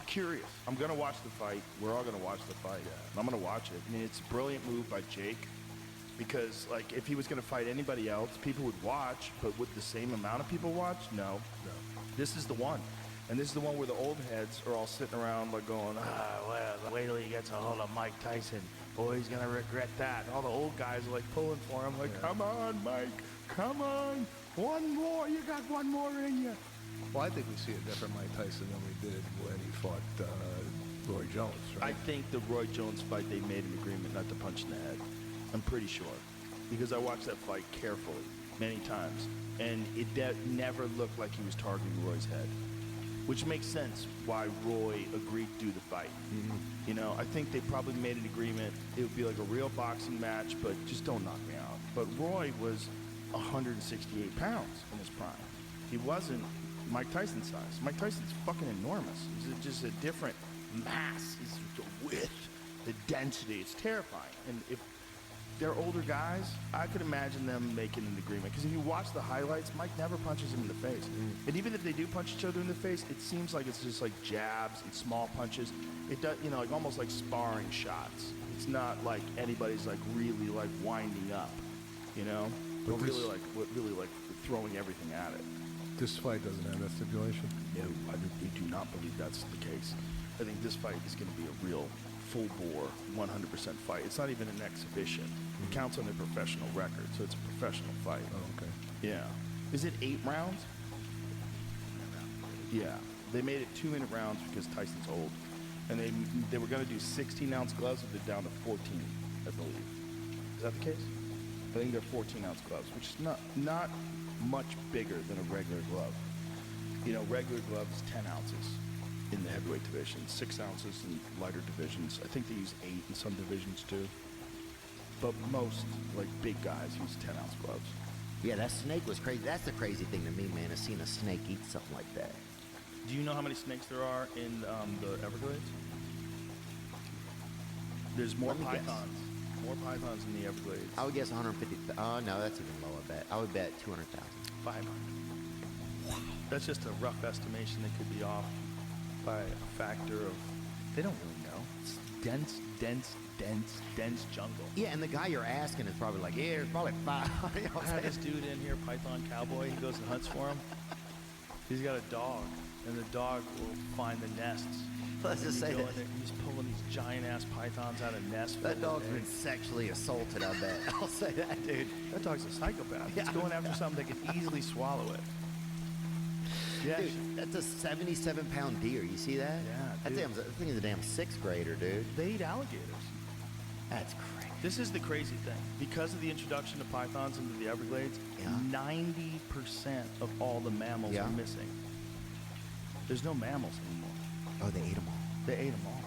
curious. I'm gonna watch the fight. We're all gonna watch the fight. I'm gonna watch it. I mean, it's a brilliant move by Jake, because like if he was gonna fight anybody else, people would watch, but would the same amount of people watch? No. This is the one. And this is the one where the old heads are all sitting around like going, well, wait till he gets a hold of Mike Tyson. Boy, he's gonna regret that. And all the old guys are like pulling for him, like, come on, Mike, come on. One more, you got one more in you. Well, I think we see a different Mike Tyson than we did when he fought Roy Jones, right? I think the Roy Jones fight, they made an agreement not to punch in the head. I'm pretty sure. Because I watched that fight carefully, many times. And it never looked like he was targeting Roy's head. Which makes sense why Roy agreed to do the fight. You know, I think they probably made an agreement. It would be like a real boxing match, but just don't knock me out. But Roy was 168 pounds in his prime. He wasn't Mike Tyson size. Mike Tyson's fucking enormous. He's just a different mass. He's the width, the density. It's terrifying. And if they're older guys, I could imagine them making an agreement. Because if you watch the highlights, Mike never punches him in the face. And even if they do punch each other in the face, it seems like it's just like jabs and small punches. It does, you know, like almost like sparring shots. It's not like anybody's like really like winding up, you know? But really like throwing everything at it. This fight doesn't have that stipulation? No, I do not believe that's the case. I think this fight is going to be a real full-bore, 100% fight. It's not even an exhibition. It counts on their professional record, so it's a professional fight. Oh, okay. Yeah. Is it 8 rounds? Yeah. They made it 2-minute rounds because Tyson's old. And they were going to do 16-ounce gloves, but they're down to 14, I believe. Is that the case? I think they're 14-ounce gloves, which is not much bigger than a regular glove. You know, regular gloves, 10 ounces in the heavyweight division, 6 ounces in lighter divisions. I think they use 8 in some divisions too. But most, like, big guys use 10-ounce gloves. Yeah, that snake was crazy. That's the crazy thing to me, man, is seeing a snake eat something like that. Do you know how many snakes there are in the Everglades? There's more pythons. More pythons in the Everglades. I would guess 150. Oh, no, that's even low, I bet. I would bet 200,000. 500. Wow. That's just a rough estimation. They could be off by a factor of, they don't really know. It's dense jungle. Yeah, and the guy you're asking is probably like, yeah, there's probably 5. I had this dude in here, Python Cowboy. He goes and hunts for him. He's got a dog, and the dog will find the nests. Let's just say that. He's pulling these giant-ass pythons out of nests. That dog's been sexually assaulted, I bet. I'll say that, dude. That dog's a psychopath. He's going after something that can easily swallow it. Yeah, dude, that's a 77-pound deer. You see that? Yeah, dude. That thing is a damn 6th grader, dude. They eat alligators. That's crazy. This is the crazy thing. Because of the introduction of pythons into the Everglades, 90% of all the mammals are missing. There's no mammals anymore. Oh, they ate them all. They ate them all.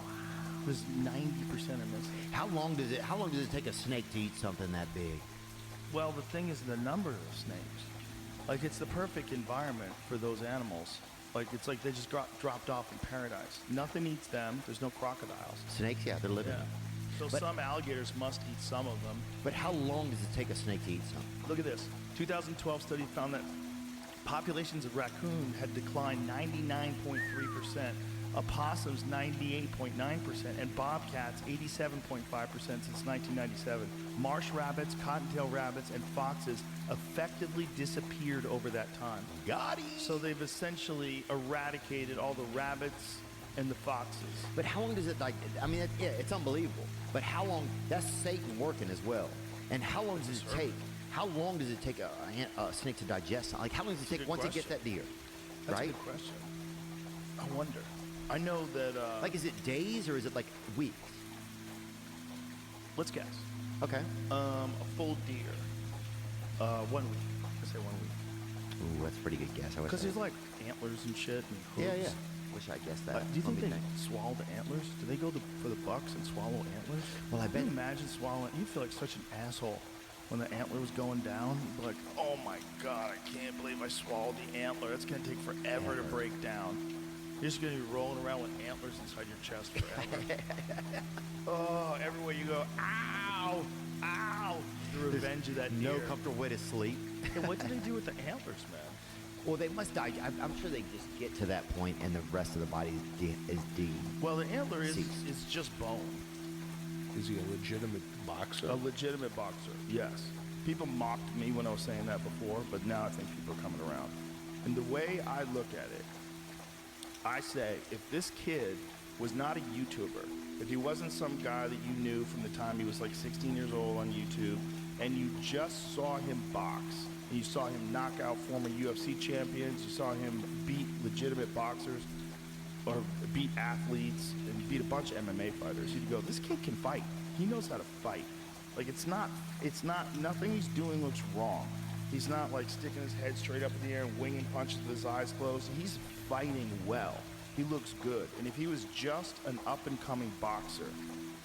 There's 90% are missing. How long does it take a snake to eat something that big? Well, the thing is the number of snakes. Like, it's the perfect environment for those animals. Like, it's like they just dropped off in paradise. Nothing eats them. There's no crocodiles. Snakes, yeah, they're living. Yeah. So some alligators must eat some of them. But how long does it take a snake to eat something? Look at this. 2012 study found that populations of raccoon had declined 99.3%, opossums 98.9%, and bobcats 87.5% since 1997. Marsh rabbits, cottontail rabbits, and foxes effectively disappeared over that time. Got it. So they've essentially eradicated all the rabbits and the foxes. But how long does it, like, I mean, it's unbelievable. But how long, that's Satan working as well. And how long does it take? How long does it take a snake to digest? Like, how long does it take once it gets that deer? That's right? a good question. I wonder. I know that... like, is it days or is it, like, weeks? Let's guess. Okay. A full deer. 1 week. I say 1 week. Ooh, that's a pretty good guess. Because there's, like, antlers and shit and hooves. Yeah. Wish I guessed that. Do you think they swallow the antlers? Do they go for the bucks and swallow antlers? Well, I bet. Can you imagine swallowing? You feel like such an asshole when the antler was going down. You'd be like, oh my God, I can't believe I swallowed the antler. It's going to take forever to break down. You're just going to be rolling around with antlers inside your chest forever. Oh, everywhere you go, ow, ow. The revenge of that deer. No comfortable way to sleep. And what do they do with the antlers, man? Well, they must die. I'm sure they just get to that point, and the rest of the body is Well, the antler is Ceased. just bone. Is he a legitimate boxer? A legitimate boxer, yes. People mocked me when I was saying that before, but now I think people are coming around. And the way I look at it, I say, if this kid was not a YouTuber, if he wasn't some guy that you knew from the time he was like 16 years old on YouTube, and you just saw him box, and you saw him knock out former UFC champions, you saw him beat legitimate boxers, or beat athletes, and beat a bunch of MMA fighters, you'd go, this kid can fight. He knows how to fight. Like, nothing he's doing looks wrong. He's not like sticking his head straight up in the air and winging punches with his eyes closed. He's fighting well. He looks good. And if he was just an up-and-coming boxer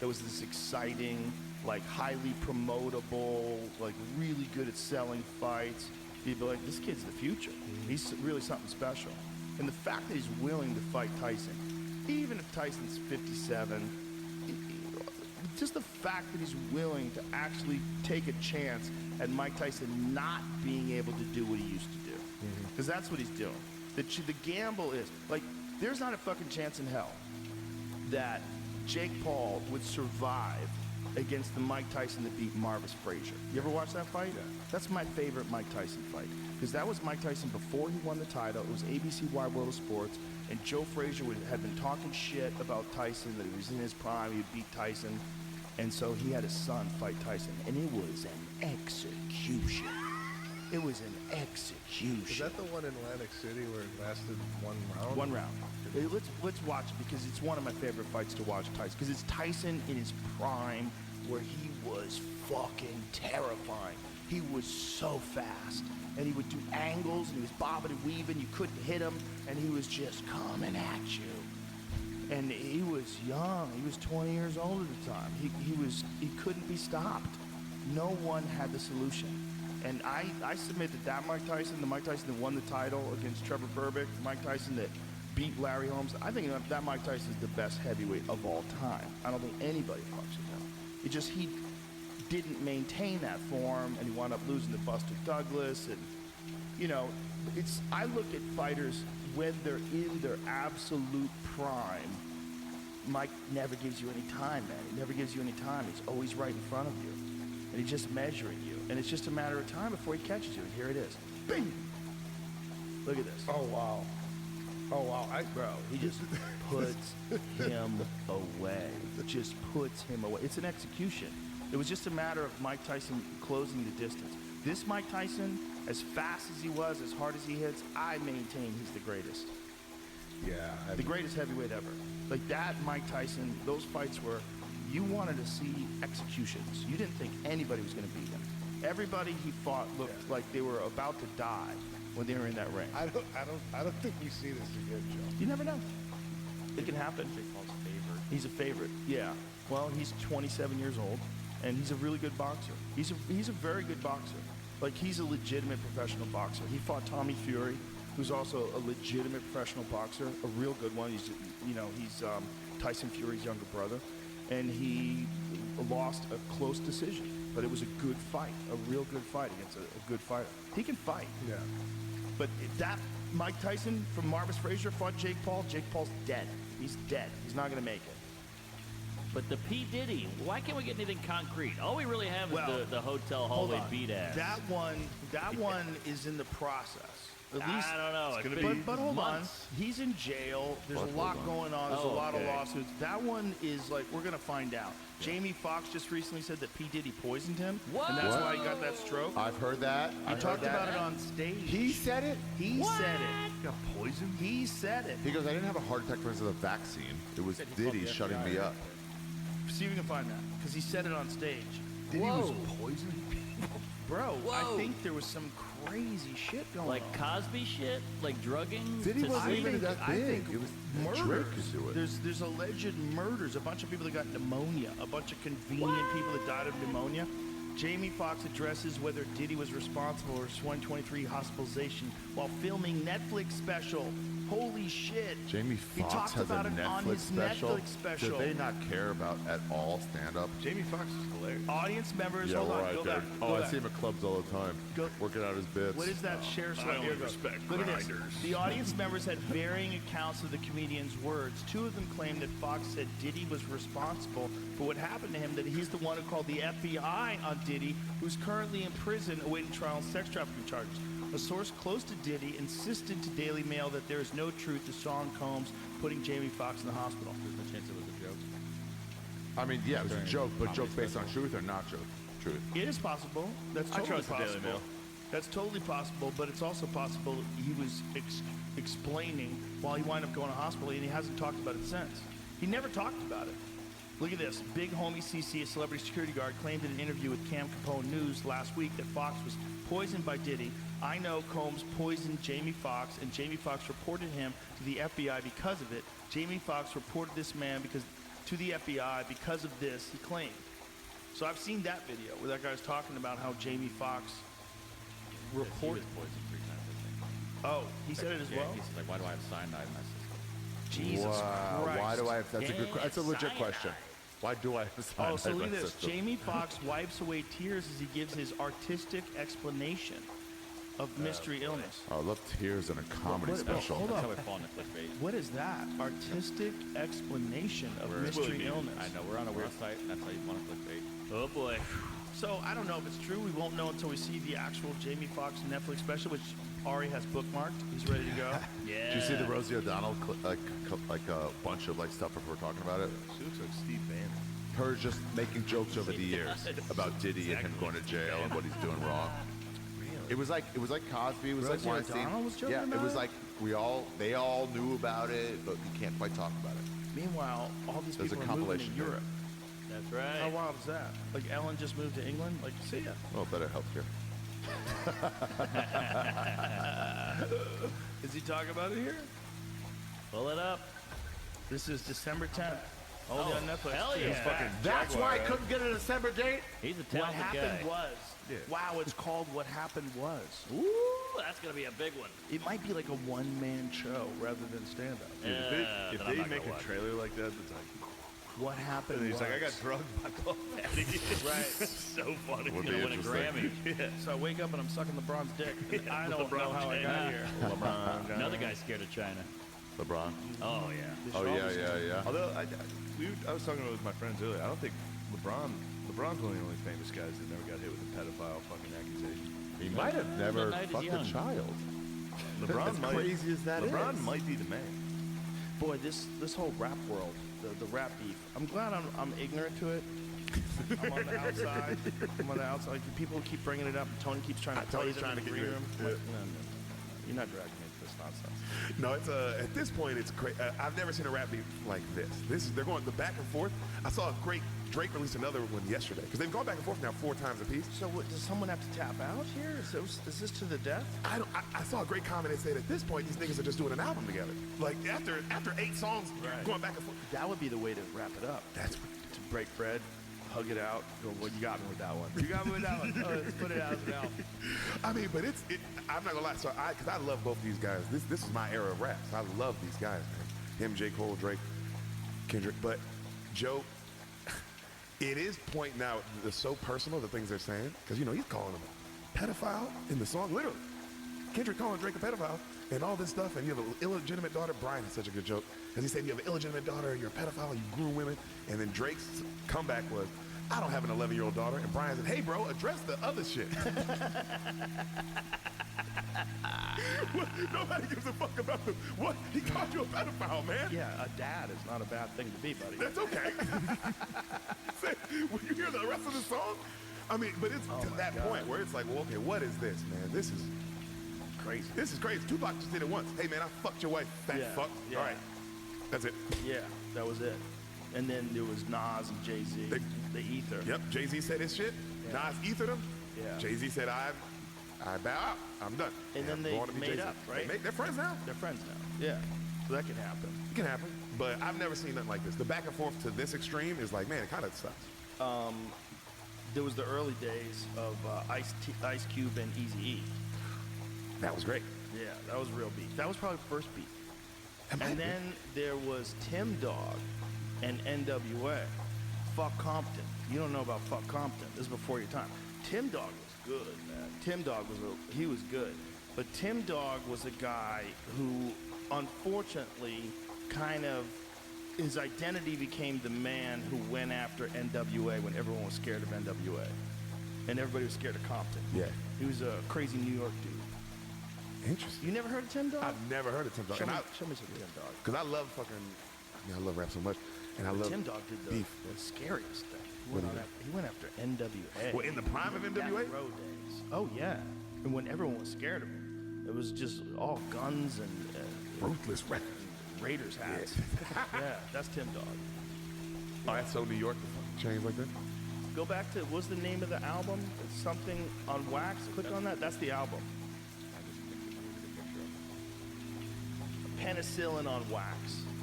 that was this exciting, like highly promotable, like really good at selling fights, you'd be like, this kid's the future. He's really something special. And the fact that he's willing to fight Tyson, even if Tyson's 57, just the fact that he's willing to actually take a chance at Mike Tyson not being able to do what he used to do. Because that's what he's doing. The gamble is, like, there's not a fucking chance in hell that Jake Paul would survive against the Mike Tyson that beat Marvis Frazier. You ever watch that fight? Yeah. That's my favorite Mike Tyson fight. Because that was Mike Tyson before he won the title. It was ABC Wide World of Sports. And Joe Frazier had been talking shit about Tyson, that he was in his prime, he would beat Tyson. And so he had his son fight Tyson. And it was an execution. It was an execution. Is that the one in Atlantic City where it lasted 1 round? 1 round. Let's watch it because it's one of my favorite fights to watch Tyson. Because it's Tyson in his prime where he was fucking terrifying. He was so fast. And he would do angles and he was bobbing and weaving. You couldn't hit him. And he was just coming at you. And he was young. He was 20 years old at the time. He couldn't be stopped. No one had the solution. And I submit that Mike Tyson, the Mike Tyson that won the title against Trevor Berbick, Mike Tyson that beat Larry Holmes, I think that Mike Tyson is the best heavyweight of all time. I don't think anybody fucks with him. It just, he didn't maintain that form, and he wound up losing to Buster Douglas. And, you know, I look at fighters when they're in their absolute prime. Mike never gives you any time, man. He never gives you any time. He's always right in front of you. And he's just measuring you. And it's just a matter of time before he catches you. And here it is. Bing! Look at this. Oh, wow. Oh, wow. Bro, he just puts him away. Just puts him away. It's an execution. It was just a matter of Mike Tyson closing the distance. This Mike Tyson, as fast as he was, as hard as he hits, I maintain he's the greatest. Yeah. The greatest heavyweight ever. Like that Mike Tyson, those fights were, you wanted to see executions. You didn't think anybody was going to beat him. Everybody he fought looked like they were about to die when they were in that ring. I don't think we see this again, Joe. You never know. It can happen. Jake Paul's favorite. He's a favorite. Yeah. Well, he's 27 years old, and he's a really good boxer. He's a very good boxer. Like, he's a legitimate professional boxer. He fought Tommy Fury, who's also a legitimate professional boxer, a real good one. He's Tyson Fury's younger brother, and he lost a close decision. But it was a good fight, a real good fight against a good fighter. He can fight. Yeah. But if that Mike Tyson from Marvis Frazier fought Jake Paul, Jake Paul's dead. He's dead. He's not going to make it. But the P. Diddy, why can't we get anything concrete? All we really have is the hotel hallway beat ass. That one is in the process. At least, I don't know. It's gonna be but hold months. on. He's in jail. There's a lot going on. There's a lot of lawsuits. That one is like, we're going to find out. Jamie Foxx just recently said that P. Diddy poisoned him. What? And that's why he got that stroke. I've heard that. He talked about it on stage. He said it? He said it. Got poisoned? He said it. He goes, I didn't have a heart attack because of the vaccine. It was Diddy shutting me up. See if we can find that. Because he said it on stage. Diddy was poisoned? Bro, I Whoa. think there was some crazy shit going Like on. Cosby shit? Like drugging? Diddy to wasn't sleep? even that I big. think It was murders. Drake could do it. There's alleged murders. A bunch of people that got pneumonia. A bunch of convenient people that died of pneumonia. Jamie Foxx addresses whether Diddy was responsible for his 2023 hospitalization while filming Netflix special Holy shit. Jamie He Foxx talked has about a it on Netflix his special. Netflix special. Do they not care about at all stand-up? Jamie Foxx is hilarious. Audience members, Yeah, hold on, right, go dude. back. Oh, go I back. see him at clubs all the time. Go- working out his bits. What is that share slip? Here it goes. Look at this. The audience members had varying accounts of the comedian's words. Two of them claimed that Fox said Diddy was responsible for what happened to him, that he's the one who called the FBI on Diddy, who's currently in prison awaiting trial on sex trafficking charges. A source close to Diddy insisted to Daily Mail that there is no truth to Sean Combs putting Jamie Foxx in the hospital. There's no chance it was a joke. I mean, yeah, it was a During joke, but comedy joke based on special. truth or not truth? Truth. It is possible. That's I totally trust the Daily possible. Mail. That's totally possible, but it's also possible he was explaining while he wound up going to hospital, and he hasn't talked about it since. He never talked about it. Look at this. Big homie CC, a celebrity security guard, claimed in an interview with Cam Capone News last week that Fox was poisoned by Diddy. I know Combs poisoned Jamie Foxx, and Jamie Foxx reported him to the FBI because of it. Jamie Foxx reported this man to the FBI because of this, he claimed. So I've seen that video where that guy's talking about how Jamie Foxx He was reported. poisoned 3 times, I think. Oh, he said it as Yeah, well? He's like, why do I have cyanide in my system? Jesus Wow. Christ. Why do I have? That's a good. Yeah, That's a legit cyanide. question. Why do I have cyanide Oh, so in look my at this. system? Jamie Foxx wipes away tears as he gives his artistic explanation of mystery illness. Oh, I love tears in a comedy What- special. hold That's on. how we fall into clickbait. What is that? Artistic explanation of mystery illness. I know, we're on a website, and that's how you want to clickbait. Oh boy. So I don't know if it's true. We won't know until we see the actual Jamie Foxx Netflix special, which Ari has bookmarked. He's ready to go. Yeah. Did you see the Rosie O'Donnell like a bunch of like stuff if we're talking about it? She looks like Steve Bannon. Her just making jokes over the years about Diddy and him going to jail and what he's doing wrong. It was like Cosby. It was Rosie like Weinstein. O'Donnell was joking yeah, about it was it? like they all knew about it, but we can't quite talk about it. Meanwhile, all these There's a people are moving to compilation Europe. That's How right. wild is that? Like Ellen just moved to England? Like, see ya. Well, better healthcare. Is he talking about it here? Pull it up. This is December 10th. Only on Netflix. hell He's yeah. fucking That's Jaguar, why I right? couldn't get a December date. He's a What talented happened guy. was. Yeah. Wow, it's called What Happened Was. Ooh, that's gonna be a big one. It might be like a one-man show rather than stand-up. Dude, if then they I'm not make gonna a watch trailer like that, it's like, What happened and he's was. like, I got drugged by Puff Daddy. Right. So funny. Would He's be gonna win a interesting. Grammy. So I wake up and I'm sucking LeBron's dick. And I don't know LeBron how I got James. here. LeBron. Another guy's scared of China. LeBron. Oh yeah. Oh yeah. Although I was talking with my friends earlier, I don't think LeBron's one of the only famous guys that never got hit with a pedophile fucking accusation. He might have never night is fucked a young. child. LeBron As might, crazy as that LeBron is. might be the man. Boy, this whole rap world, the rap beef. I'm glad I'm ignorant to it. I'm on the outside. I'm on the outside. Like, people keep bringing it up. Tony keeps trying to tell you Tony's trying to get green you- room. I'm like, no. You're not dragging me into this nonsense. No, it's at this point it's crazy. I've never seen a rap beef like this. They're going the back and forth. I saw a great Drake released another one yesterday because they've gone back and forth now 4 times apiece. So what, does someone have to tap out here? Is this to the death? I saw a great comment that said at this point these niggas are just doing an album together. Like after 8 songs, Right. going back and forth. That would be the way to wrap it up. That's To break bread, hug it out, go, well, you got me with that one. You got me with that one. Oh, let's put it out as an album. I mean, but I'm not gonna lie. So because I love both these guys. This is my era of rap. So I love these guys, man. Him, J. Cole, Drake, Kendrick. But Joe, it is pointing out the so personal the things they're saying because he's calling him a pedophile in the song, literally. Kendrick calling Drake a pedophile and all this stuff, and you have an illegitimate daughter. Brian has such a good joke because he said you have an illegitimate daughter, you're a pedophile, you groom women, and then Drake's comeback was, I don't have an 11-year-old daughter, and Brian said, hey bro, address the other shit. What? Nobody gives a fuck about the, what? He called you a pedophile, man. Yeah, a dad is not a bad thing to be, buddy. That's okay. When you hear the rest of the song, I mean, but it's to my that God. point where it's like, well, okay, what is this, man? This is Crazy. This is crazy. Tupac just did it once. Hey, man, I fucked your wife, fat Yeah, fuck. yeah. All right, that's it. Yeah, that was it. And then there was Nas and Jay-Z, the Ether. Yep, Jay-Z said his shit. Yeah. Nas ethered him. Yeah. Jay-Z said, I bow out. I'm done. And then I'm they going to be made Jay-Z. up, right? They're friends now. They're friends now. Yeah, so that can happen. It can happen. But I've never seen nothing like this. The back and forth to this extreme is like, man, it kind of sucks. There was the early days of Ice Cube and Eazy-E. That was great. Yeah, that was real beef. That was probably the first beef. And then there was Tim Dog and NWA. Fuck Compton. You don't know about Fuck Compton. This is before your time. Tim Dog was good, man. Tim Dog he was good. But Tim Dog was a guy who, unfortunately, his identity became the man who went after NWA when everyone was scared of NWA. And everybody was scared of Compton. Yeah. He was a crazy New York dude. Interesting. You never heard of Tim Dog? I've never heard of Tim Dog. Show me some Tim Dog. Because I love I love rap so much. And I love Tim Dog did the scariest thing. He went after NWA. Well, in the prime of Back NWA? road days. Oh, yeah. And when everyone was scared of him, it was just all guns and Ruthless rap. Raiders hats. Yeah, that's Tim Dog. Oh, that's so New York, chains like that? Go back to, what's the name of the album? It's something on Wax. Click on that. That's the album. Penicillin on Wax.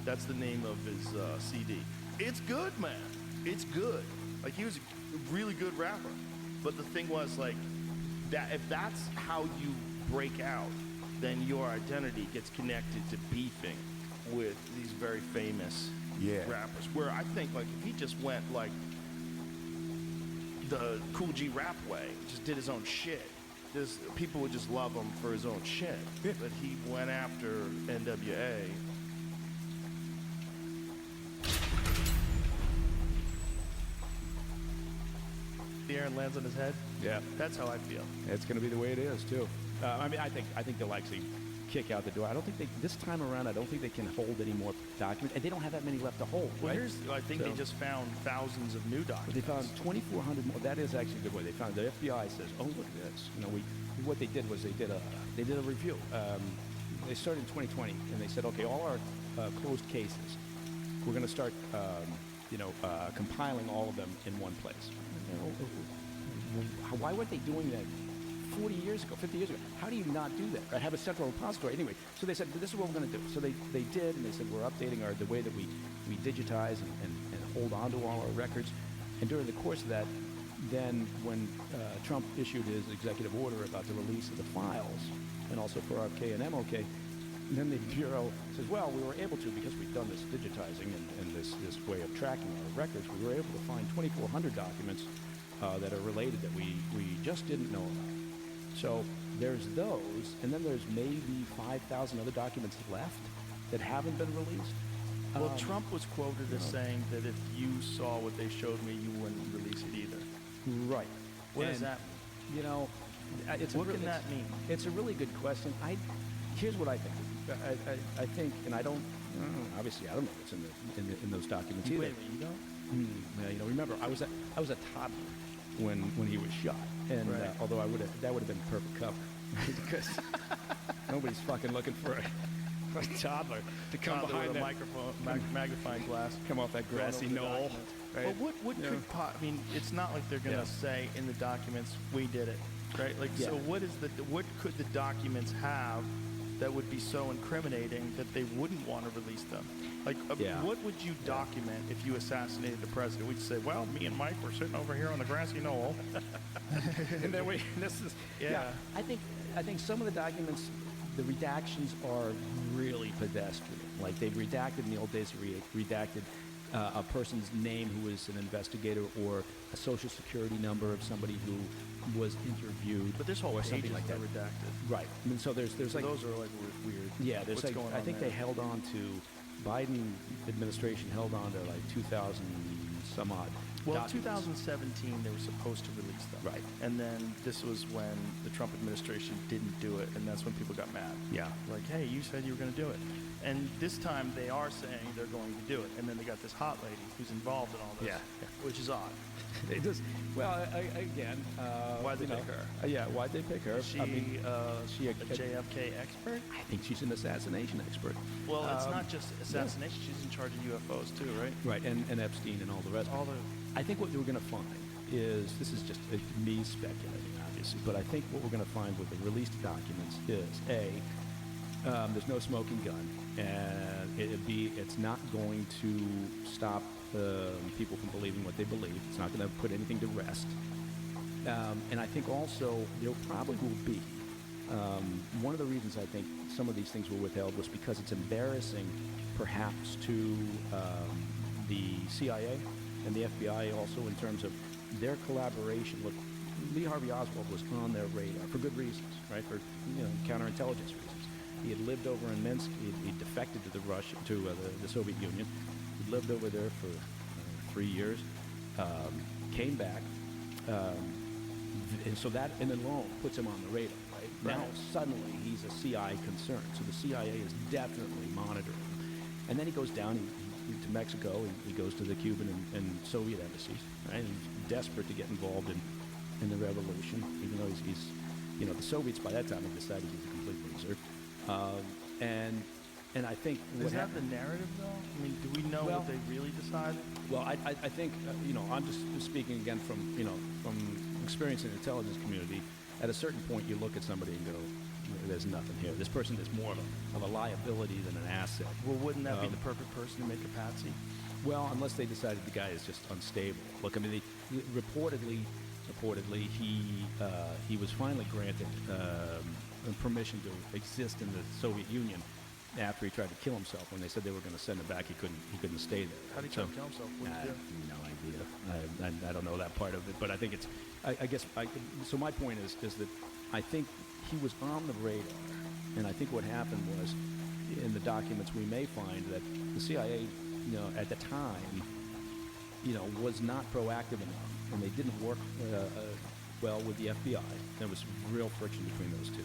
That's the name of his CD. It's good, man. It's good. Like, he was a really good rapper. But the thing was, like, that if that's how you break out, then your identity gets connected to beefing with these very famous rappers. Where I think, like, if he just went, like, the Cool G rap way, just did his own shit, people would just love him for his own shit. Yeah. But he went after NWA. The Aaron lands on his head. Yeah, That's how I feel. it's going to be the way it is too. I mean, I think they'll actually kick out the door. I don't think this time around. I don't think they can hold any more documents, and they don't have that many left to hold. Well, right? I think they So- just found thousands of new But documents. they found 2,400 more. That is actually a good way. They found the FBI says, "Oh, look at this." You know, what they did was they did a review. They started in 2020, and they said, "Okay, all our closed cases, we're going to start, compiling all of them in one place." You know, why weren't they doing that 40 years ago, 50 years ago? How do you not do that? Right? Have a central repository. Anyway, so they said, this is what we're going to do. So they did, and they said, we're updating the way that we digitize and hold on to all our records. And during the course of that, then when Trump issued his executive order about the release of the files, and also for RFK and MLK, then the Bureau says, well, we were able to, because we've done this digitizing and this way of tracking our records, we were able to find 2,400 documents that are related that we just didn't know about. So there's those, and then there's maybe 5,000 other documents left that haven't been released. Well, Trump was quoted as saying that if you saw what they showed me, you wouldn't release it either. Right. What does And, that mean? You know, What can that mean? It's a really good question. Here's what I think. I think, and I don't. Obviously, I don't know what's in those documents either. Wait a minute, you don't? Yeah, remember, I was a toddler when he was shot, and Right. although that would have been perfect cover because nobody's fucking looking for a toddler to come Toddler behind with a that microphone, magnifying glass. come off that grassy Going over the knoll. documents. Right? Well, what Yeah. could I mean, it's not like they're going to Yeah. say in the documents, we did it, right? Like, Yeah. so what could the documents have that would be so incriminating that they wouldn't want to release them? Like, Yeah. what would you document if you assassinated the president? We'd say, well, me and Mike were sitting over here on the grassy knoll. And then this is Yeah. I think some of the documents, the redactions are really pedestrian. Like they redacted in the old days, redacted a person's name who was an investigator or a social security number of somebody who was interviewed. But this whole or page something is like that. redacted. Right. And so there's So like those are like weird. yeah, there's What's like going I on think there? they held on to Biden administration held on to like 2,000 some odd. Well, in documents. 2017, they were supposed to release them. Right. And then this was when the Trump administration didn't do it, and that's when people got mad. Yeah. Like, hey, you said you were going to do it. And this time they are saying they're going to do it. And then they got this hot lady who's involved in all this, Yeah. which is odd. It does. Well, again. Why'd they you know, pick her? Yeah, why'd they pick her? Is she, I mean, she a JFK expert? I think she's an assassination expert. Well, it's not just assassination. She's in charge of UFOs too, right? Right, and Epstein and all the rest. All the I think what we're going to find is, this is just me speculating, obviously, but I think what we're going to find with the released documents is, A, there's no smoking gun, and it's not going to stop people from believing what they believe. It's not going to put anything to rest. And I think also there probably will be One of the reasons I think some of these things were withheld was because it's embarrassing, perhaps, to the CIA and the FBI also in terms of their collaboration. Look, Lee Harvey Oswald was on their radar for good reasons, right? For counterintelligence reasons. He had lived over in Minsk. He defected to the Soviet Union. He lived over there for 3 years. Came back. And so that in alone puts him on the radar, right? Now suddenly he's a CI concern. So the CIA is definitely monitoring him. And then he goes down to Mexico, and he goes to the Cuban and Soviet embassies, right? And he's desperate to get involved in the revolution, even though he's the Soviets by that time have decided he's a complete loser. And I think Is that the narrative, though? I mean, do we know what they really decided? Well, I think I'm just speaking again from experience in the intelligence community. At a certain point, you look at somebody and go, "There's nothing here. This person is more of a liability than an asset." Well, wouldn't that be the perfect person to make a patsy? Well, unless they decided the guy is just unstable. Look, I mean, reportedly, he was finally granted permission to exist in the Soviet Union after he tried to kill himself. When they said they were going to send him back, he couldn't stay there. How did he try to kill himself? What I did have he do? no idea. I don't know that part of it, but I think it's. I guess. So my point is that I think he was on the radar, and I think what happened was, in the documents we may find that the CIA, at the time, was not proactive enough, and they didn't work well with the FBI. There was real friction between those two,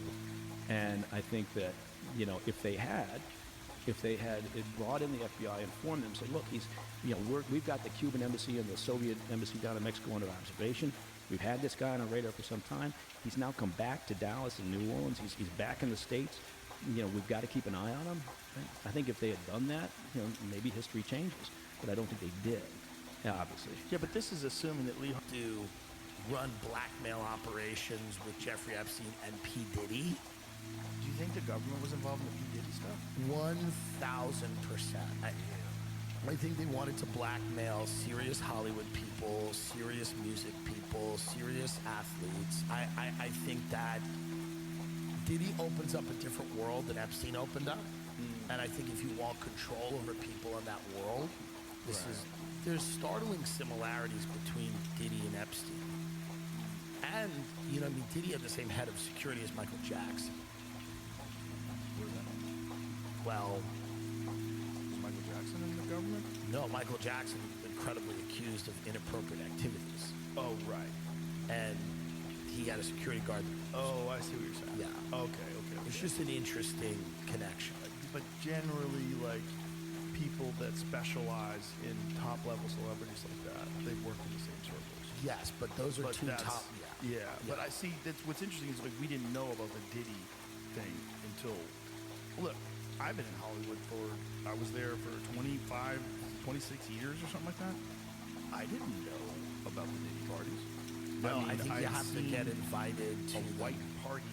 and I think that if they had brought in the FBI, informed them, said, look, we've got the Cuban embassy and the Soviet embassy down in Mexico under observation. We've had this guy on our radar for some time. He's now come back to Dallas and New Orleans. He's back in the States. We've got to keep an eye on him. I think if they had done that, maybe history changes. But I don't think they did, obviously. Yeah, but this is assuming that Lee. To run blackmail operations with Jeffrey Epstein and P. Diddy. Do you think the government was involved in the P. Diddy stuff? 1,000%. I think they wanted to blackmail serious Hollywood people, serious music people, serious athletes. I think that Diddy opens up a different world than Epstein opened up. And I think if you want control over people in that world, there's startling similarities between Diddy and Epstein. And, Diddy had the same head of security as Michael Jackson. What is that? Well, Was Michael Jackson in the government? no, Michael Jackson was incredibly accused of inappropriate activities. Oh, right. And he had a security guard. Oh, I see what you're saying. Yeah. Okay. It's just an interesting connection. But generally, like, people that specialize in top-level celebrities like that, they work in the same circles. Yes, but those are But two that's- top. Yeah, but I see that's what's interesting is like we didn't know about the Diddy thing until look, I've been in Hollywood I was there for 26 years or something like that. I didn't know about the Diddy parties. No, I mean, think you I'd have to seen get invited to a white party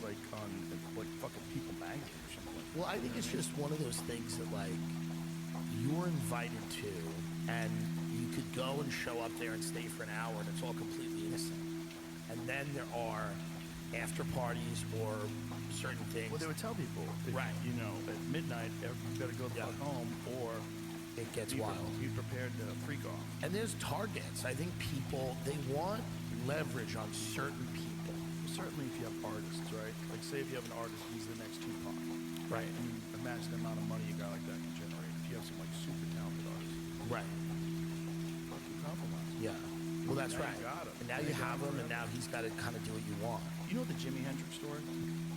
like on like fucking People magazine or something like that. Well, I think it's just one of those things that like you're invited to, and you could go and show up there and stay for an hour, and it's all completely innocent. And then there are after parties or certain things. Well, they would tell people, Right. At midnight, you've got to go the fuck home, or It gets be wild. Be prepared to freak off. And there's targets. I think people, they want leverage on certain people. Certainly, if you have artists, right? Like, say if you have an artist, he's the next Tupac. Right. I mean, imagine the amount of money a guy like that can generate. If you have some like super talented artists, Right. fucking compromise. Yeah. Well, that's Now you right. got him. And now Now you you got have him him, and now he's got to kind of do what you want. You know the Jimi Hendrix story?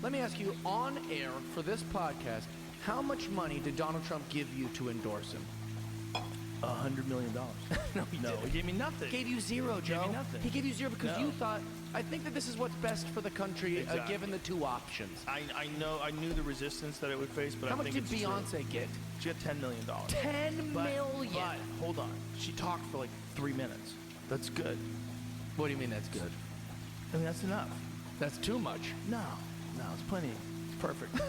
Let me ask you, on air for this podcast, how much money did Donald Trump give you to endorse him? $100 million. No, he didn't. He gave me nothing. He gave you zero, Joe. nothing. He gave you zero because No. you thought, I think that this is what's best for the country, Exactly. given the two options. I knew the resistance that it would face, but How I much think did it's true. Beyonce get? She got $10 million. $10 million. But hold on, she talked for like 3 minutes. That's good. What do you mean that's good? I mean, that's enough. That's too much. No, it's plenty. It's perfect. $10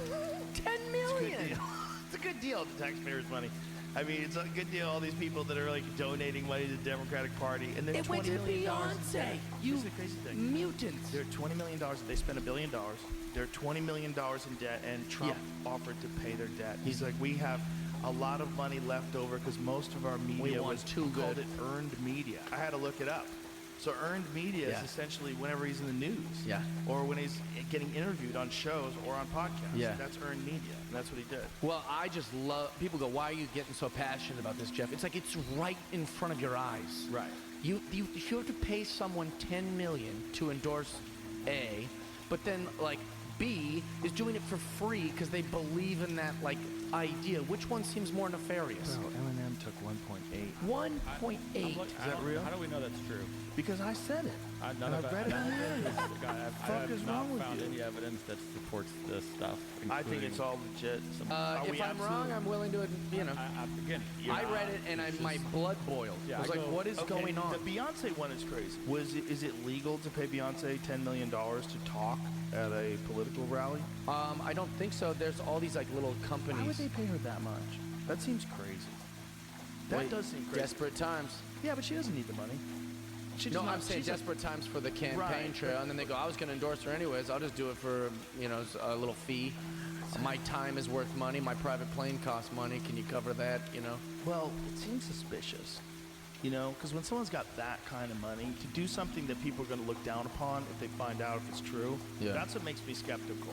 It's a good million. deal. It's a good deal. The taxpayers' money. I mean, it's a good deal. All these people that are like donating money to the Democratic Party, and they're It went $20 to million. Beyonce. You This is the crazy thing. mutants. They're $20 million. They spent $1 billion. They're $20 million in debt, and Trump offered to pay their debt. He's like, we have a lot of money left over because most of our media want was too called good. it earned media. I had to look it up. So earned media Yeah. is essentially whenever he's in the news, Yeah. or when he's getting interviewed on shows or on podcasts. Yeah. That's earned media, and that's what he did. Well, I just love. People go, "Why are you getting so passionate about this, Jeff?" It's like it's right in front of your eyes. Right. You have to pay someone $10 million to endorse A, but then like B is doing it for free because they believe in that like idea. Which one seems more nefarious? Bro, Eminem took 1.8. 1.8. Is that real? How do we know that's true? Because I said it. None And of I read it on the internet. I Fuck have is not wrong with found you? any evidence that supports this stuff. I think it's including- all legit. Are we If I'm wrong, absolute- I'm willing to, Again, I read it and my blood boiled. Yeah, I was I like, go- what is Okay, going on? The Beyonce one is crazy. Is it legal to pay Beyonce $10 million to talk at a political rally? I don't think so. There's all these like little companies. Why would they pay her that much? That seems crazy. That Wait, does seem crazy. Desperate times. Yeah, but she doesn't need the money. She No, does not- I'm saying she's a- desperate times for the campaign Right. trail, and then they go, I was going to endorse her anyways. I'll just do it for, a little fee. My time is worth money. My private plane costs money. Can you cover that, Well, it seems suspicious, because when someone's got that kind of money, to do something that people are going to look down upon if they find out if it's true, Yeah. that's what makes me skeptical.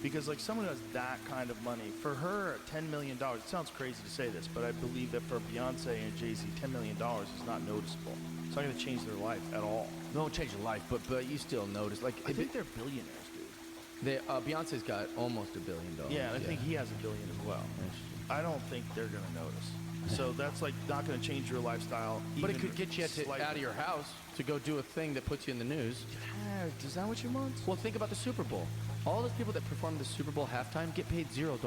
Because like someone who has that kind of money, for her, $10 million, it sounds crazy to say this, but I believe that for Beyonce and Jay-Z, $10 million is not noticeable. It's not going to change their life at all. No, change your life, but you still notice. Like, I think they're billionaires, dude. Beyonce's got almost $1 billion. Yeah, and I think he has $1 billion as well. I don't think they're going to notice. So that's like not going to change your lifestyle. But it even could get you slightly. out of your house to go do a thing that puts you in the news. Yeah, is that what you want? Well, think about the Super Bowl. All those people that perform the Super Bowl halftime get paid $0.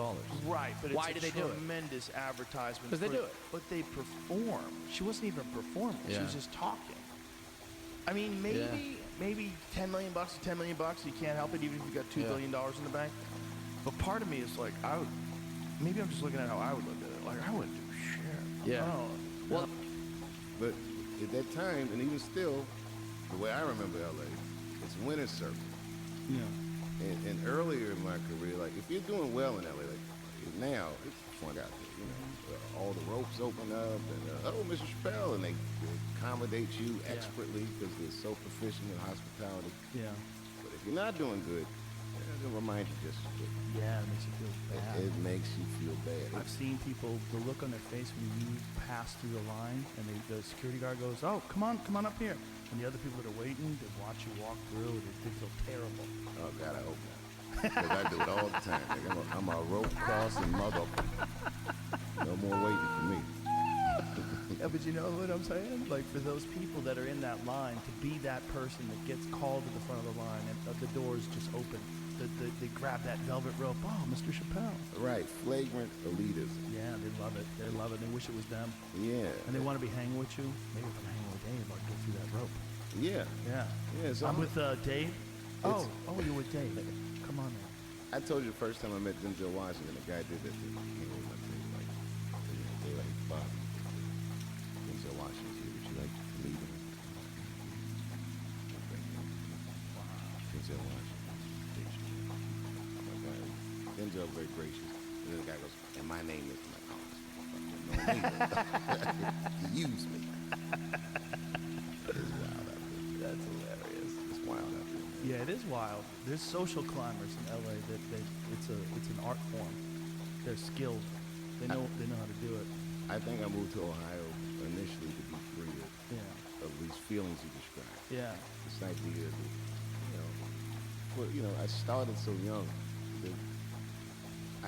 Right, but Why it's do a they do it? tremendous advertisement. 'Cause they for do it. But they perform. She wasn't even performing. She Yeah. was just talking. I mean, maybe $10 million to $10 million. You can't help it, even if you got $2 Yeah. billion in the bank. But part of me is like, maybe I'm just looking at how I would look at it. Like, I wouldn't do shit. Yeah. Oh, Well, But at that time, and even still, the way I remember LA, it's winter circle. yeah. And earlier in my career, like if you're doing well in LA, like now, it's fun out there. All the ropes open up, and oh, Mr. Chappelle, and they accommodate you expertly because they're so proficient in hospitality. Yeah. But if you're not doing good, it'll remind you just a bit. Yeah, it makes you feel bad. It makes you feel bad. I've seen people, the look on their face when you pass through the line and the security guard goes, oh, come on up here. And the other people that are waiting, they watch you walk through, they feel terrible. Oh God, I hope not. Because I do it all the time. Like, I'm a rope crossing mother. No more waiting for me. Yeah, but you know what I'm saying? Like for those people that are in that line, to be that person that gets called to the front of the line and the doors just open, they grab that velvet rope. Oh, Mr. Chappelle. Right, flagrant elitism. Yeah, they love it. They love it. They wish it was them. Yeah. And they want to be hanging with you. Maybe if I'm hanging with Dave, I'll get through that rope. Yeah. Yeah. Yeah, so I'm with Dave. Oh, you're with Dave. Come on, man. I told you the first time I met Denzel Washington, the guy did that to me. He came over and said, like, they like, Bob, Denzel Washington's here. Would you like to meet him? Denzel Washington. I'm like, "All right." Denzel very gracious. And then the guy goes, and my name is, I'm like, oh, this motherfucker, no, he used me. It's wild out there. That's hilarious. It's wild out there. Yeah, it is wild. There's social climbers in LA that it's an art form. They're skilled. They know how to do it. I think I moved to Ohio initially to be free Yeah. of these feelings you described. Yeah. This idea that, I started so young that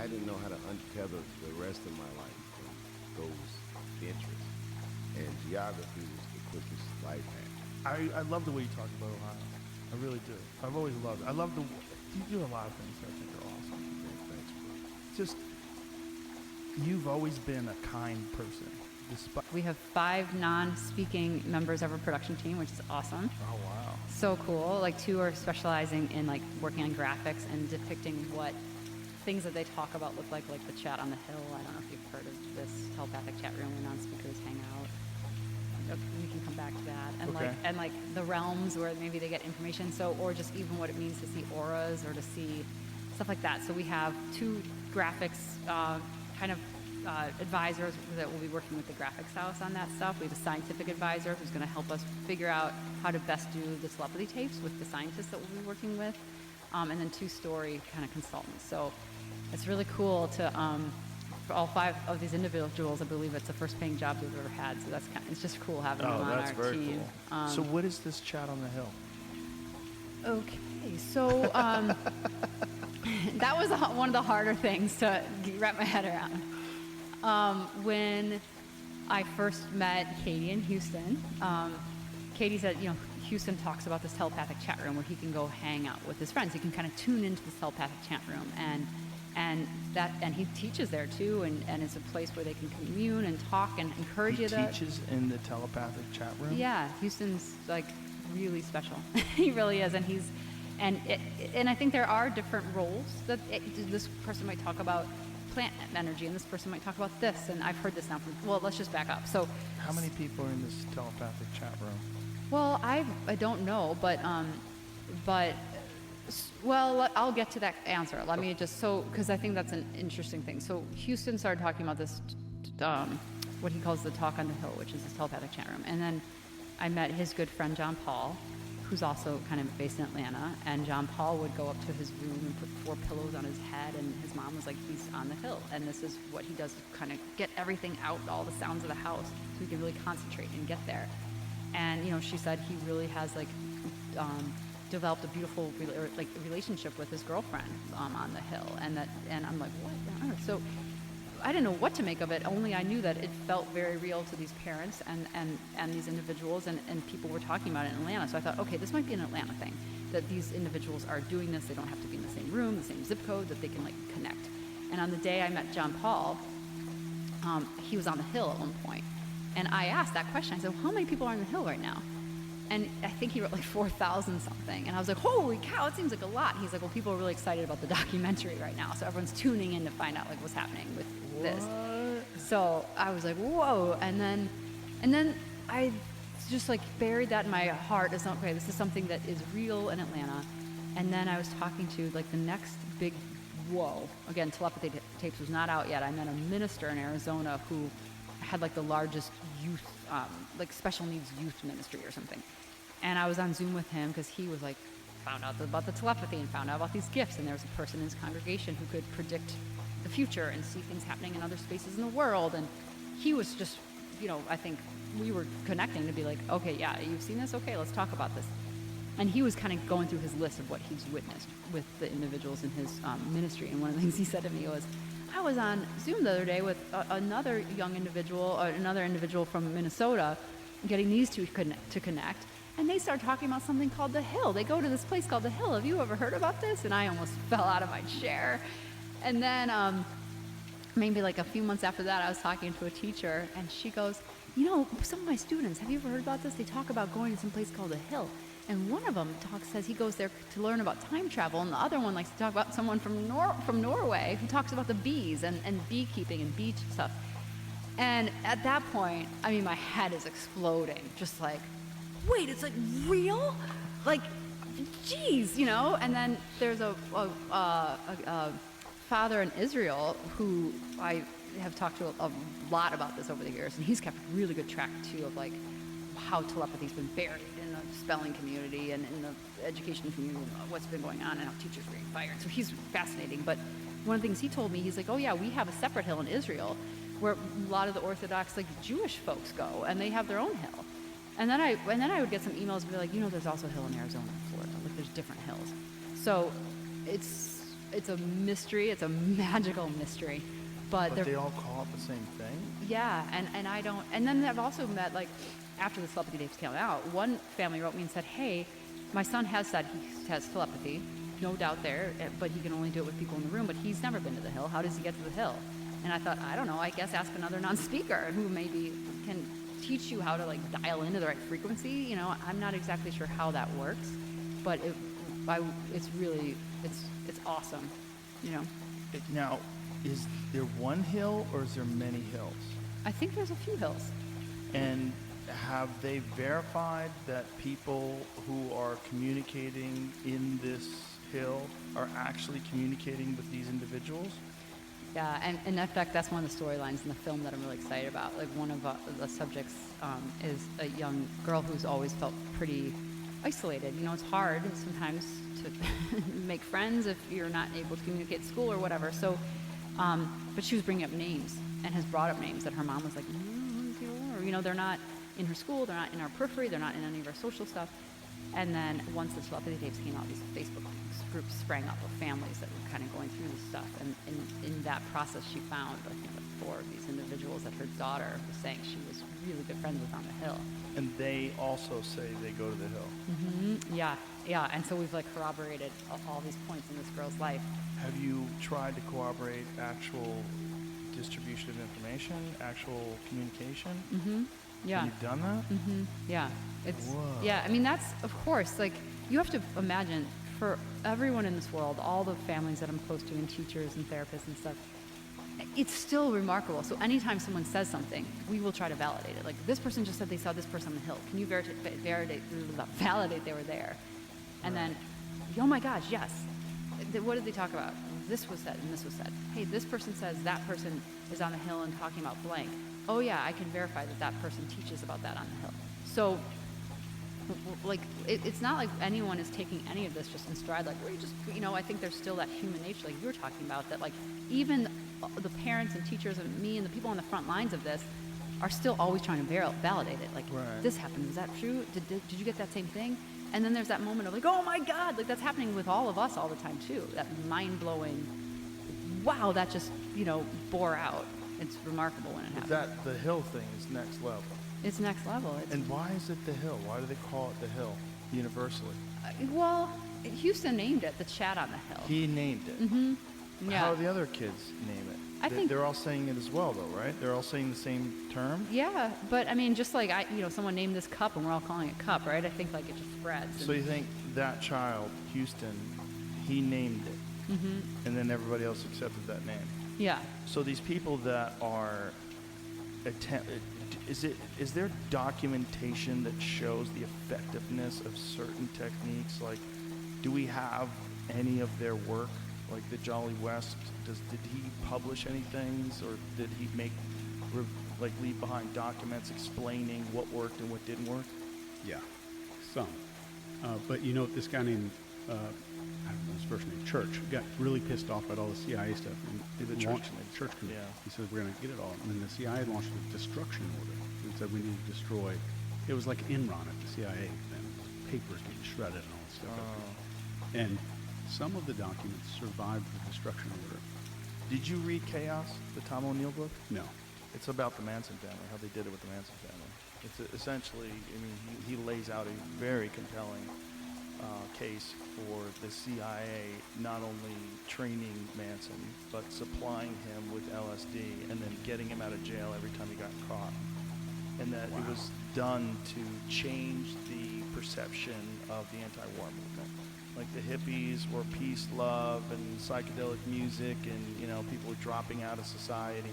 I didn't know how to untether the rest of my life from those interests. And geography was the quickest life hack. I love the way you talk about Ohio. I really do. I've always loved it. I love you do a lot of things that I think are awesome. Thanks, bro. Just, you've always been a kind person. Despite. We have 5 non-speaking members of our production team, which is awesome. Oh, wow. So cool. Like 2 are specializing in like working on graphics and depicting what things that they talk about look like the chat on the hill. I don't know if you've heard of this telepathic chat room where non-speakers hang out. We can come back to that, and like the realms where maybe they get information. So, or just even what it means to see auras or to see stuff like that. So we have 2 graphics advisors that will be working with the graphics house on that stuff. We have a scientific advisor who's going to help us figure out how to best do the telepathy tapes with the scientists that we'll be working with, and then 2 story kind of consultants. So it's really cool to. For all 5 of these individuals, I believe it's the first paying job they've ever had. So it's just cool having them on that's our very team. cool. So what is this chat on the hill? Okay, so that was one of the harder things to wrap my head around. When I first met Katie in Houston, Katie said, Houston talks about this telepathic chat room where he can go hang out with his friends. He can kind of tune into this telepathic chat room, and he teaches there too, and it's a place where they can commune and talk and encourage you. He teaches in the telepathic chat room? Yeah, Houston's like really special. He really is, and I think there are different roles that this person might talk about plant energy, and this person might talk about this, and I've heard this now well, let's just back up. So how many people are in this telepathic chat room? Well, I don't know, but well, I'll get to that answer. Let me just, because I think that's an interesting thing. So Houston started talking about this, what he calls the talk on the hill, which is this telepathic chat room. And then I met his good friend, John Paul, who's also kind of based in Atlanta. And John Paul would go up to his room and put 4 pillows on his head. And his mom was like, he's on the hill. And this is what he does to kind of get everything out, all the sounds of the house, so he can really concentrate and get there. And, she said he really has developed a beautiful relationship with his girlfriend on the hill, and I'm like, what on earth? So I didn't know what to make of it. Only I knew that it felt very real to these parents and these individuals, and people were talking about it in Atlanta. So I thought, okay, this might be an Atlanta thing, that these individuals are doing this. They don't have to be in the same room, the same zip code, that they can connect. And on the day I met John Paul, he was on the hill at one point, and I asked that question. I said, well, how many people are on the hill right now? And I think he wrote 4,000 something. And I was like, holy cow, it seems like a lot. He's like, well, people are really excited about the documentary right now. So everyone's tuning in to find out what's happening with this. So I was like, whoa. And then I just buried that in my heart as, okay, this is something that is real in Atlanta. And then I was talking to the next big, whoa. Again, telepathy tapes was not out yet. I met a minister in Arizona who had the largest youth, special needs youth ministry or something. And I was on Zoom with him because he was found out about the telepathy and found out about these gifts. And there was a person in his congregation who could predict the future and see things happening in other spaces in the world. And he was just, I think we were connecting to be like, okay, yeah, you've seen this? Okay, let's talk about this. And he was kind of going through his list of what he's witnessed with the individuals in his ministry. And one of the things he said to me was, I was on Zoom the other day with another young individual, or another individual from Minnesota, getting these two to connect, and they started talking about something called the Hill. They go to this place called the Hill. Have you ever heard about this? And I almost fell out of my chair. And then maybe a few months after that, I was talking to a teacher, and she goes, some of my students, have you ever heard about this? They talk about going to some place called the Hill. And one of them says he goes there to learn about time travel, and the other one likes to talk about someone from Norway who talks about the bees and beekeeping and beach stuff. And at that point, my head is exploding, just wait, it's real? Geez, And then there's a father in Israel who I have talked to a lot about this over the years, and he's kept really good track too of how telepathy's been buried in the spelling community and in the education community and what's been going on and how teachers are getting fired. So he's fascinating. But one of the things he told me, he's like, oh yeah, we have a separate hill in Israel where a lot of the Orthodox Jewish folks go, and they have their own hill. And then I would get some emails and be like, there's also a hill in Arizona and Florida. There's different hills. So it's a mystery. It's a magical mystery. But they all call it the same thing? Yeah, and I don't. And then I've also met after the telepathy tapes came out, one family wrote me and said, hey, my son has said he has telepathy, no doubt there, but he can only do it with people in the room, but he's never been to the hill. How does he get to the hill? And I thought, I don't know, I guess ask another non-speaker who maybe can teach you how to dial into the right frequency. I'm not exactly sure how that works, but it's really, it's awesome, Now, is there one hill or is there many hills? I think there's a few hills. And have they verified that people who are communicating in this hill are actually communicating with these individuals? Yeah, and in fact, that's one of the storylines in the film that I'm really excited about. Like, one of the subjects is a young girl who's always felt pretty isolated. You know, it's hard sometimes to make friends if you're not able to communicate at school or whatever. So, but she was bringing up names and has brought up names that her mom was like, or, you know, they're not in her school, they're not in our periphery, they're not in any of our social stuff. And then once the celebrity tapes came out, these Facebook groups sprang up of families that were kind of going through this stuff. And in that process, she found, I think, like 4 of these individuals that her daughter was saying she was really good friends with on the Hill. And they also say they go to the Hill. Mm-hmm. Yeah, yeah. And so we've like corroborated all these points in this girl's life. Have you tried to corroborate actual distribution of information, actual communication? Mm-hmm. Yeah. Have you done that? Mm-hmm. Yeah. It's Whoa. yeah. I mean, that's of course like you have to imagine for everyone in this world, all the families that I'm close to, and teachers and therapists and stuff. It's still remarkable. So anytime someone says something, we will try to validate it. Like, this person just said they saw this person on the Hill. Can you validate they were there? And then, oh my gosh, yes. What did they talk about? This was said and this was said. Hey, this person says that person is on the Hill and talking about blank. Oh yeah, I can verify that that person teaches about that on the Hill. So, like, it's not like anyone is taking any of this just in stride. Like, we're just, you know, I think there's still that human nature, like you were talking about, that like even the parents and teachers and me and the people on the front lines of this are still always trying to validate it. Like, this happened, is that true? Did you get that same thing? And then there's that moment of like, oh my God, like that's happening with all of us all the time too. That mind-blowing, wow, that just, you know, bore out. It's remarkable when it happens. That the Hill thing is next level. It's next level. And why is it the Hill? Why do they call it the Hill universally? Well, Houston named it the Chat on the Hill. He named it. Mm-hmm. Yeah. How do the other kids name it? I think they're all saying it as well, though, right? They're all saying the same term. Yeah, but I mean, just like someone named this cup, and we're all calling it cup, right? I think like it just spreads. So you think that child, Houston, he named it, and then everybody else accepted that name? Yeah. So these people that are is there documentation that shows the effectiveness of certain techniques? Like, do we have any of their work? Like the Jolly West, did he publish any things, or did he leave behind documents explaining what worked and what didn't work? Yeah, some. But you know, this guy named, I don't know his first name, Church, got really pissed off at all the CIA stuff. And the launched church group. Yeah. He said, we're going to get it all. And then the CIA launched a destruction order and said we need to destroy. It was like Enron at the CIA, and papers getting shredded and all this stuff. And some of the documents survived the destruction order. Did you read Chaos, the Tom O'Neill book? No. It's about the Manson family, how they did it with the Manson family. It's essentially, I mean, he lays out a very compelling case for the CIA not only training Manson, but supplying him with LSD and then getting him out of jail every time he got caught. And that it was done to change the perception of the anti-war movement. Like the hippies were peace, love, and psychedelic music, and you know, people were dropping out of society.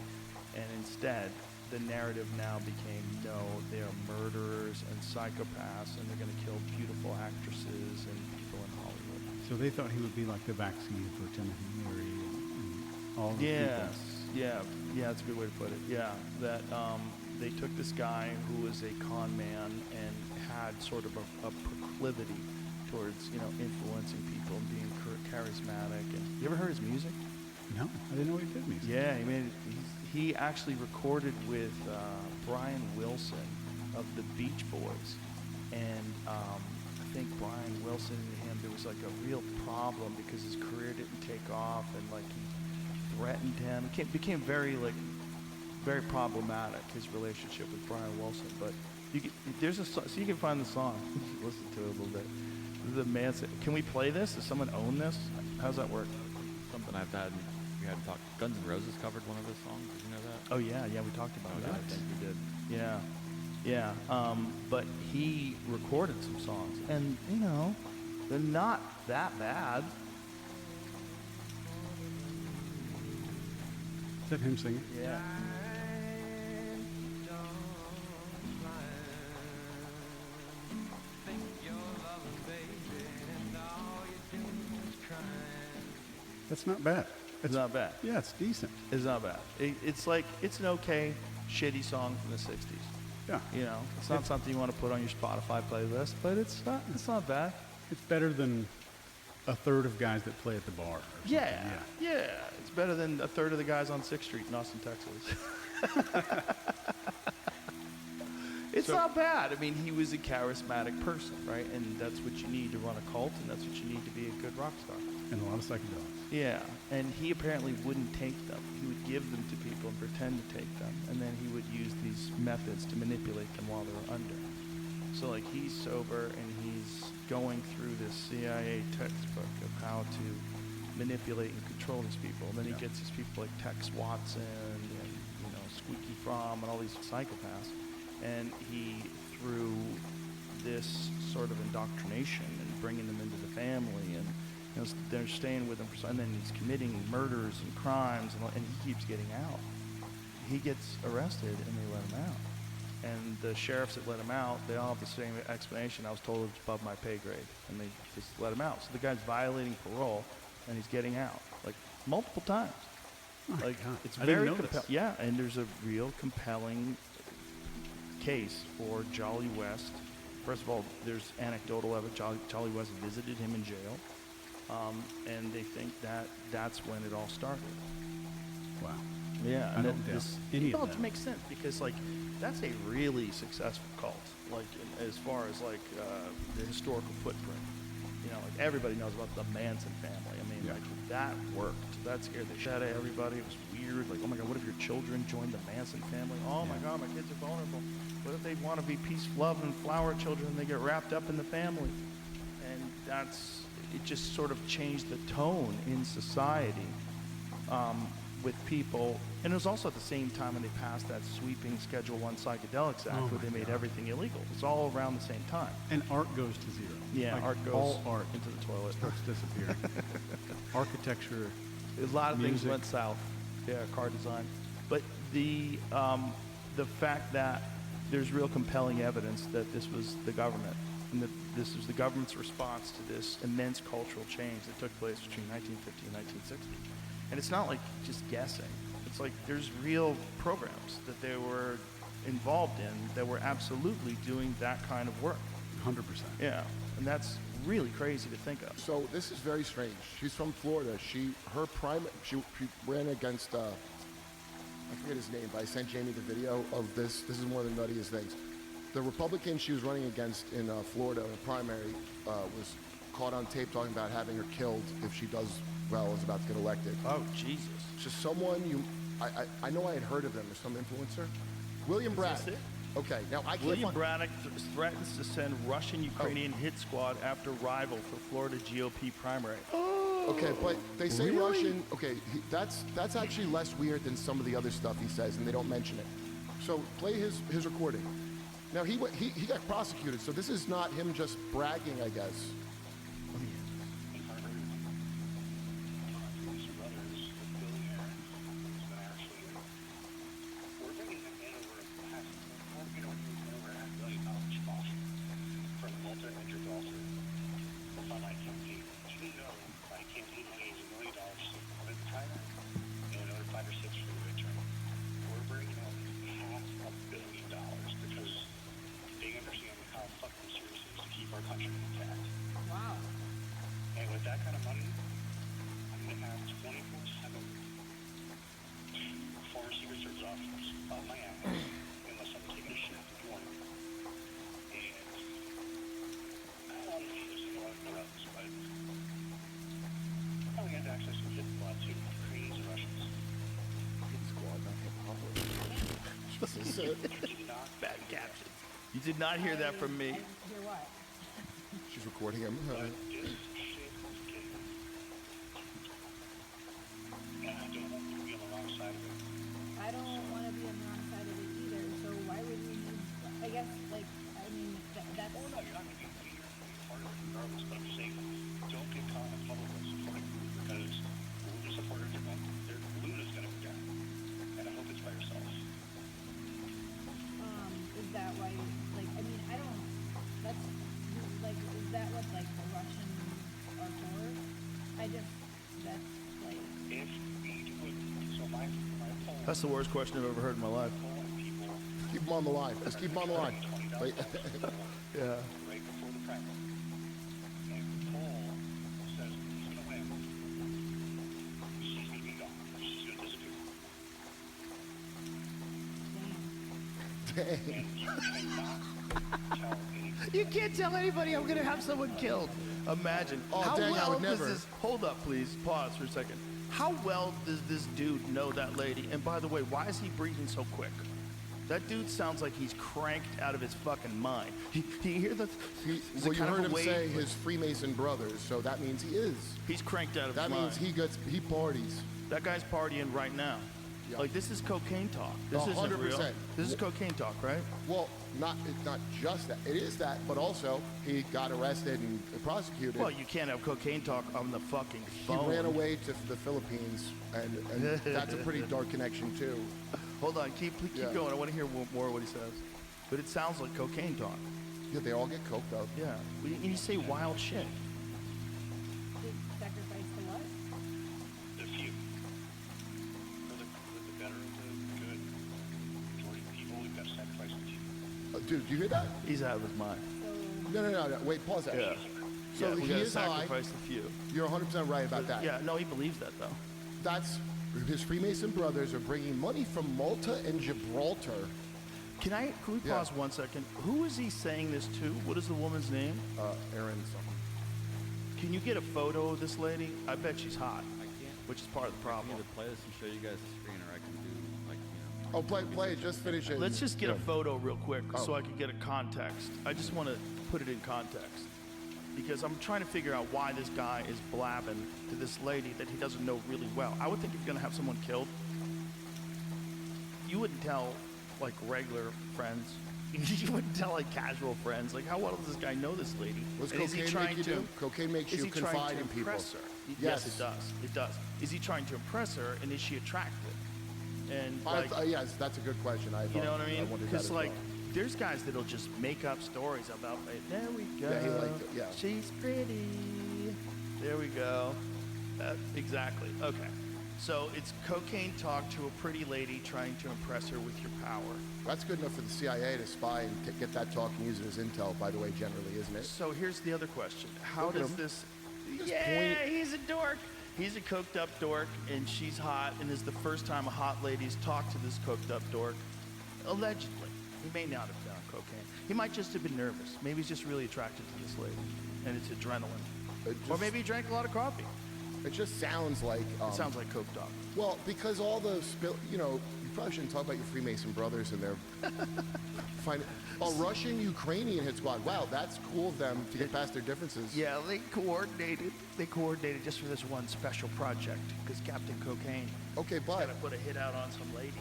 And instead, the narrative now became, no, they are murderers and psychopaths, and they're going to kill beautiful actresses and people in Hollywood. So they thought he would be like the vaccine for Timothy Leary and all the people. Yeah, that's a good way to put it. Yeah, that they took this guy who was a con man and had sort of a proclivity towards, you know, influencing people and being charismatic. And you ever heard his music? No, I didn't know he did music. Yeah, he actually recorded with Brian Wilson of the Beach Boys, and I think Brian Wilson and him, there was like a real problem because his career didn't take off, and like he threatened him. It became very problematic, his relationship with Brian Wilson. But there's a song, so you can find the song. Listen to it a little bit. The Manson. Can we play this? Does someone own this? How's that work? Something we had to talk. Guns N' Roses covered one of his songs. Did you know that? Oh yeah, we talked about that. I think we did. Yeah. But he recorded some songs, and you know, they're not that bad. that him singing? Yeah. That's not bad. It's not bad. Yeah, it's decent. It's not bad. It's like, it's an okay, shitty song from the 60s. Yeah. You know, it's not something you want to put on your Spotify playlist, but it's not bad. It's better than a third of guys that play at the bar. Or Yeah. It's better than a third of the guys on 6th Street in Austin, Texas. It's not bad. I mean, he was a charismatic person, right? And that's what you need to run a cult, and that's what you need to be a good rock star. And a lot of psychedelics. Yeah, and he apparently wouldn't take them. He would give them to people and pretend to take them, and then he would use these methods to manipulate them while they were under. So, like, he's sober, and he's going through this CIA textbook of how to manipulate and control these people. And then he gets these people like Tex Watson and, you know, Squeaky Fromm and all these psychopaths. And he, through this sort of indoctrination and bringing them into the family, and you know, they're staying with him and then he's committing murders and crimes, and he keeps getting out. He gets arrested, and they let him out. And the sheriffs that let him out, they all have the same explanation. I was told it's above my pay grade, and they just let him out. So the guy's violating parole, and he's getting out, like, multiple times. Oh like, God. it's I didn't very know this. compelling. Yeah, and there's a real compelling case for Jolly West. First of all, there's anecdotal evidence. Jolly West visited him in jail, and they think that that's when it all started. Wow. Yeah, I don't doubt any of that. It makes sense because, like, that's a really successful cult. Like, as far as like the historical footprint, you know, like everybody knows about the Manson family. I mean, like that worked. That scared the shit out of everybody. It was weird. Like, oh my God, what if your children join the Manson family? Oh my God, my kids are vulnerable. What if they want to be peace, love, and flower children and they get wrapped up in the family? And it just sort of changed the tone in society with people. And it was also at the same time when they passed that sweeping Schedule I Psychedelics Act where they made everything illegal. It's all around the same time. And art goes to zero. Yeah, Like, art goes all art into the toilet. starts disappearing. Architecture. A lot of things music. went south. Yeah, car design. But the fact that there's real compelling evidence that this was the government, and that this was the government's response to this immense cultural change that took place between 1950 and 1960. And it's not like just guessing. It's like there's real programs that they were involved in that were absolutely doing that kind of work. 100%. Yeah, and that's really crazy to think of. So this is very strange. She's from Florida. She ran against I forget his name, but I sent Jamie the video of this. This is one of the nuttiest things. The Republican she was running against in Florida in a primary was caught on tape talking about having her killed if she does well, is about to get elected. Oh, Jesus. Just someone I know I had heard of them or some influencer. William Braddock. this it? Okay, now I can't William find... Braddock threatens to send Russian-Ukrainian hit squad after rival for Florida GOP primary. Okay, but they say Really? Russian. Okay, that's actually less weird than some of the other stuff he says, and they don't mention it. So play his recording. Now he got prosecuted, so this is not him just bragging, I guess. Wow. And with that kind of money, I'm going to have 24/7 former Secret Service officers on my ass unless I'm taking a shit in the morning. And there's a lot of drugs, but I only had access to hit squad too. Ukrainians and Russians. Hit squad, not hip hop. Bad captions. You did not hear that from me. Hear what? She's recording him. I don't want to be on the wrong side of it either. So why would we need? I guess, like, I mean, that's. Oh no, you're not going to be part of it regardless. But I'm just saying, don't get caught in the public with supporting Luna because Luna supporters are going. Luna's going to go down. That's the worst question I've ever heard in my life. Keep him on the line. Just keep him on the line. Wait. Yeah. right before the practice. And Paul says he's going to win. She's going to be gone. She's going to disappear. Dang. And you cannot tell anybody. You can't tell anybody I'm gonna have someone killed. Imagine. Oh, how dang, I well would does never. this? Hold up, please. Pause for a second. How well does this dude know that lady? And by the way, why is he breathing so quick? That dude sounds like he's cranked out of his fucking mind. You hear the? Well, you heard him say his Freemason brothers, so that means he is. He's cranked out of That his mind. means he parties. That guy's partying right now. Yeah. Like this is cocaine talk. This isn't 100%. real. This is cocaine talk, right? Well, it's not just that. It is that, but also he got arrested and prosecuted. Well, you can't have cocaine talk on the fucking He phone. ran away to the Philippines, and that's a pretty dark connection too. Hold on, keep Yeah. going. I want to hear more what he says. But it sounds like cocaine talk. Yeah, they all get coked up. Yeah. And you say wild shit. Sacrifice the what? The few. For the better of the good. Majority of people, we've got to sacrifice the few. Dude, you hear that? He's out of his mind. No. Wait, pause that. Yeah. So yeah, we he gotta is high. sacrifice the few. You're 100% right about that. Yeah, no, he believes that though. That's his Freemason brothers are bringing money from Malta and Gibraltar. Can we Yeah. pause 1 second? Who is he saying this to? What is the woman's name? Aaron something. Can you get a photo of this lady? I bet she's hot, I can't. which is part of the I can problem. either play this and show you guys the screen, or I can do like you know. Oh, play it. Just finish it. Let's just get a Yeah. photo real quick Oh. so I can get a context. I just want to put it in context because I'm trying to figure out why this guy is blabbing to this lady that he doesn't know really well. I would think if you're going to have someone killed, you wouldn't tell like regular friends. You wouldn't tell like casual friends. Like, how well does this guy know this lady? What's And is he cocaine trying make you to? do? Cocaine makes Is you he trying confide to in people. impress her? Yes. It does. It does. Is he trying to impress her, and is she attractive? And like, Yes, that's a good question. you know what I mean? wondered that Because as like, well. there's guys that'll just make up stories about. Like, there we go. Yeah, he liked it, yeah. She's pretty. There we go. Exactly. Okay. So it's cocaine talk to a pretty lady trying to impress her with your power. That's good enough for the CIA to spy and get that talk and use it as intel, by the way, generally, isn't it? So here's the other question. How Look at does him. this... Just Yeah, point- he's a dork. He's a coked up dork, and she's hot, and this is the first time a hot lady's talked to this coked up dork. Allegedly. He may not have done cocaine. He might just have been nervous. Maybe he's just really attracted to this lady, and it's adrenaline. Or maybe he drank a lot of coffee. It just sounds like... It sounds like coked up. Well, because all the you probably shouldn't talk about your Freemason brothers and their a Russian Ukrainian hit squad. Wow, that's cool of them to get past their differences. Yeah, they coordinated. They coordinated just for this one special project, because Captain Cocaine Okay, got but to put a hit out on some lady.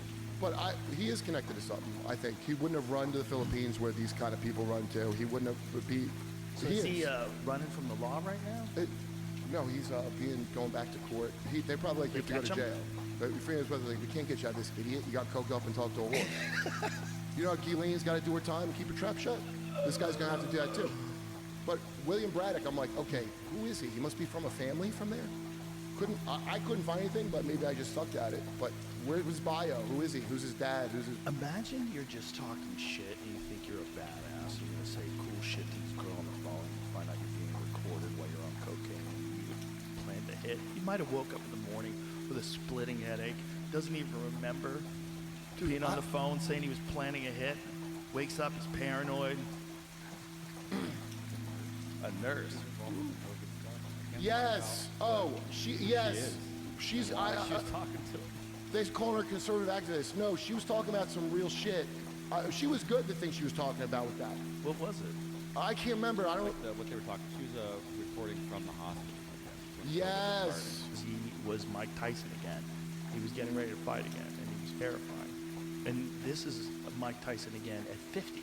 he is connected to something. I think he wouldn't have run to the Philippines where these kind of people run to. He wouldn't have be. So is he running from the law right now? No, he's going back to court. They probably like you have to go to catch him? jail. But your Freeman's brothers like, we can't get you out of this idiot. You got coked up and talked to a whore. You know how Gilean's got to do her time and keep her trap shut? This guy's going to have to do that too. But William Braddock, I'm like, okay, who is he? He must be from a family from there? I couldn't find anything, but maybe I just sucked at it. But where's his bio? Who is he? Who's his dad? Imagine you're just talking shit and you think you're a badass. You're gonna say cool shit to this girl on the phone and you find out you're being recorded while you're on cocaine and you plan to hit. You might have woke up in the morning with a splitting headache, doesn't even remember being on the phone saying he was planning a hit. Wakes up, he's paranoid. A nurse. Yes. Oh, yes. She's She was talking to him. They call her a conservative activist. No, she was talking about some real shit. She was good, the thing she was talking about with that. What was it? I can't remember. I don't. What they were talking. She was reporting from the hospital. Yes. He was Mike Tyson again. He was getting ready to fight again, and he was terrifying. And this is Mike Tyson again at 50,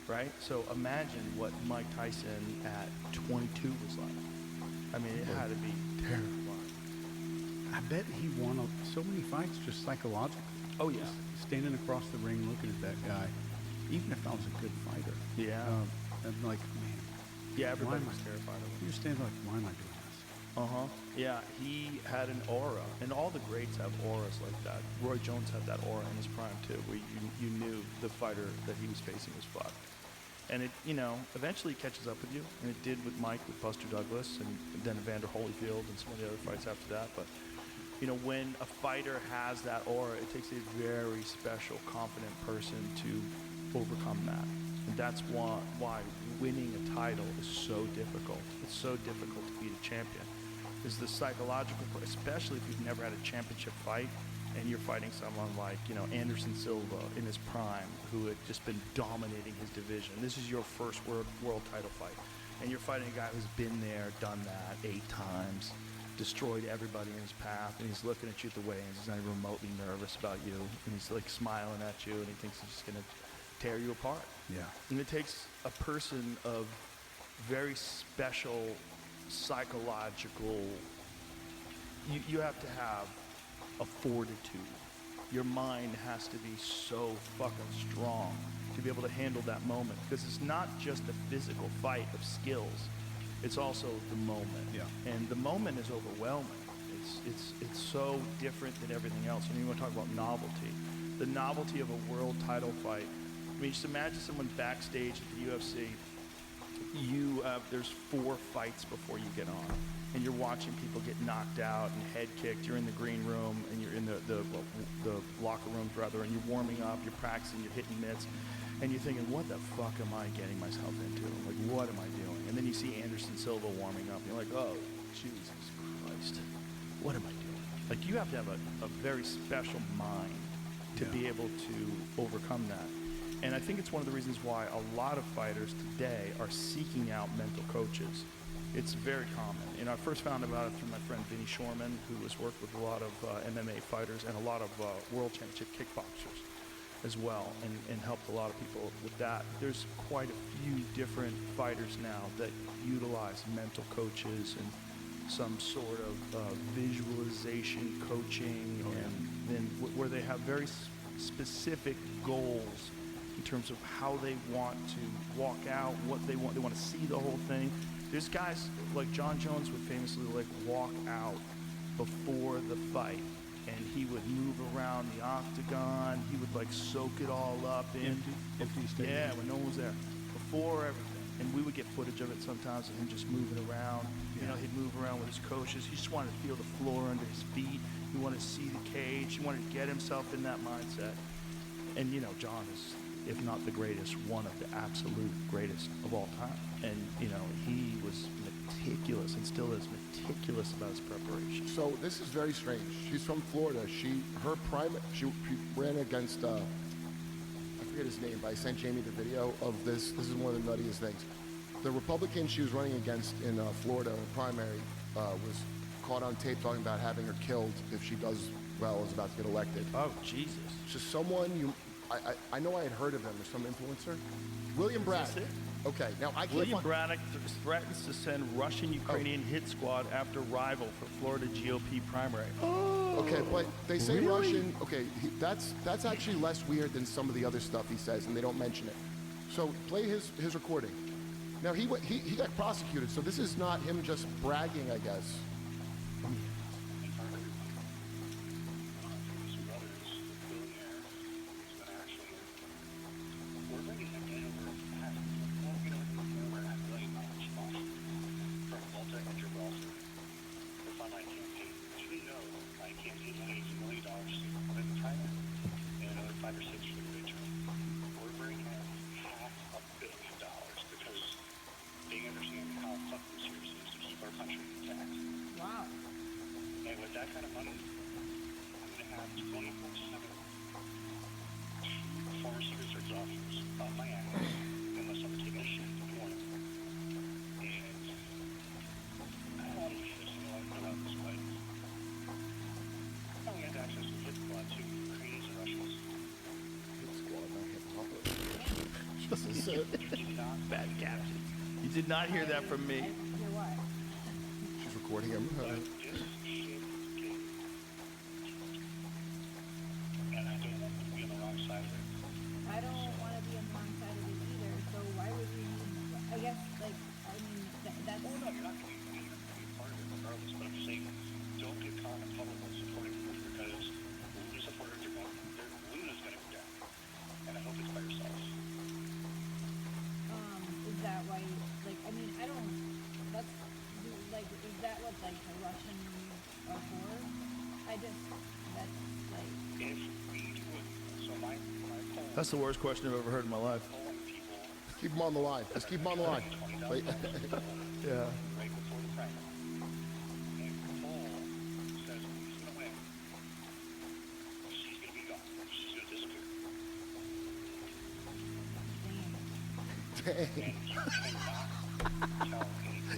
right? So imagine what Mike Tyson at 22 was like. I mean, it had to be terrifying. I bet he won so many fights just psychologically. Oh, yeah. Just standing across the ring looking at that guy, even if I was a good fighter. Yeah. I'm like, man. Yeah, everybody why am was I- terrified of him. You're standing like, why am I doing this? Yeah, he had an aura, and all the greats have auras like that. Roy Jones had that aura in his prime too, where you knew the fighter that he was facing was fucked. And it, eventually catches up with you, and it did with Mike, with Buster Douglas, and then Evander Holyfield, and some of the other fights after that. But when a fighter has that aura, it takes a very special, confident person to overcome that. And that's why winning a title is so difficult. It's so difficult to beat a champion. Is the psychological, especially if you've never had a championship fight, and you're fighting someone like, Anderson Silva in his prime, who had just been dominating his division. This is your first world title fight. And you're fighting a guy who's been there, done that 8 times, destroyed everybody in his path, and he's looking at you at the weigh-ins. He's not even remotely nervous about you, and he's like smiling at you, and he thinks he's just gonna tear you apart. Yeah. And it takes a person of very special psychological, you have to have a fortitude. Your mind has to be so fucking strong to be able to handle that moment, because it's not just a physical fight of skills, it's also the moment. Yeah. And the moment is overwhelming. It's so different than everything else. And you want to talk about novelty. The novelty of a world title fight. I mean, just imagine someone backstage at the UFC. There's 4 fights before you get on, and you're watching people get knocked out and head kicked. You're in the green room, and you're in the locker rooms rather, and you're warming up, you're practicing, you're hitting mitts, and you're thinking, what the fuck am I getting myself into? Like, what am I doing? And then you see Anderson Silva warming up, and you're like, oh, Jesus Christ, what am I doing? Like, you have to have a very special mind to be able to overcome that. And I think it's one of the reasons why a lot of fighters today are seeking out mental coaches. It's very common. I first found about it through my friend Vinny Shorman, who has worked with a lot of MMA fighters and a lot of world championship kickboxers as well, and helped a lot of people with that. There's quite a few different fighters now that utilize mental coaches and some sort of visualization coaching, and where they have very specific goals in terms of how they want to walk out, what they want. They want to see the whole thing. There's guys like John Jones would famously walk out before the fight, and he would move around the octagon. He would soak it all up in empty stadium. Yeah, when no one was there, before everything. And we would get footage of it sometimes of him just moving around. He'd move around with his coaches. He just wanted to feel the floor under his feet. He wanted to see the cage. He wanted to get himself in that mindset. And John is, if not the greatest, one of the absolute greatest of all time. And, he was meticulous, and still is meticulous about his preparation. So this is very strange. She's from Florida. She ran against, I forget his name, but I sent Jamie the video of this. This is one of the nuttiest things. The Republican she was running against in Florida in the primary was caught on tape talking about having her killed if she does well, is about to get elected. Oh, Jesus. So someone I know I had heard of him, or some influencer. William Braddock. Okay, now I can't William Braddock threatens to send Russian-Ukrainian hit squad after rival for Florida GOP primary. Okay, but they say Really? Russian. Okay, that's actually less weird than some of the other stuff he says, and they don't mention it. So play his recording. Now he got prosecuted, so this is not him just bragging, I guess. Wow. And with that kind of money, I'm going to have 24/7 former Secret Service officers on my ass unless I'm taking a shit in the morning. And I don't want to be fixing a lot about this fight. I only have access to hit squad to Ukrainians and Russians. Hit squad, not hip hop. Bad caption. You did not hear that from me. Hear what? She's recording him. And I don't want to be on the wrong side of it. I don't want to be on the wrong side of it either. So why would you need? I guess that's. Well, no, you're not going to be part of it regardless. If we do it, so my poll, That's the worst question I've ever heard in my life. polling people Keep him on the line. Just keep him on the line. Wait. Yeah. right before the primary. And the poll says who's going to win. She's going to be gone. She's going to disappear. Dang.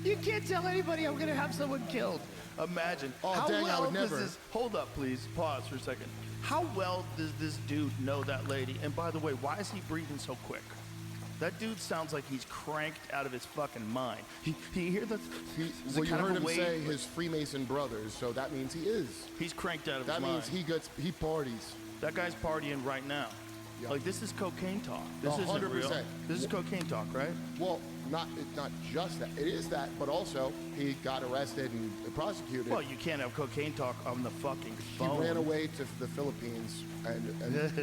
You can't tell anybody I'm gonna have someone killed. Imagine. Oh, how dang, I well would does never. this? Hold up, please. Pause for a second. How well does this dude know that lady? And by the way, why is he breathing so quick? That dude sounds like he's cranked out of his fucking mind. He hear that? Well, you heard him say his Freemason brothers, so that means he is. He's cranked out of That his mind. means he parties. That guy's partying right now. Yeah. Like, this is cocaine talk. This isn't 100%. real. This is cocaine talk, right? Well, not just that. It is that, but also he got arrested and prosecuted. Well, you can't have cocaine talk on the fucking He phone. ran away to the Philippines, and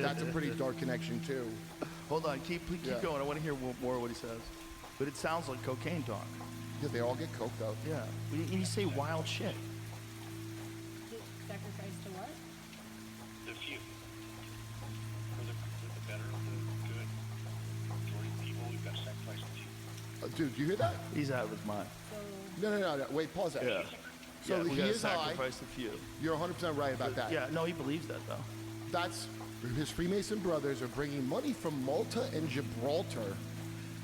that's a pretty dark connection too. Hold on, keep Yeah. going. I want to hear more of what he says. But it sounds like cocaine talk. Yeah, they all get coked out. Yeah. And you say wild shit. Sacrifice to what? The few. For the better of the good. Majority of people, we've got to sacrifice the few. Dude, you hear that? He's out of his mind. No. Wait, pause that. Yeah. So yeah, we he gotta is high. sacrifice the few. You're 100% right about that. Yeah, no, he believes that though. That's his Freemason brothers are bringing money from Malta and Gibraltar.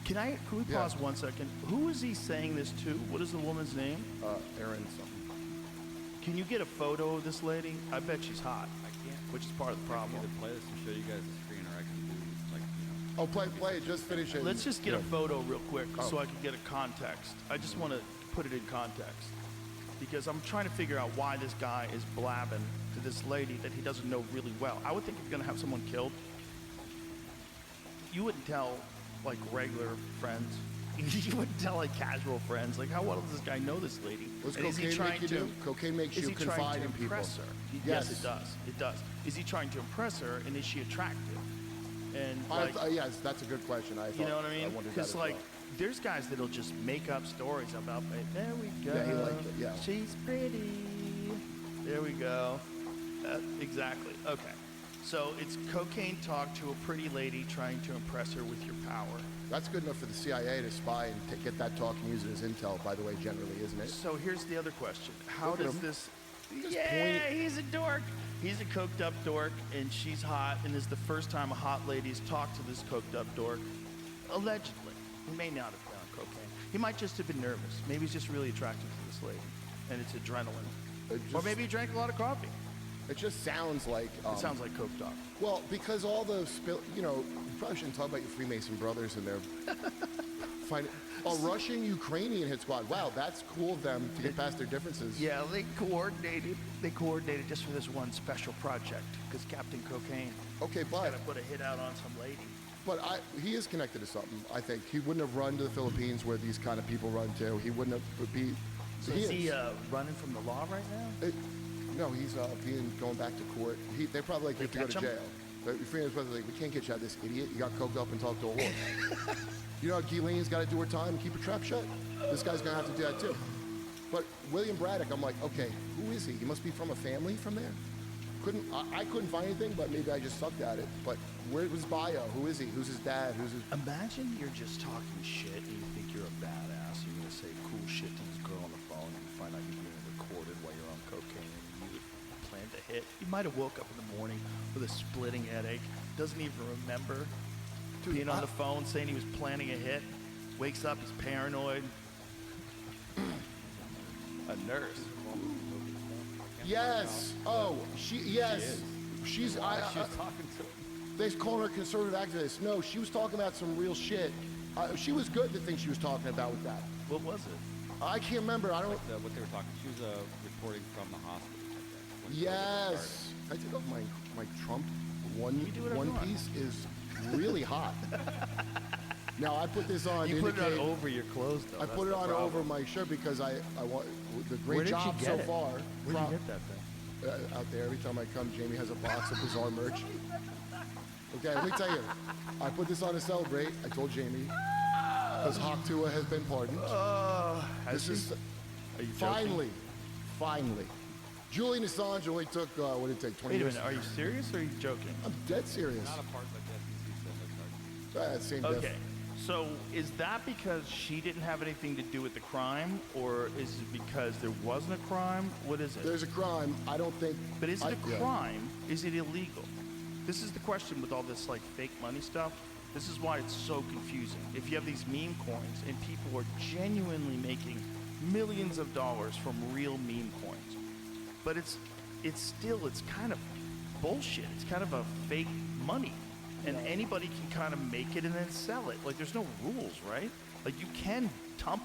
Can we pause 1 second? Who is he saying this to? What is the woman's name? Aaron something. Can you get a photo of this lady? I bet she's hot. I can't. Which is part of the I problem. can either play this and show you guys the screen, or I can do like, you know. Oh, play it. Just finish it. Let's just get a photo real quick Oh. so I can get a context. I just want to put it in context because I'm trying to figure out why this guy is blabbing to this lady that he doesn't know really well. I would think if you're gonna have someone killed, you wouldn't tell like regular friends. You wouldn't tell like casual friends. Like, how well does this guy know this lady? What's And is he cocaine trying make you to? do? Cocaine makes Is you he trying confide to in people. impress her? Yes, it does. It does. Is he trying to impress her, and is she attractive? And like, Yes, that's a good question. you know what I mean? wondered that Because as like, well. there's guys that'll just make up stories about. There we go. Yeah, he liked it, yeah. She's pretty. There we go. Exactly. Okay. So it's cocaine talk to a pretty lady trying to impress her with your power. That's good enough for the CIA to spy and get that talk and use it as intel, by the way, generally, isn't it? So here's the other question. How Look at does him. this... Just Yeah, point- he's a dork. He's a coked up dork, and she's hot, and this is the first time a hot lady's talked to this coked up dork. Allegedly. He may not have been on cocaine. He might just have been nervous. Maybe he's just really attracted to this lady, and it's adrenaline. Or maybe he drank a lot of coffee. It just sounds like... It sounds like coke talk. Well, because all the you probably shouldn't talk about your Freemason brothers and their... A Russian Ukrainian hit squad. Wow, that's cool of them to get past their differences. Yeah, they coordinated. They coordinated just for this one special project, because Captain Cocaine Okay, got to but put a hit out on some lady. he is connected to something, I think. He wouldn't have run to the Philippines where these kind of people run to. He wouldn't have... So is he running from the law right now? No, he's going back to court. They're probably like, you have to go to catch him? jail. But your friends was like, we can't get you out of this, idiot. You got coked up and talked to a horse. You know, Gilene's got to do her time and keep her trap shut. This guy's going to have to do that too. But William Braddock, I'm like, okay, who is he? He must be from a family from there. I couldn't find anything, but maybe I just sucked at it. But where was his bio? Who is he? Who's his dad? Who's his... Imagine you're just talking shit and you think you're a badass. You're going to say cool shit to this girl on the phone and you find out you're being recorded while you're on cocaine and you planned a hit. You might have woke up in the morning with a splitting headache, doesn't even remember being on the phone saying he was planning a hit, wakes up, he's paranoid. A nurse. Yes. Oh, yes. She's Why she was talking to him. They call her a conservative activist. No, she was talking about some real shit. She was good, the thing she was talking about with that. What was it? I can't remember. I don't... What they were talking. She was reporting from the hospital. I guess, when Yes. I take off my Trump one want. piece is really hot. Now I put this on. You to put it on indicate- over your clothes, though. I That's put it the on problem. over my shirt because I want the Where great did job you so get it? far. Where did you get that thing? Out there. Every time I come, Jamie has a box of bizarre merch. Okay, let me tell you. I put this on to celebrate. I told Jamie because Hawk Tua has been pardoned. Has This he? is Are you joking? finally. Julian Assange only took, what did it take, 20 Wait a years? minute, are you serious or are you joking? I'm dead serious. Not a part like the FCC said. Same Okay, diff. so is that because she didn't have anything to do with the crime, or is it because there wasn't a crime? What is it? There's a crime. I don't think. But is it a yeah. crime? Is it illegal? This is the question with all this like fake money stuff. This is why it's so confusing. If you have these meme coins and people are genuinely making millions of dollars from real meme coins, but it's kind of bullshit. It's kind of a fake money, and anybody can kind of make it and then sell it. Like there's no rules, right? Like you can dump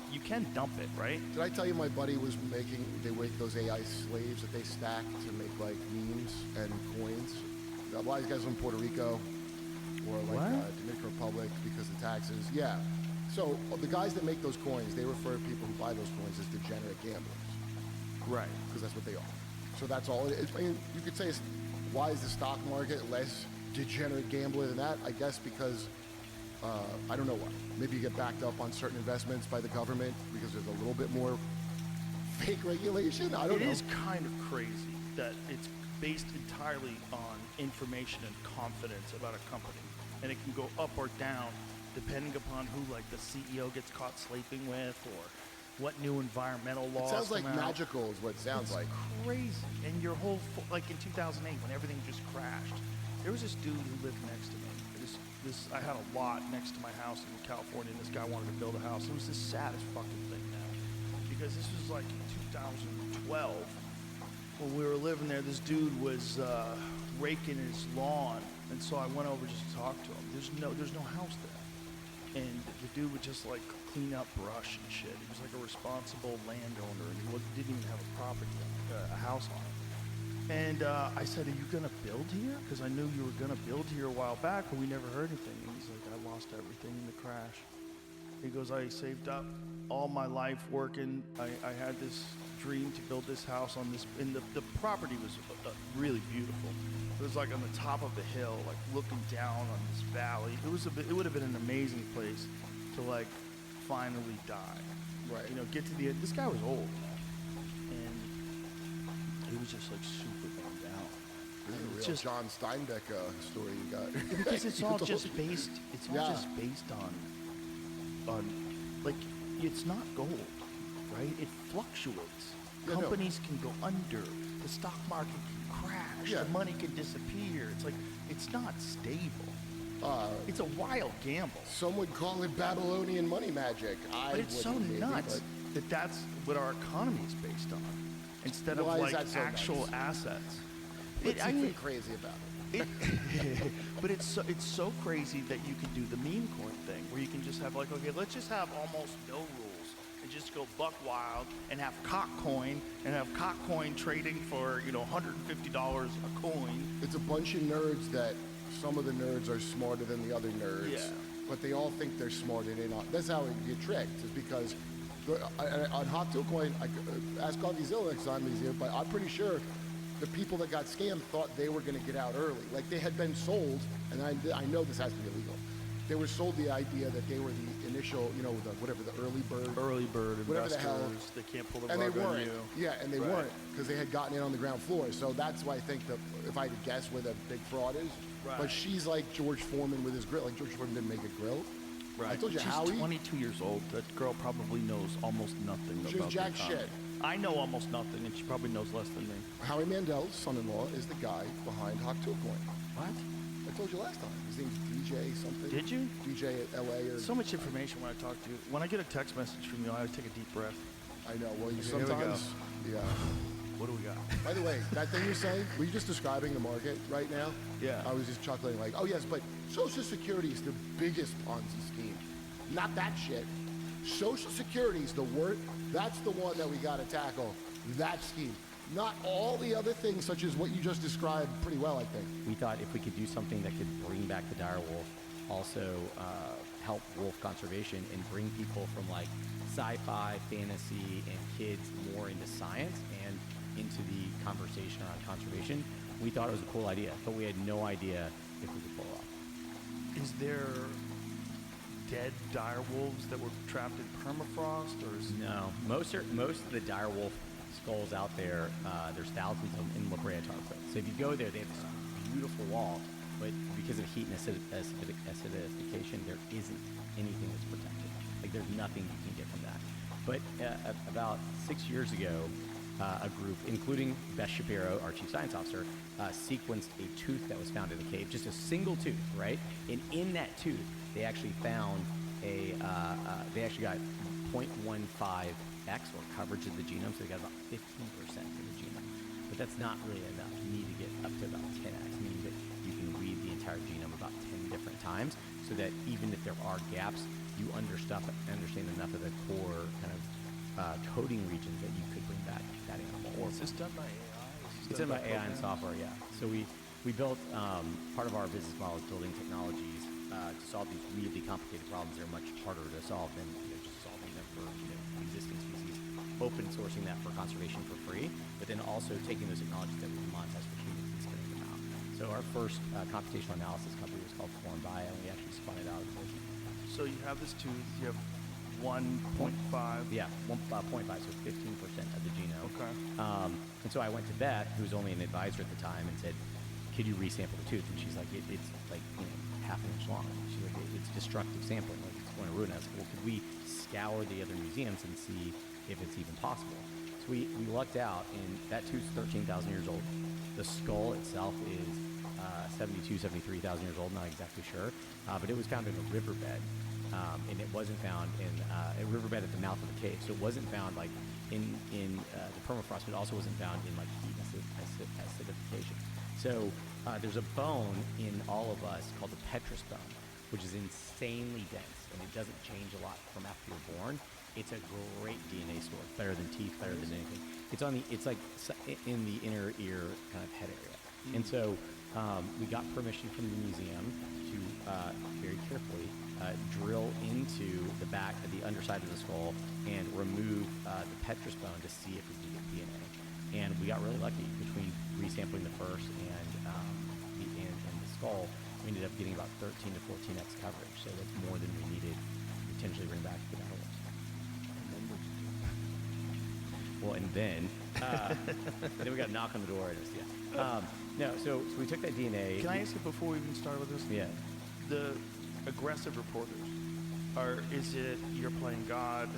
it, right? Did I tell you my buddy was making, they make those AI slaves that they stack to make like memes and coins? A lot of these guys from Puerto Rico or like Dominican Republic because of taxes. Yeah. So the guys that make those coins, they refer to people who buy those coins as degenerate gamblers. Right. Because that's what they are. So that's all it is. I mean, you could say, why is the stock market less degenerate gambler than that? I guess because, I don't know why. Maybe you get backed up on certain investments by the government because there's a little bit more fake regulation. I don't know. It is kind of crazy that it's based entirely on information and confidence about a company. And it can go up or down depending upon who like the CEO gets caught sleeping with or what new environmental laws It sounds like come out. magical is what it sounds like. Crazy. And your whole, like in 2008 when everything just crashed, there was this dude who lived next to me. I had a lot next to my house in California, and this guy wanted to build a house. It was the saddest fucking thing now. Because this was like in 2012. When we were living there, this dude was raking his lawn, and so I went over just to talk to him. There's no house there, and the dude would just like clean up brush and shit. He was like a responsible landowner, and he didn't even have a property, a house on it. And I said, "Are you gonna build here? Because I knew you were gonna build here a while back, but we never heard anything." And he's like, "I lost everything in the crash." He goes, "I saved up all my life working. I had this dream to build this house on this, and the property was really beautiful. It was like on the top of the hill, like looking down on this valley. It would have been an amazing place to like finally die. Right. You know, get to the end. This guy was old, and he was just like super bummed out. This is a real Just- John Steinbeck story you got. Because it's all You just told- based. It's all Yeah. just based on like it's not gold, right? It fluctuates. Yeah, no. Companies can go under. The stock market can crash. Yeah. The money can disappear. It's like it's not stable. It's a wild gamble. Some would call it Babylonian money magic. But it's so wouldn't, maybe, nuts that that's what our economy is based on, instead Why of is like that so actual nuts? assets. What's even crazy about it? But it's so crazy that you can do the meme coin thing, where you can just have like, okay, let's just have almost no rules and just go buck wild and have cock coin trading for $150 a coin. It's a bunch of nerds that some of the nerds are smarter than the other nerds. Yeah. But they all think they're smarter. They're not. That's how you get tricked. Is because on Hot Tool Coin, ask Coffeezilla next time he's here. But I'm pretty sure the people that got scammed thought they were going to get out early. Like they had been sold, and I know this has to be illegal. They were sold the idea that they were the initial, the early bird, whatever the hell. investors, they can't pull the And rug they on weren't. you. Yeah, and they Right. weren't because they had gotten in on the ground floor. So that's why I think that if I had to guess where the big fraud is. Right. But she's like George Foreman with his grill. Like George Foreman didn't make a grill. Right. I told you She's Howie. 22 years old. That girl probably knows almost nothing She was about jack the economy. shit. I know almost nothing, and she probably knows less than me. Howie Mandel's son-in-law is the guy behind Hot Tool Coin. What? I told you last time. His name's DJ something. Did you? DJ at LA or. So much information when I talk to you. When I get a text message from you, I always take a deep breath. I know. Well, you Okay, here we sometimes. go. Yeah. What do we got? By the way, that thing you're saying, were you just describing the market right now? Yeah. I was just chuckling like, oh yes, but Social Security is the biggest Ponzi scheme. Not that shit. Social Security is the worst. That's the one that we got to tackle. That scheme. Not all the other things, such as what you just described pretty well, I think. We thought if we could do something that could bring back the dire wolf, also help wolf conservation and bring people from like sci-fi, fantasy, and kids more into science and into the conversation around conservation, we thought it was a cool idea, but we had no idea if we could pull it off. Is there dead dire wolves that were trapped in permafrost, or is No, most of the dire wolf skulls out there. There's thousands of them in La Brea tar pit. So if you go there, they have this beautiful wall, but because of heat and acidification, there isn't anything that's protected. Like there's nothing you can get from that. But about 6 years ago, a group, including Beth Shapiro, our chief science officer, sequenced a tooth that was found in the cave, just a single tooth, right? And in that tooth, they actually found they actually got 0.15x or coverage of the genome, so they got about 15% of the genome. But that's not really enough. You need to get up to about 10x, meaning that you can read the entire genome about 10 different times, so that even if there are gaps, you understand enough of the core kind of coding regions that you could bring back that animal. Or Is this done by AI? it's done by AI and software, yeah. So we built part of our business model is building technologies to solve these really complicated problems that are much harder to solve than just solving them for existing species. Open sourcing that for conservation for free, but then also taking those technologies that we can monetize for humans and spinning them out. So our first computational analysis company was called Form Bio, and we actually spun it out of the business. So you have this tooth. You have 1.5. Yeah, 1.5, so 15% of the genome. Okay. And so I went to Beth, who was only an advisor at the time, and said, "Could you resample the tooth?" And she's like, "It's like half an inch long." She's like, "It's destructive sampling. Like it's going to ruin us." Well, could we scour the other museums and see if it's even possible? So we lucked out, and that tooth's 13,000 years old. The skull itself is 73,000 years old. Not exactly sure, but it was found in a riverbed. And it wasn't found in a riverbed at the mouth of the cave. So it wasn't found like in the permafrost, but it also wasn't found in like heat acidification. So there's a bone in all of us called the petrous bone, which is insanely dense, and it doesn't change a lot from after you're born. It's a great DNA store, better than teeth, better than anything. It's like in the inner ear kind of head area. And so we got permission from the museum to very carefully drill into the back of the underside of the skull and remove the petrous bone to see if we can get DNA. And we got really lucky between resampling the first and the skull. We ended up getting about 13 to 14x coverage, so that's more than we needed to potentially bring back the battle. Well, and then we got a knock on the door. No, so we took that DNA. Can I ask you before we even start with this? Yeah. The aggressive reporters, is it you're playing God?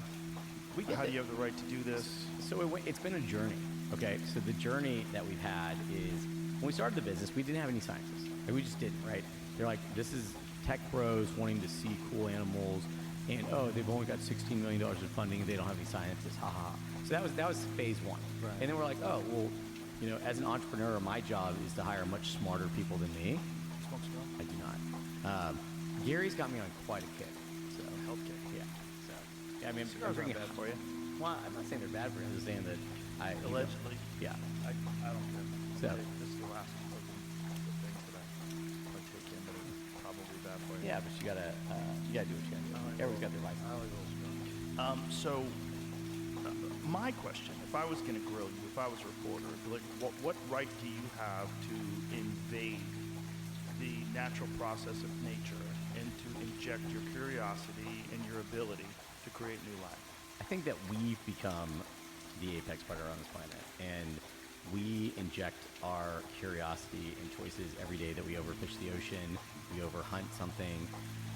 How do you have the right to do this? So it's been a journey, okay? So the journey that we've had is, when we started the business, we didn't have any scientists. Like, we just didn't, right? They're like, this is tech bros wanting to see cool animals, and they've only got $16 million in funding, and they don't have any scientists, haha. So that was phase one. Right. And then we're like, oh, well, as an entrepreneur, my job is to hire much smarter people than me. Smoke cigar? I do not. Gary's got me on quite a kick. So health kick. Yeah. So yeah, I mean, cigars aren't bad for you. Well, I'm not saying they're bad for you. I'm just saying that Allegedly. Yeah. I don't care. So this is the last of the things that I partake in, but it's probably bad for you. yeah, but you gotta do what you gotta do. Everyone's got their vices. I like a little cigar. So my question, if I was going to grill you, if I was a reporter, like, what right do you have to invade the natural process of nature and to inject your curiosity and your ability to create new life? I think that we've become the apex predator on this planet, and we inject our curiosity and choices every day that we overfish the ocean, we overhunt something.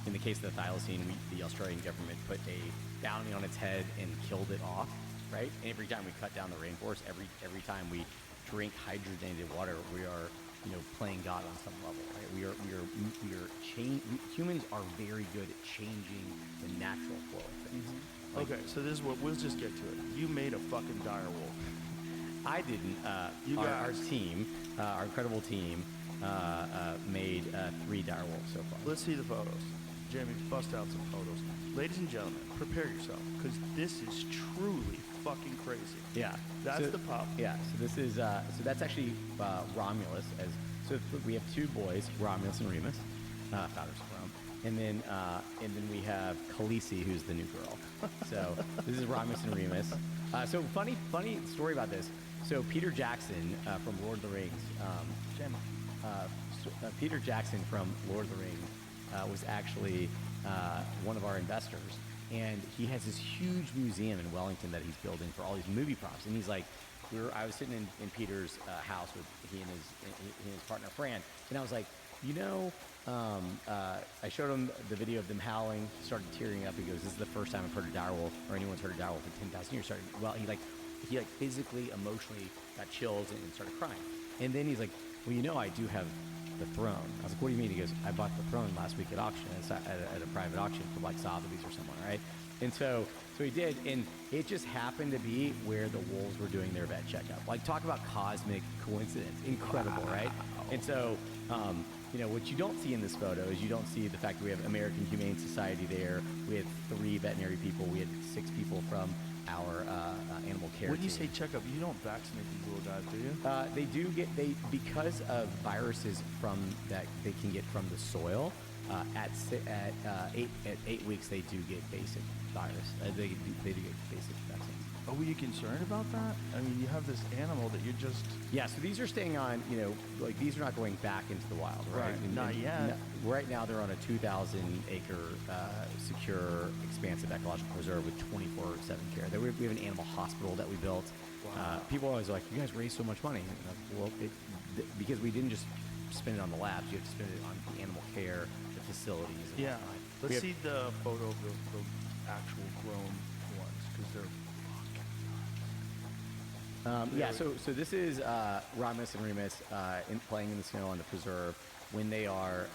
In the case of the thylacine, the Australian government put a bounty on its head and killed it off, right? And every time we cut down the rainforest, every time we drink hydrogenated water, we are, playing God on some level, right? Humans are very good at changing the natural flow of things. Okay, so this is what, we'll just get to it. You made a fucking dire wolf. I didn't. Our team, our incredible team, made 3 dire wolves so far. Let's see the photos. Jamie, bust out some photos. Ladies and gentlemen, prepare yourself, because this is truly fucking crazy. Yeah. That's the pup. Yeah, so this is, so that's actually Romulus. So we have 2 boys, Romulus and Remus, founders of Rome. And then we have Khaleesi, who's the new girl. So this is Romulus and Remus. So funny story about this. So Peter Jackson from Lord of the Rings, Peter Jackson from Lord of the Rings was actually one of our investors. and he has this huge museum in Wellington that he's building for all these movie props. And he's like, I was sitting in Peter's house with he and his partner Fran, and I was like, I showed him the video of them howling. He started tearing up. He goes, "This is the first time I've heard a direwolf, or anyone's heard a direwolf in 10,000 years." He physically, emotionally got chills and started crying. And then he's like, "Well, I do have the throne." I was like, "What do you mean?" He goes, "I bought the throne last week at auction, at a private auction from like Sotheby's or someone, right?" And so he did, and it just happened to be where the wolves were doing their vet checkup. Like, talk about cosmic coincidence, incredible, right? And so, what you don't see in this photo is you don't see the fact that we have American Humane Society there. We had 3 veterinary people. We had 6 people from our animal care When you team. say checkup, you don't vaccinate these little guys, do you? They do because of viruses that they can get from the soil. At 8 weeks, they do get basic virus. They do get basic vaccines. Oh, were you concerned about that? I mean, you have this animal that you're just... Yeah, so these are staying on, these are not going back into the wild, right? Right, not yet. Right now, they're on a 2,000-acre secure, expansive ecological preserve with 24/7 care. We have an animal hospital that we built. Wow. People are always like, "You guys raise so much money." Well, because we didn't just spend it on the labs. You have to spend it on the animal care, the facilities. And Yeah. whatnot. Let's see the photo of the actual grown ones, because they're... So this is Ramus and Remus playing in the snow on the preserve when they are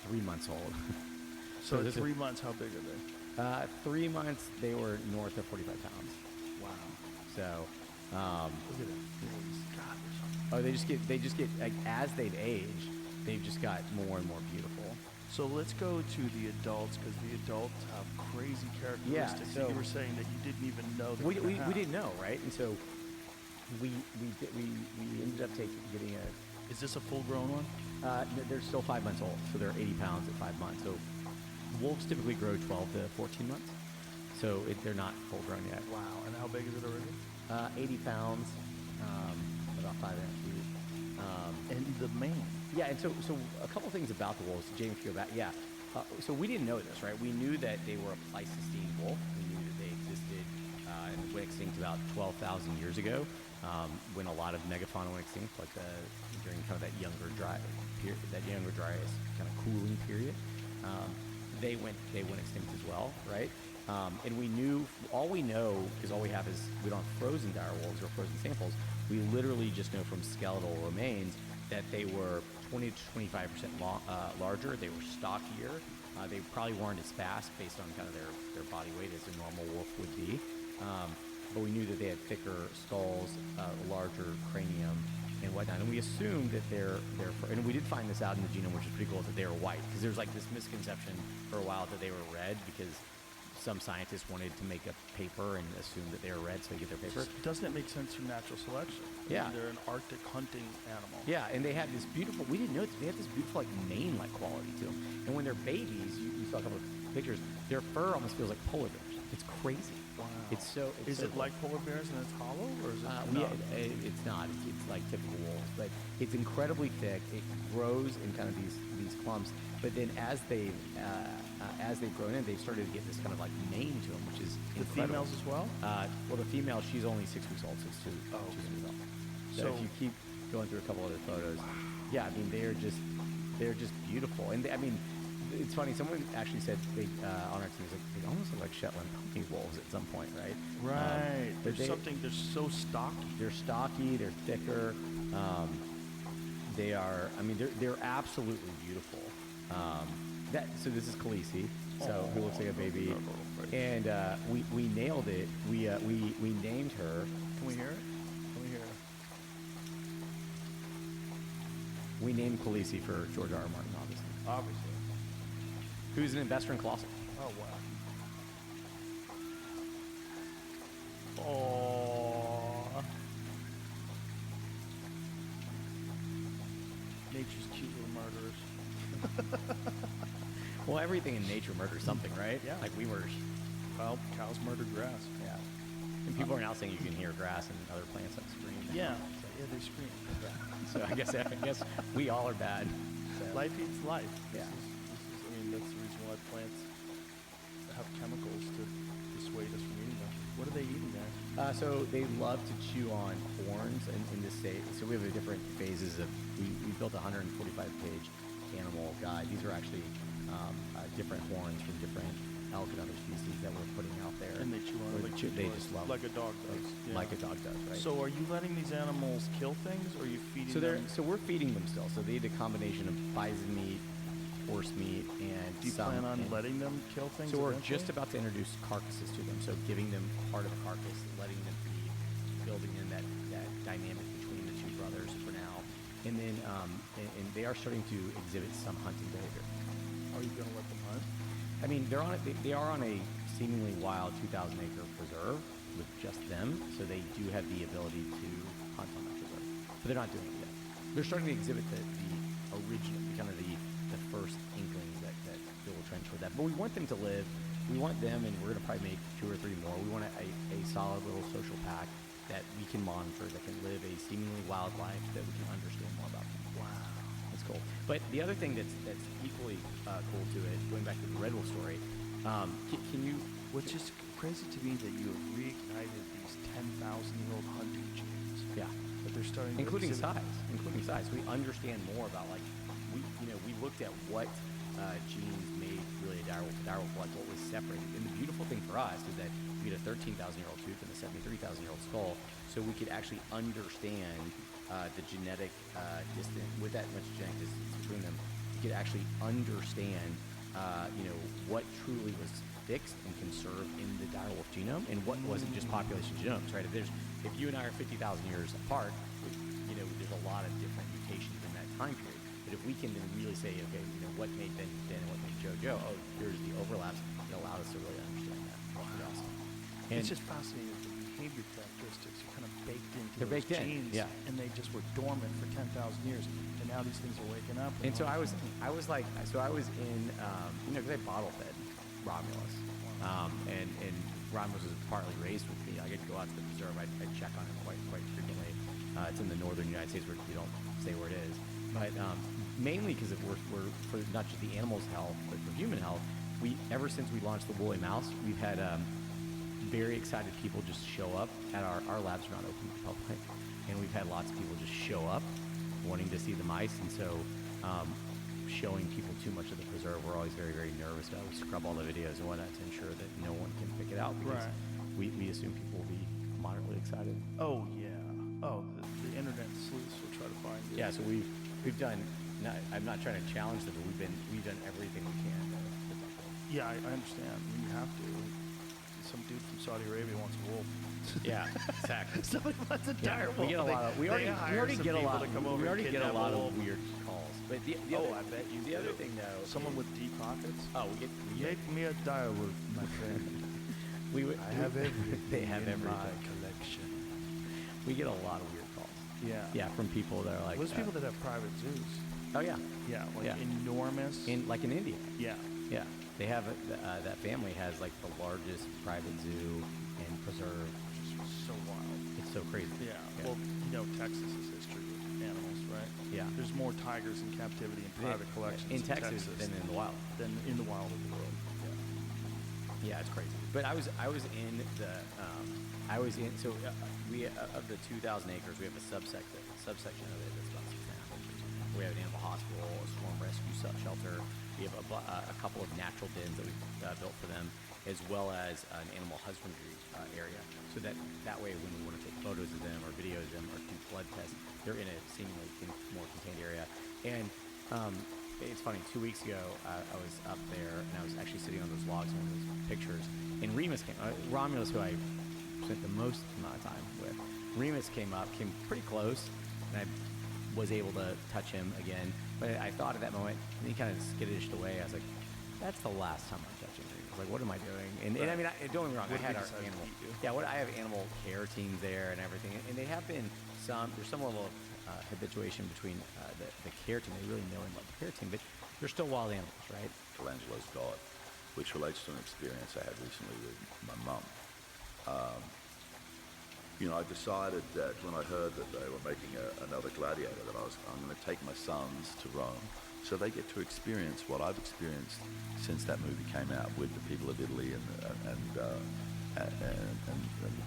3 months old. So at 3 months, how big are they? 3 months, they were north of 45 pounds. Wow. So, Look at that face. God, they're so... they just get like, as they've aged, they've just got more and more beautiful. So let's go to the adults, because the adults have crazy characteristics that you were saying that you didn't even know that we didn't know, right? And so we ended up getting a... Is this a full-grown one? They're still 5 months old, so they're 80 pounds at 5 months. So wolves typically grow 12 to 14 months, so they're not full-grown yet. Wow. And how big is it already? 80 pounds, about 5.5 feet. And the mane. Yeah, and so a couple things about the wolves, Jamie, if you go back, so we didn't know this, right? We knew that they were a Pleistocene wolf. We knew that they existed and went extinct about 12,000 years ago, when a lot of megafauna went extinct, like during kind of that younger dryas kind of cooling period. They went extinct as well, right? And we knew, all we know, because all we have is, we don't have frozen dire wolves or frozen samples, we literally just know from skeletal remains that they were 20 to 25% larger, they were stockier, they probably weren't as fast based on kind of their body weight as a normal wolf would be. But we knew that they had thicker skulls, larger cranium, and whatnot. And we assumed that and we did find this out in the genome, which is pretty cool, that they were white, because there's like this misconception for a while that they were red, because some scientists wanted to make a paper and assume that they were red so they get their paper. Doesn't it make sense from natural selection? Yeah. I mean, they're an Arctic hunting animal. Yeah, and they had this beautiful, we didn't know this, they had this beautiful like mane-like quality to them. And when they're babies, you saw a couple of pictures, their fur almost feels like polar bears. It's crazy. Wow. Is it like polar bears and it's hollow, or is it yeah, it's not. It's like typical wolves, but it's incredibly thick. It grows in kind of these clumps. But then as they've grown in, they've started to get this kind of like mane to them, which is the incredible. females as well. Well, the female, she's only 6 weeks old, 6 2. Oh, okay. 6 weeks old. So if you keep going through a couple other photos, yeah, I mean they're just beautiful. And it's funny. Someone actually said on our team, they almost look like Shetland pony wolves at some point, right? Right. But They're so stocky. They're stocky. They're thicker. They are. I mean, they're absolutely beautiful. So this is Khaleesi, who looks like a baby, and we nailed it. We named her. Can we hear it? Can we hear it? We named Khaleesi for George R. R. Martin, Obviously. Who's an investor in Colossal. Oh, wow. Oh. Nature's cute little murderers. Well, everything in nature murders something, right? Yeah. Like we murder. Well, cows murder grass. Yeah. And people are now saying you can hear grass and other plants that scream. Yeah. Yeah, they scream. Yeah. So I guess we all are bad. So. Life eats life. Yeah. This is, that's the reason why plants have chemicals to dissuade us from eating them. What are they eating there? So they love to chew on horns in the state. So we have a different phases of, we built a 145-page animal guide. These are actually different horns from different elk and other species that we're putting out there. And they chew on it like they just love like a dog does. Like a dog does, right? So are you letting these animals kill things, or are you feeding them? So we're feeding them still. So they eat a combination of bison meat, horse meat, and Do you plan on letting them kill things? So we're eventually? just about to introduce carcasses to them. So giving them part of a carcass, letting them feed, building in that dynamic between the two brothers for now. And then and they are starting to exhibit some hunting behavior. Are you going to let them hunt? I mean, they are on a seemingly wild 2,000-acre preserve with just them, so they do have the ability to hunt on that preserve. But they're not doing it yet. They're starting to exhibit the original, kind of the first inklings that will trend toward that. But we want them to live. We want them, and we're going to probably make 2 or 3 more. We want a solid little social pack that we can monitor, that can live a seemingly wild life, that we can understand more about them. Wow. That's cool. But the other thing that's equally cool to it, going back to the Red Wolf story, can you? Which is crazy to me that you have reignited these 10,000-year-old hunting genes. Yeah. That they're starting to including exhibit. size. We understand more about we looked at what genes made really a direwolf like what was separated. And the beautiful thing for us is that we had a 13,000-year-old tooth and a 73,000-year-old skull, so we could actually understand the genetic distance. With that much genetic distance between them, we could actually understand what truly was fixed and conserved in the direwolf genome and what wasn't just population genomes, right? If you and I are 50,000 years apart, there's a lot of different mutations in that time period. But if we can then really say, okay, what made Ben Ben and what made Joe Joe, oh, here's the overlaps, it allowed us to really understand that. That's awesome. And It's just fascinating that the behavior characteristics are kind of baked into They're those baked in, genes, yeah. and they just were dormant for 10,000 years, and now these things are waking up. And so I was in, because I bottle fed Romulus, and Romulus was partly raised with me. I get to go out to the preserve. I check on him quite frequently. It's in the northern United States where we don't say where it is, but mainly because we're for not just the animal's health, but for human health. Ever since we launched the woolly mouse, we've had very excited people just show up at our labs are not open to the public, and we've had lots of people just show up wanting to see the mice, and so showing people too much of the preserve, we're always very, very nervous about. We scrub all the videos and whatnot to ensure that no one can pick it out because we assume people will be moderately excited. Oh yeah. Oh, the internet sleuths will try to find you. Yeah, so we've done. I'm not trying to challenge them, but we've done everything we can to protect them. Yeah, I understand. You have to. Some dude from Saudi Arabia wants a wolf. Yeah, exactly. Somebody wants a dire wolf. We get a lot of. We already get a lot. We already get a lot of wolf. weird calls. But I bet you. The other thing though, someone with deep pockets. Oh, we get. Make me a dire wolf, my friend. I have everything. They have in everything. my collection. We get a lot of weird calls. Yeah. Yeah, from people that are like. Those people that have private zoos. Oh yeah. Yeah, enormous. Like in India. Yeah. Yeah. They have that family has like the largest private zoo and preserve. Which is so wild. It's so crazy. Yeah. Well, Texas is history with animals, right? Yeah. There's more tigers in captivity in private collections in Texas than in the wild. Than in the wild of the world. Yeah. Yeah, it's crazy. But I was in the so we of the 2,000 acres we have a subsection of it that's about 6.5 acres. We have an animal hospital, a swarm rescue shelter. We have a couple of natural dens that we've built for them, as well as an animal husbandry area. So that way, when we want to take photos of them or videos of them or do blood tests, they're in a seemingly more contained area. And it's funny. 2 weeks ago, I was up there and I was actually sitting on those logs in one of those pictures. And Remus came. Romulus, who I spent the most amount of time with, Remus came pretty close, and I was able to touch him again. But I thought at that moment, and he kind of skittished away. I was like, that's the last time I'm touching him. I was like, what am I doing? And I mean, don't get me wrong, I had our animal. Yeah, I have animal care teams there and everything. And they have been there's some level of habituation between the care team. They really know about the care team, but they're still wild animals, right? Michelangelo's God, which relates to an experience I had recently with my mum. I decided that when I heard that they were making another Gladiator, that I'm going to take my sons to Rome, so they get to experience what I've experienced since that movie came out with the people of Italy and the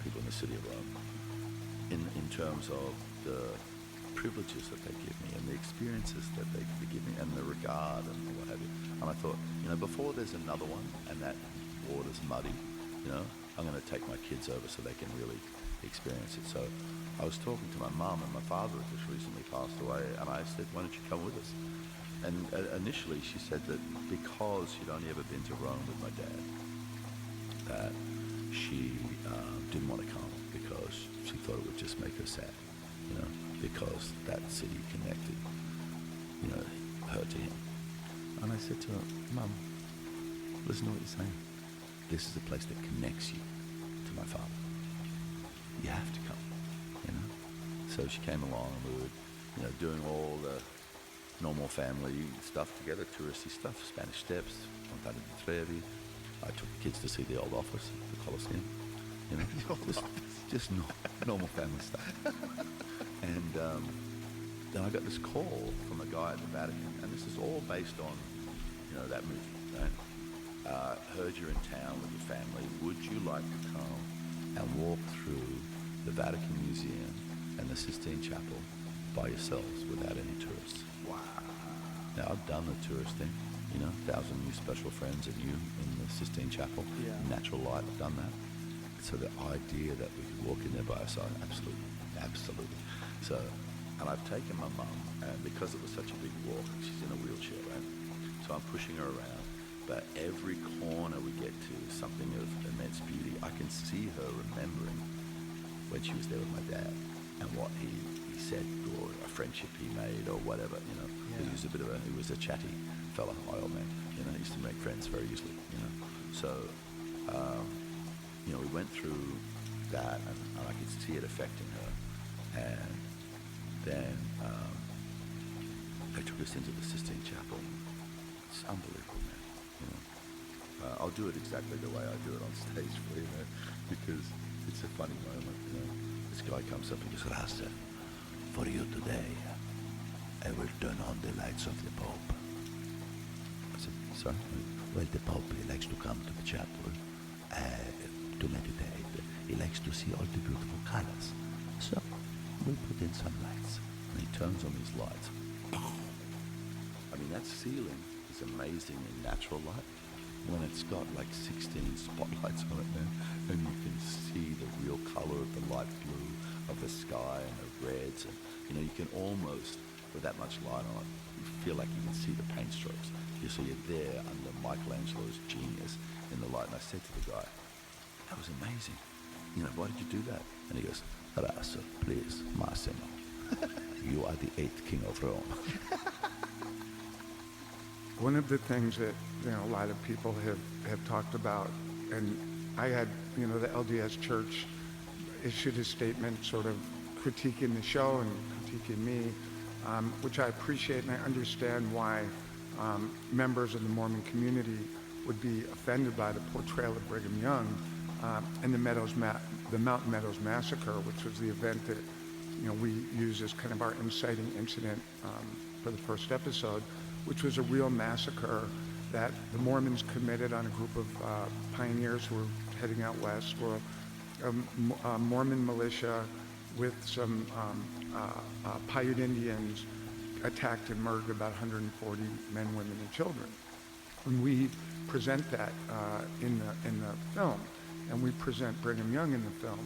people in the city of Rome, in terms of the privileges that they give me and the experiences that they give me and the regard and what have you. And I thought, before there's another one and that water's muddy, I'm going to take my kids over so they can really experience it. So I was talking to my mum, and my father had just recently passed away, and I said, why don't you come with us? And initially she said that because she'd only ever been to Rome with my dad, that she didn't want to come because she thought it would just make her sad, because that city connected, her to him. And I said to her, Mum, listen to what you're saying. This is a place that connects you to my father. You have to come, So she came along, and we were, doing all the normal family stuff together, touristy stuff, Spanish Steps, Ponta di Trevi. I took the kids to see the old office, the Colosseum, just normal family stuff. And then I got this call from a guy at the Vatican, and this is all based on, that movie, right? Heard you're in town with your family. Would you like to come and walk through the Vatican Museum and the Sistine Chapel by yourselves without any tourists? Wow. Now, I've done the tourist thing, 1,000 new special friends and you in the Sistine Chapel, natural light, I've done that. So the idea that we could walk in there by ourselves, absolutely. So, and I've taken my mum, and because it was such a big walk, she's in a wheelchair, right? So I'm pushing her around. But every corner we get to is something of immense beauty. I can see her remembering when she was there with my dad and what he said, or a friendship he made, or whatever, He was he was a chatty fella, my old man. He used to make friends very easily, So, we went through that, and I could see it affecting her. And then they took us into the Sistine Chapel. It's unbelievable, man. I'll do it exactly the way I do it on stage for you, man, because it's a funny moment, This guy comes up and goes, Rasta, for you today, I will turn on the lights of the Pope. I said, sorry? Well, the Pope, he likes to come to the chapel to meditate. He likes to see all the beautiful colors. So, we'll put in some lights. And he turns on these lights. I mean, that ceiling is amazing in natural light. When it's got like 16 spotlights on it, man, and you can see the real color of the light blue of the sky and the reds, and you can almost, with that much light on it, you feel like you can see the paint strokes. So you're there under Michelangelo's genius in the light. And I said to the guy, that was amazing. Why did you do that? And he goes, Rasso, please, Massimo, you are the 8th king of Rome. One of the things that a lot of people have talked about, and I had the LDS Church issued a statement sort of critiquing the show and critiquing me, which I appreciate, and I understand why members of the Mormon community would be offended by the portrayal of Brigham Young and the Mountain Meadows Massacre, which was the event that we use as kind of our inciting incident for the first episode, which was a real massacre that the Mormons committed on a group of pioneers who were heading out west, where a Mormon militia with some Paiute Indians attacked and murdered about 140 men, women, and children. And we present that in the film, and we present Brigham Young in the film.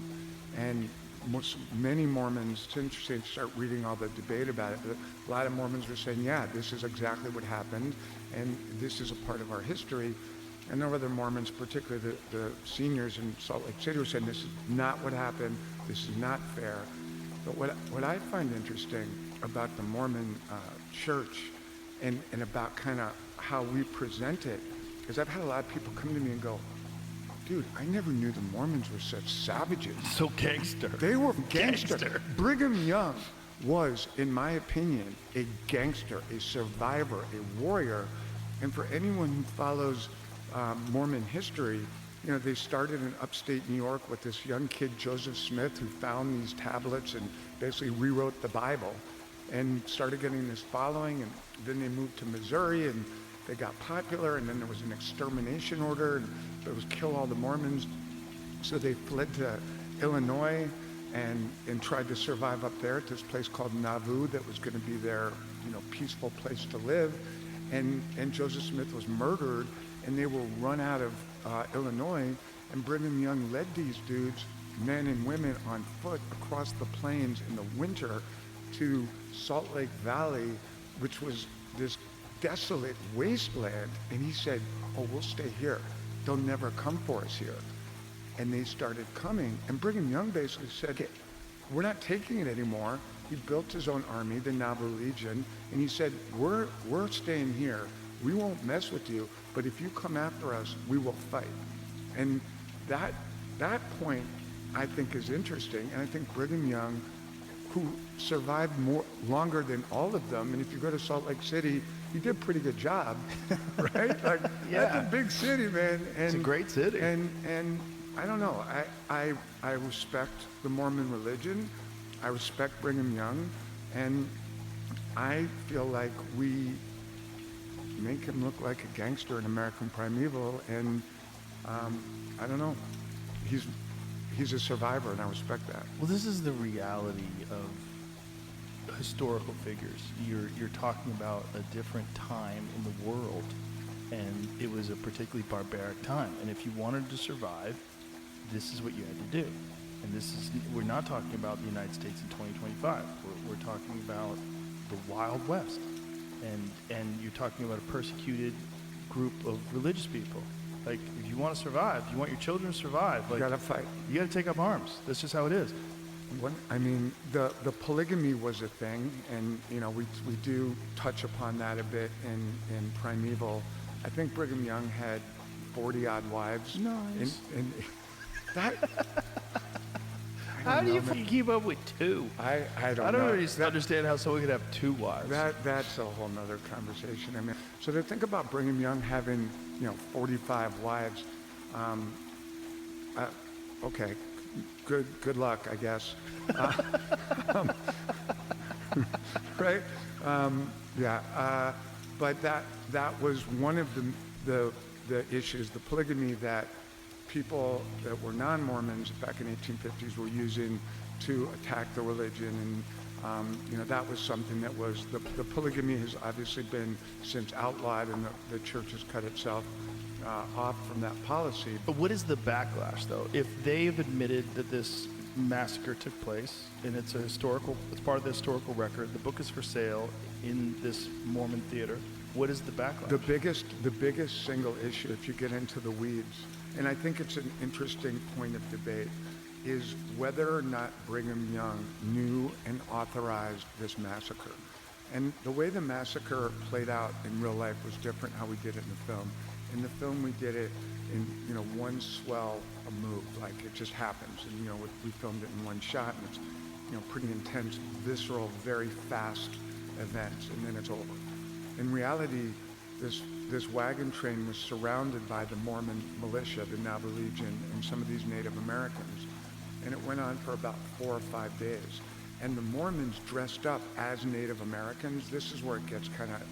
And many Mormons, it's interesting to start reading all the debate about it, but a lot of Mormons were saying, yeah, this is exactly what happened, and this is a part of our history. And there were other Mormons, particularly the seniors in Salt Lake City, were saying, this is not what happened, this is not fair. But what I find interesting about the Mormon church and about kind of how we present it, is I've had a lot of people come to me and go, dude, I never knew the Mormons were such savages. So gangster. They were gangster. Brigham Young was, in my opinion, a gangster, a survivor, a warrior. And for anyone who follows Mormon history, you know, they started in upstate New York with this young kid, Joseph Smith, who found these tablets and basically rewrote the Bible and started getting this following. And then they moved to Missouri and they got popular. And then there was an extermination order, and it was kill all the Mormons. So they fled to Illinois and tried to survive up there at this place called Nauvoo that was going to be their, you know, peaceful place to live. And Joseph Smith was murdered, and they were run out of Illinois, and Brigham Young led these dudes, men and women, on foot across the plains in the winter to Salt Lake Valley, which was this desolate wasteland. And he said, oh, we'll stay here. They'll never come for us here. And they started coming. And Brigham Young basically said, okay, we're not taking it anymore. He built his own army, the Nauvoo Legion, and he said, we're staying here. We won't mess with you, but if you come after us, we will fight. And that point, I think, is interesting. And I think Brigham Young, who survived longer than all of them, and if you go to Salt Lake City, he did a pretty good job, right? Like, that's a big city, man. And, it's a great city. And I don't know. I respect the Mormon religion. I respect Brigham Young, and I feel like we make him look like a gangster in American Primeval, and I don't know. He's a survivor, and I respect that. Well, this is the reality of historical figures. You're talking about a different time in the world, and it was a particularly barbaric time. And if you wanted to survive, this is what you had to do. And we're not talking about the United States in 2025. We're talking about the Wild West. And you're talking about a persecuted group of religious people. Like, if you want to survive, you want your children to survive, like, you gotta fight. You gotta take up arms. That's just how it is. I mean, the polygamy was a thing, and you know, we do touch upon that a bit in Primeval. I think Brigham Young had 40-odd wives. Nice. And that. How do you keep up with two? I don't know. I don't really understand how someone could have two wives. That's a whole nother conversation. I mean, so to think about Brigham Young having, 45 wives, okay, good luck, I guess. Right? But that was one of the issues, the polygamy that people that were non-Mormons back in 1850s were using to attack the religion, and that was something that was the polygamy has obviously been since outlawed, and the church has cut itself off from that policy. But what is the backlash, though? If they've admitted that this massacre took place, and it's part of the historical record, the book is for sale in this Mormon theater, what is the backlash? The biggest single issue, if you get into the weeds, and I think it's an interesting point of debate, is whether or not Brigham Young knew and authorized this massacre. And the way the massacre played out in real life was different how we did it in the film. In the film, we did it in one swell a move, like it just happens. And we filmed it in one shot, and it's pretty intense, visceral, very fast events, and then it's over. In reality, this wagon train was surrounded by the Mormon militia, the Nauvoo Legion, and some of these Native Americans. And it went on for about 4 or 5 days. And the Mormons dressed up as Native Americans. This is where it gets kind of,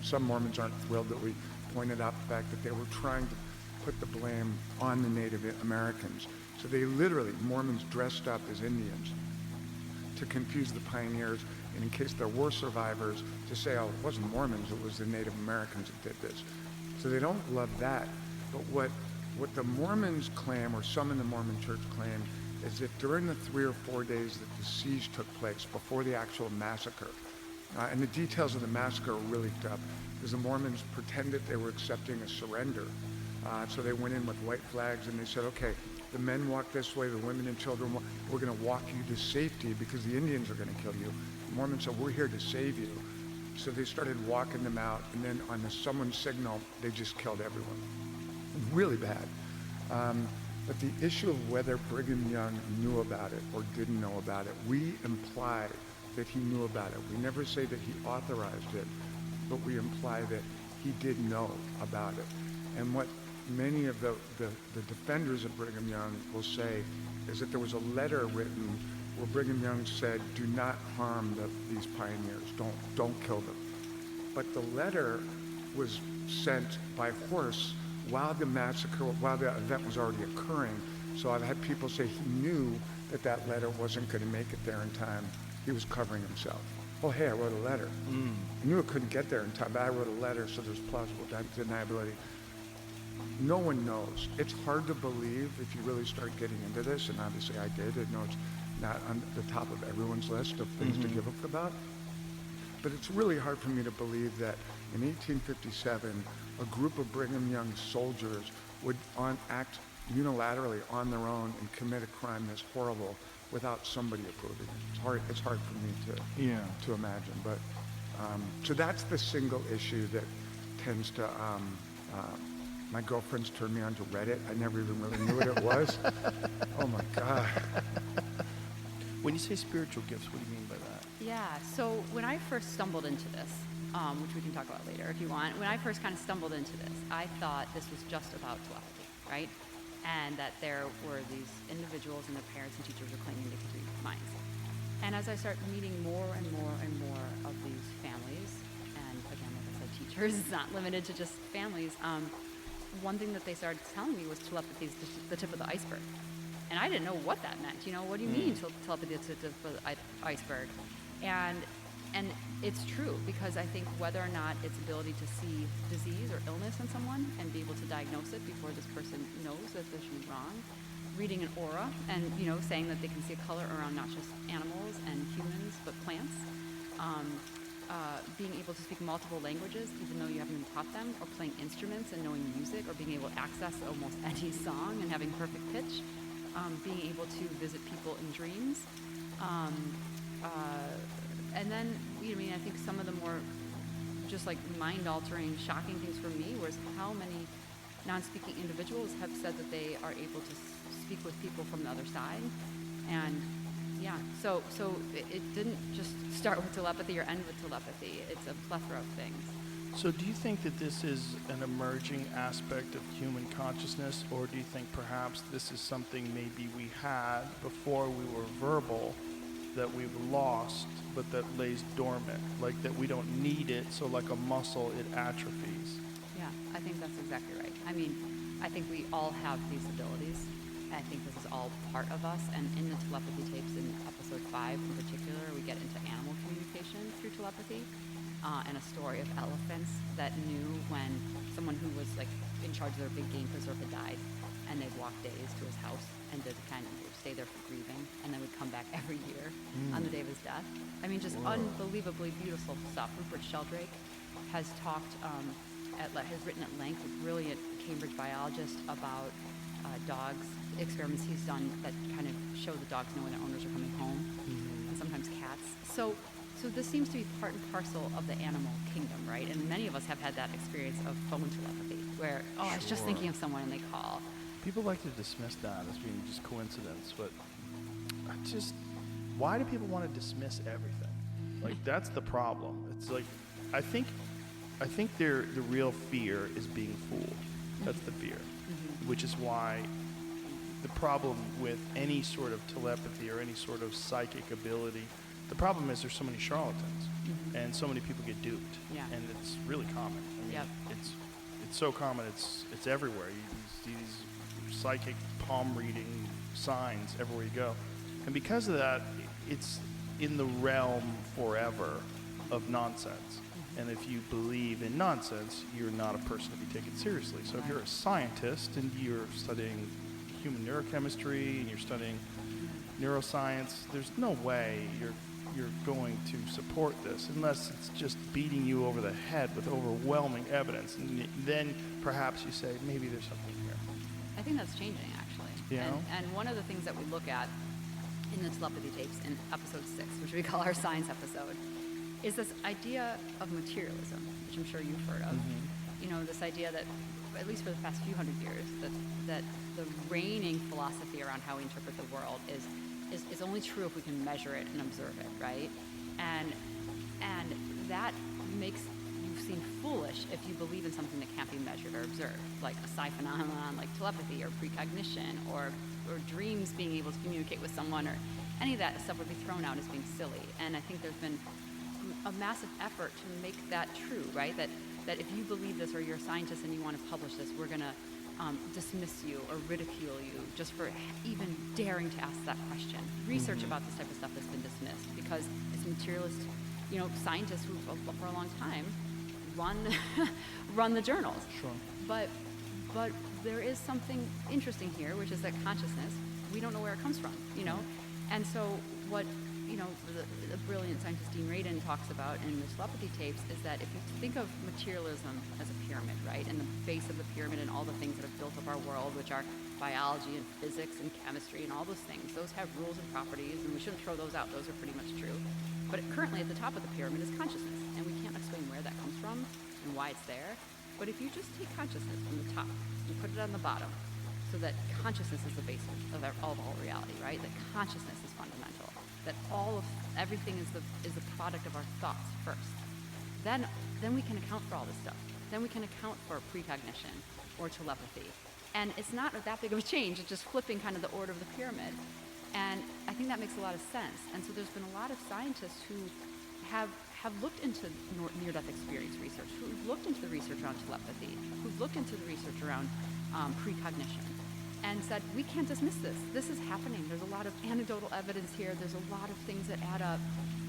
some Mormons aren't thrilled that we pointed out the fact that they were trying to put the blame on the Native Americans. So they literally, Mormons dressed up as Indians to confuse the pioneers, and in case there were survivors, to say, oh, it wasn't Mormons, it was the Native Americans that did this. So they don't love that. But what the Mormons claim, or some in the Mormon church claim, is that during the 3 or 4 days that the siege took place, before the actual massacre, and the details of the massacre are really tough, because the Mormons pretended they were accepting a surrender. So they went in with white flags, and they said, okay, the men walk this way, the women and children, we're going to walk you to safety because the Indians are going to kill you. The Mormons said, we're here to save you. So they started walking them out, and then on someone's signal, they just killed everyone. Really bad. But the issue of whether Brigham Young knew about it or didn't know about it, we imply that he knew about it. We never say that he authorized it, but we imply that he did know about it. And what many of the defenders of Brigham Young will say is that there was a letter written where Brigham Young said, do not harm these pioneers, don't kill them. But the letter was sent by horse while the event was already occurring. So I've had people say he knew that letter wasn't going to make it there in time. He was covering himself. Oh, hey, I wrote a letter. I knew it couldn't get there in time, but I wrote a letter, so there's plausible deniability. No one knows. It's hard to believe if you really start getting into this, and obviously I did. I know it's not on the top of everyone's list of things to give up about. But it's really hard for me to believe that in 1857, a group of Brigham Young soldiers would act unilaterally on their own and commit a crime that's horrible without somebody approving it. It's hard for me to imagine. But so that's the single issue that tends to. My girlfriend's turned me on to Reddit. I never even really knew what it was. Oh my God. When you say spiritual gifts, what do you mean by that? Yeah, so when I first stumbled into this, which we can talk about later if you want, when I first kind of stumbled into this, I thought this was just about telepathy, right? And that there were these individuals and their parents and teachers were claiming they could read minds. And as I started meeting more and more and more of these families, and again, like I said, teachers, it's not limited to just families, one thing that they started telling me was telepathy is the tip of the iceberg. And I didn't know what that meant. You know, what do you mean telepathy is the tip of the iceberg? And it's true, because I think whether or not its ability to see disease or illness in someone and be able to diagnose it before this person knows that there's something wrong, reading an aura and, you know, saying that they can see a color around not just animals and humans, but plants, being able to speak multiple languages even though you haven't been taught them, or playing instruments and knowing music, or being able to access almost any song and having perfect pitch, being able to visit people in dreams. And then, I mean, I think some of the more just like mind-altering, shocking things for me was how many non-speaking individuals have said that they are able to speak with people from the other side. And yeah, so it didn't just start with telepathy or end with telepathy. It's a plethora of things. So do you think that this is an emerging aspect of human consciousness, or do you think perhaps this is something maybe we had before we were verbal that we've lost, but that lays dormant, like that we don't need it, so like a muscle, it atrophies? Yeah, I think that's exactly right. I mean, I think we all have these abilities. I think this is all part of us, and in the telepathy tapes in episode 5 in particular, we get into animal communication through telepathy, and a story of elephants that knew when someone who was like in charge of their big game preserve had died, and they'd walk days to his house and did kind of stay there for grieving, and then would come back every year on the day of his death. I mean, just unbelievably beautiful stuff. Rupert Sheldrake has talked, has written at length, a brilliant Cambridge biologist, about dogs, experiments he's done that kind of show the dogs know when their owners are coming home, and sometimes cats. So this seems to be part and parcel of the animal kingdom, right? And many of us have had that experience of phone telepathy, where, I was just thinking of someone and they call. People like to dismiss that as being just coincidence, but why do people want to dismiss everything? Like, that's the problem. It's like, I think the real fear is being fooled. That's the fear, which is why the problem with any sort of telepathy or any sort of psychic ability, the problem is there's so many charlatans, and so many people get duped, and it's really common. I mean, it's so common. It's everywhere. You see these psychic palm reading signs everywhere you go, and because of that, it's in the realm forever of nonsense. And if you believe in nonsense, you're not a person to be taken seriously. So if you're a scientist and you're studying human neurochemistry and you're studying neuroscience, there's no way you're going to support this unless it's just beating you over the head with overwhelming evidence. And then perhaps you say, maybe there's something here. I think that's changing, actually. You know? And one of the things that we look at in the telepathy tapes in episode 6, which we call our science episode, is this idea of materialism, which I'm sure you've heard of. You know, this idea that, at least for the past few hundred years, that the reigning philosophy around how we interpret the world is only true if we can measure it and observe it, right? And that makes you seen foolish if you believe in something that can't be measured or observed, like a psi phenomenon like telepathy or precognition or dreams being able to communicate with someone, or any of that stuff would be thrown out as being silly. And I think there's been a massive effort to make that true, right? That if you believe this or you're a scientist and you want to publish this, we're going to dismiss you or ridicule you just for even daring to ask that question. Research about this type of stuff has been dismissed because it's materialist, scientists who for a long time run the journals. Sure. But there is something interesting here, which is that consciousness, we don't know where it comes from, And so what, the brilliant scientist Dean Radin talks about in the telepathy tapes is that if you think of materialism as a pyramid, right, and the base of the pyramid and all the things that have built up our world, which are biology and physics and chemistry and all those things, those have rules and properties, and we shouldn't throw those out. Those are pretty much true. But currently at the top of the pyramid is consciousness, and we can't explain where that comes from and why it's there. But if you just take consciousness from the top and put it on the bottom, so that consciousness is the basis of all reality, right? That consciousness is fundamental. That everything is the product of our thoughts first. Then we can account for all this stuff. Then we can account for precognition or telepathy. And it's not that big of a change. It's just flipping kind of the order of the pyramid. And I think that makes a lot of sense. And so there's been a lot of scientists who have looked into near-death experience research, who've looked into the research around telepathy, who've looked into the research around precognition, and said, we can't dismiss this. This is happening. There's a lot of anecdotal evidence here. There's a lot of things that add up.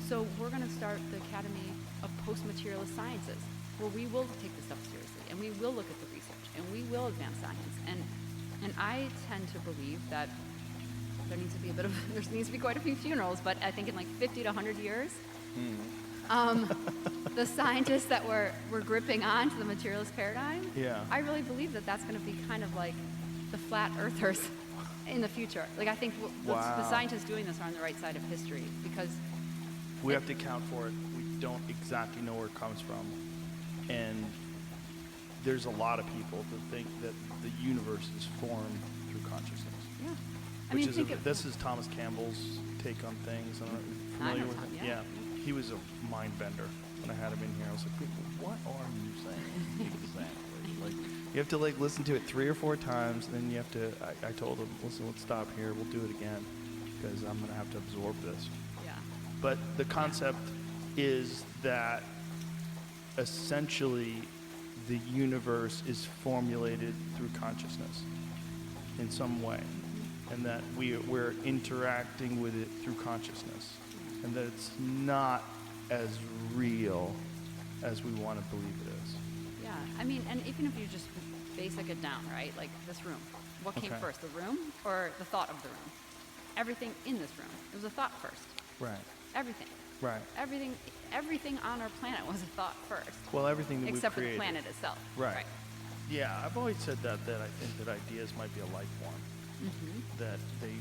So we're going to start the Academy of Post-Materialist Sciences, where we will take this stuff seriously, and we will look at the research, and we will advance science. And I tend to believe that there needs to be quite a few funerals, but I think in like 50 to 100 years, the scientists that we're gripping on to the materialist paradigm, I really believe that that's going to be kind of like the flat earthers in the future. Like, I think the scientists doing this are on the right side of history, because we have to account for it. We don't exactly know where it comes from. And there's a lot of people that think that the universe is formed through consciousness. Yeah. This is Thomas Campbell's take on things. I don't know, familiar with him? Yeah. He was a mind bender when I had him in here. I was like, what are you saying? Exactly. Like, you have to listen to it 3 or 4 times, and then you have to, I told him, listen, let's stop here. We'll do it again, because I'm going to have to absorb this. Yeah. But the concept is that essentially the universe is formulated through consciousness in some way, and that we're interacting with it through consciousness, and that it's not as real as we want to believe it is. Yeah, I mean, and even if you just basic it down, right? Like this room. What came first, the room or the thought of the room? Everything in this room. It was a thought first. Right. Everything. Right. Everything on our planet was a thought first. Well, everything that except we for created. the planet itself. Right. Yeah, I've always said that I think that ideas might be a life form. Mm-hmm. That they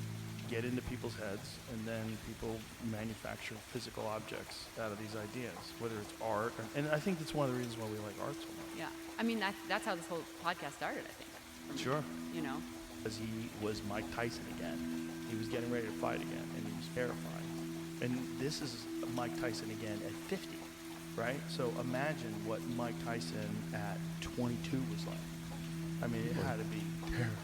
get into people's heads, and then people manufacture physical objects out of these ideas, whether it's art, and I think that's one of the reasons why we like art so much. Yeah, I mean, that's how this whole podcast started, I think. Sure. You know? Because he was Mike Tyson again. He was getting ready to fight again, and he was terrified. And this is Mike Tyson again at 50, right? So imagine what Mike Tyson at 22 was like. I mean, it had to be terrifying.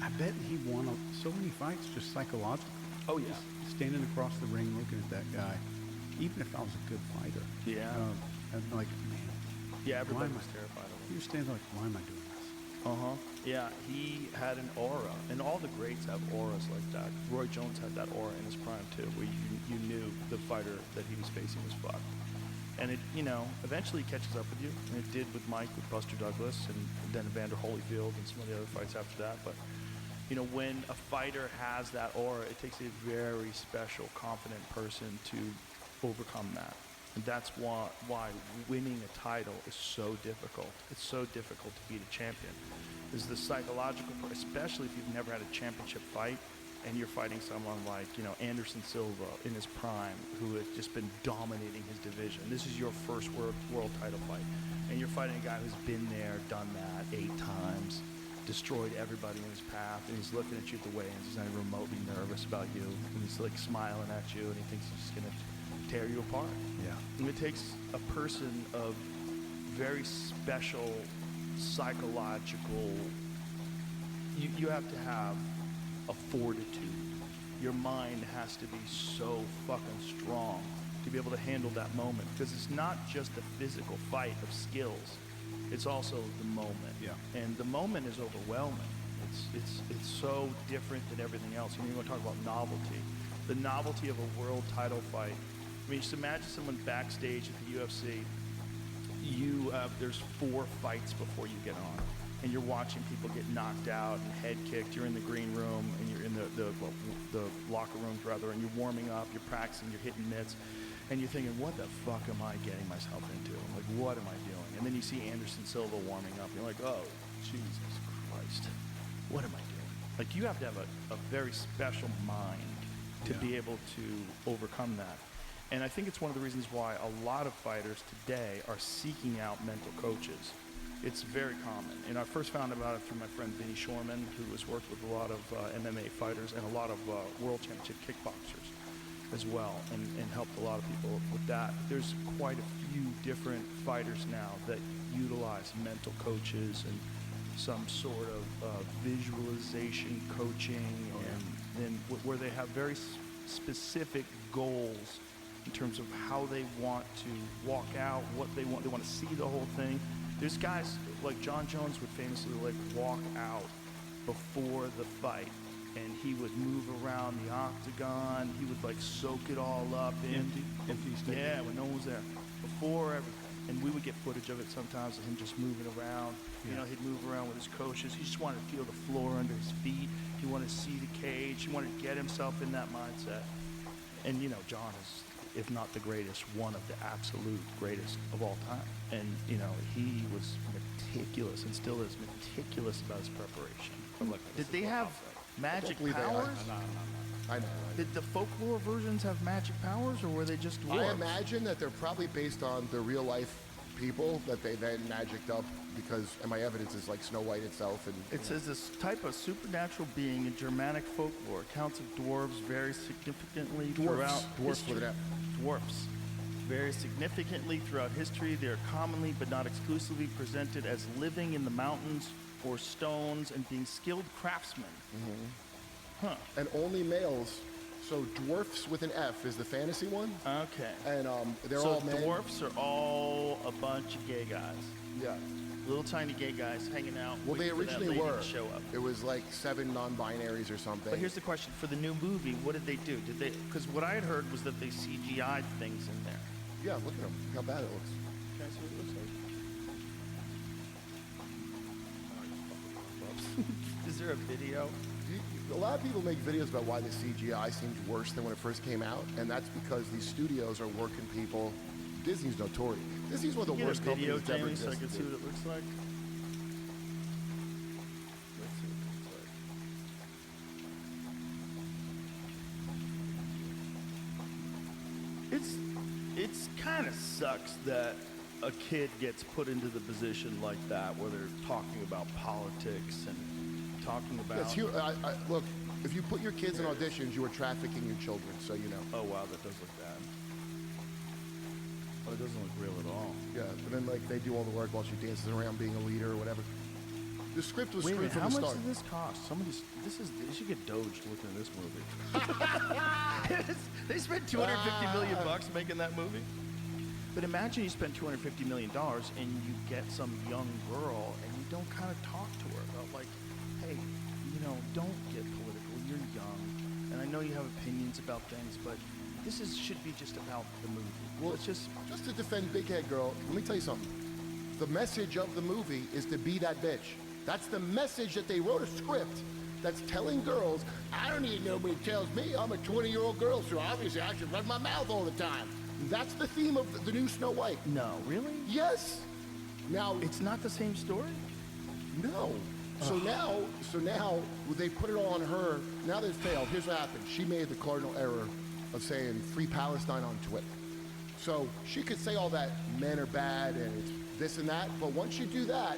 I bet he won so many fights just psychologically. Oh, yeah. Just standing across the ring looking at that guy, even if I was a good fighter. Yeah. I'm like, man. Yeah, everybody was terrified of him. He was standing like, why am I doing this? Uh-huh. Yeah, he had an aura, and all the greats have auras like that. Roy Jones had that aura in his prime, too, where you knew the fighter that he was facing was fucked. And it, eventually catches up with you, and it did with Mike, with Buster Douglas, and then Evander Holyfield, and some of the other fights after that. But, when a fighter has that aura, it takes a very special, confident person to overcome that. And that's why winning a title is so difficult. It's so difficult to beat a champion. Is the psychological part, especially if you've never had a championship fight, and you're fighting someone like, Anderson Silva in his prime, who has just been dominating his division. This is your first world title fight. And you're fighting a guy who's been there, done that 8 times, destroyed everybody in his path, and he's looking at you at the weigh-ins. He's not even remotely nervous about you, and he's like smiling at you, and he thinks he's just going to tear you apart. Yeah. And it takes a person of very special psychological, you have to have a fortitude. Your mind has to be so fucking strong to be able to handle that moment, because it's not just a physical fight of skills, it's also the moment. Yeah. And the moment is overwhelming. It's so different than everything else. You know, you want to talk about novelty. The novelty of a world title fight. I mean, just imagine someone backstage at the UFC. There's 4 fights before you get on, and you're watching people get knocked out and head kicked. You're in the green room, and you're in the locker rooms rather, and you're warming up, you're practicing, you're hitting mitts, and you're thinking, what the fuck am I getting myself into? Like, what am I doing? And then you see Anderson Silva warming up, and you're like, oh, Jesus Christ, what am I doing? Like, you have to have a very special mind to be able to overcome that. And I think it's one of the reasons why a lot of fighters today are seeking out mental coaches. It's very common. And I first found about it through my friend Vinny Shorman, who has worked with a lot of MMA fighters and a lot of world championship kickboxers as well, and helped a lot of people with that. There's quite a few different fighters now that utilize mental coaches and some sort of visualization coaching, and where they have very specific goals in terms of how they want to walk out, what they want. They want to see the whole thing. There's guys like John Jones would famously like walk out before the fight, and he would move around the octagon. He would like soak it all up in. Empty stadium. Yeah, when no one was there. Before everything. And we would get footage of it sometimes of him just moving around. You know, he'd move around with his coaches. He just wanted to feel the floor under his feet. He wanted to see the cage. He wanted to get himself in that mindset. And, you know, John is, if not the greatest, one of the absolute greatest of all time. And, you know, he was meticulous and still is meticulous about his preparation. Did they have magic powers? I know. Did the folklore versions have magic powers, or were they just dwarves? I imagine that they're probably based on the real life people that they then magicked up, because, and my evidence is like Snow White itself. And it says this type of supernatural being in Germanic folklore. Accounts of dwarves vary significantly throughout history. Dwarfs vary significantly throughout history. They are commonly, but not exclusively, presented as living in the mountains or stones and being skilled craftsmen. Mm-hmm. Huh. And only males. So dwarfs with an F is the fantasy one. Okay. And they're so all men. Dwarfs are all a bunch of gay guys. Yeah. Little tiny gay guys hanging out. Well, they waiting for that originally lady were. to show up. It was like 7 non-binaries or something. But here's the question: for the new movie, what did they do? Did they? Because what I had heard was that they CGI'd things in there. Yeah, look at them. How bad it looks. Can I see what it looks like? Is there a video? A lot of people make videos about why the CGI seems worse than when it first came out, and that's because these studios are working people. Disney's notorious. Disney's one of the worst video, companies ever Jamie, so I can existed. see what it looks like. Let's see what it looks like. It's kind of sucks that a kid gets put into the position like that, where they're talking about politics and talking about. Yes, look, if you put your kids in auditions, you are trafficking your children, so you know. Oh wow, that does look bad. Oh, it doesn't look real at all. Yeah, and then like they do all the work while she dances around being a leader or whatever. The script was Wait a screwed minute, from the how much start. did this cost? They should get doged looking at this movie. They spent $250 million making that movie. But imagine you spend $250 million and you get some young girl and you don't kind of talk to her about like, hey, you know, don't get political. You're young, and I know you have opinions about things, but should be just about the movie. Well, it's just to defend Big Head Girl, let me tell you something. The message of the movie is to be that bitch. That's the message that they wrote a script that's telling girls, I don't need nobody tells me. I'm a 20-year-old girl, so obviously I should run my mouth all the time. That's the theme of the new Snow White. No, really? Yes. Now it's not the same story. No. So now they put it all on her. Now they've failed. Here's what happened. She made the cardinal error of saying Free Palestine on Twitter. So she could say all that men are bad and it's this and that, but once you do that,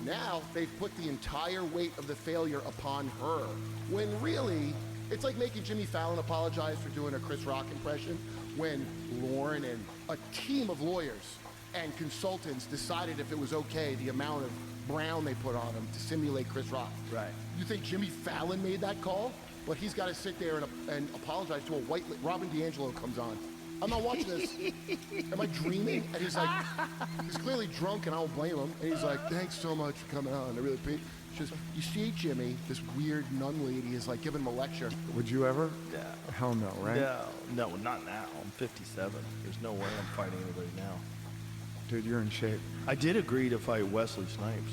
now they've put the entire weight of the failure upon her. When really, it's like making Jimmy Fallon apologize for doing a Chris Rock impression. when Lauren and a team of lawyers and consultants decided if it was okay, the amount of brown they put on him to simulate Chris Rock. Right. You think Jimmy Fallon made that call? But he's got to sit there and apologize to a white... Robin DiAngelo comes on. I'm not watching this. Am I dreaming? And he's like, he's clearly drunk, and I don't blame him. And he's like, thanks so much for coming on. I really appreciate it. Just, you see Jimmy, this weird nun lady is like giving him a lecture. Would you ever? Yeah. Hell no, right? No, not now. I'm 57. There's no way I'm fighting anybody now. Dude, you're in shape. I did agree to fight Wesley Snipes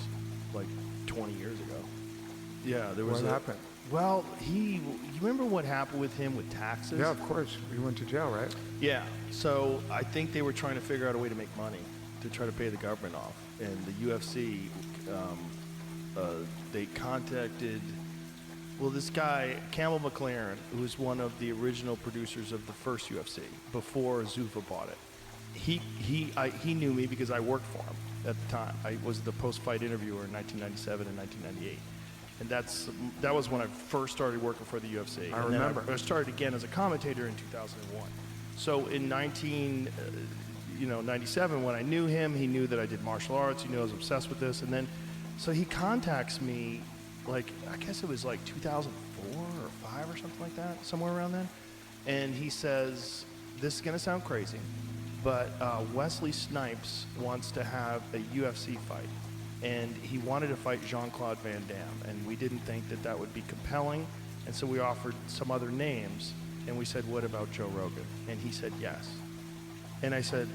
like 20 years ago. Yeah, there was What happened? Well, you remember what happened with him with taxes? Yeah, of course. You went to jail, right? Yeah. So I think they were trying to figure out a way to make money to try to pay the government off. And the UFC, they contacted, well, this guy, Campbell McLaren, who was one of the original producers of the first UFC before Zuffa bought it. He knew me because I worked for him at the time. I was the post-fight interviewer in 1997 and 1998. And that was when I first started working for the UFC. I and remember. Then I started again as a commentator in 2001. So in 97, when I knew him, he knew that I did martial arts. He knew I was obsessed with this. And then, so he contacts me, like, I guess it was like 2004 or 5 or something like that, somewhere around then. And he says, this is going to sound crazy, but Wesley Snipes wants to have a UFC fight. And he wanted to fight Jean-Claude Van Damme, and we didn't think that that would be compelling, and so we offered some other names, and we said, what about Joe Rogan? And he said yes. And I said,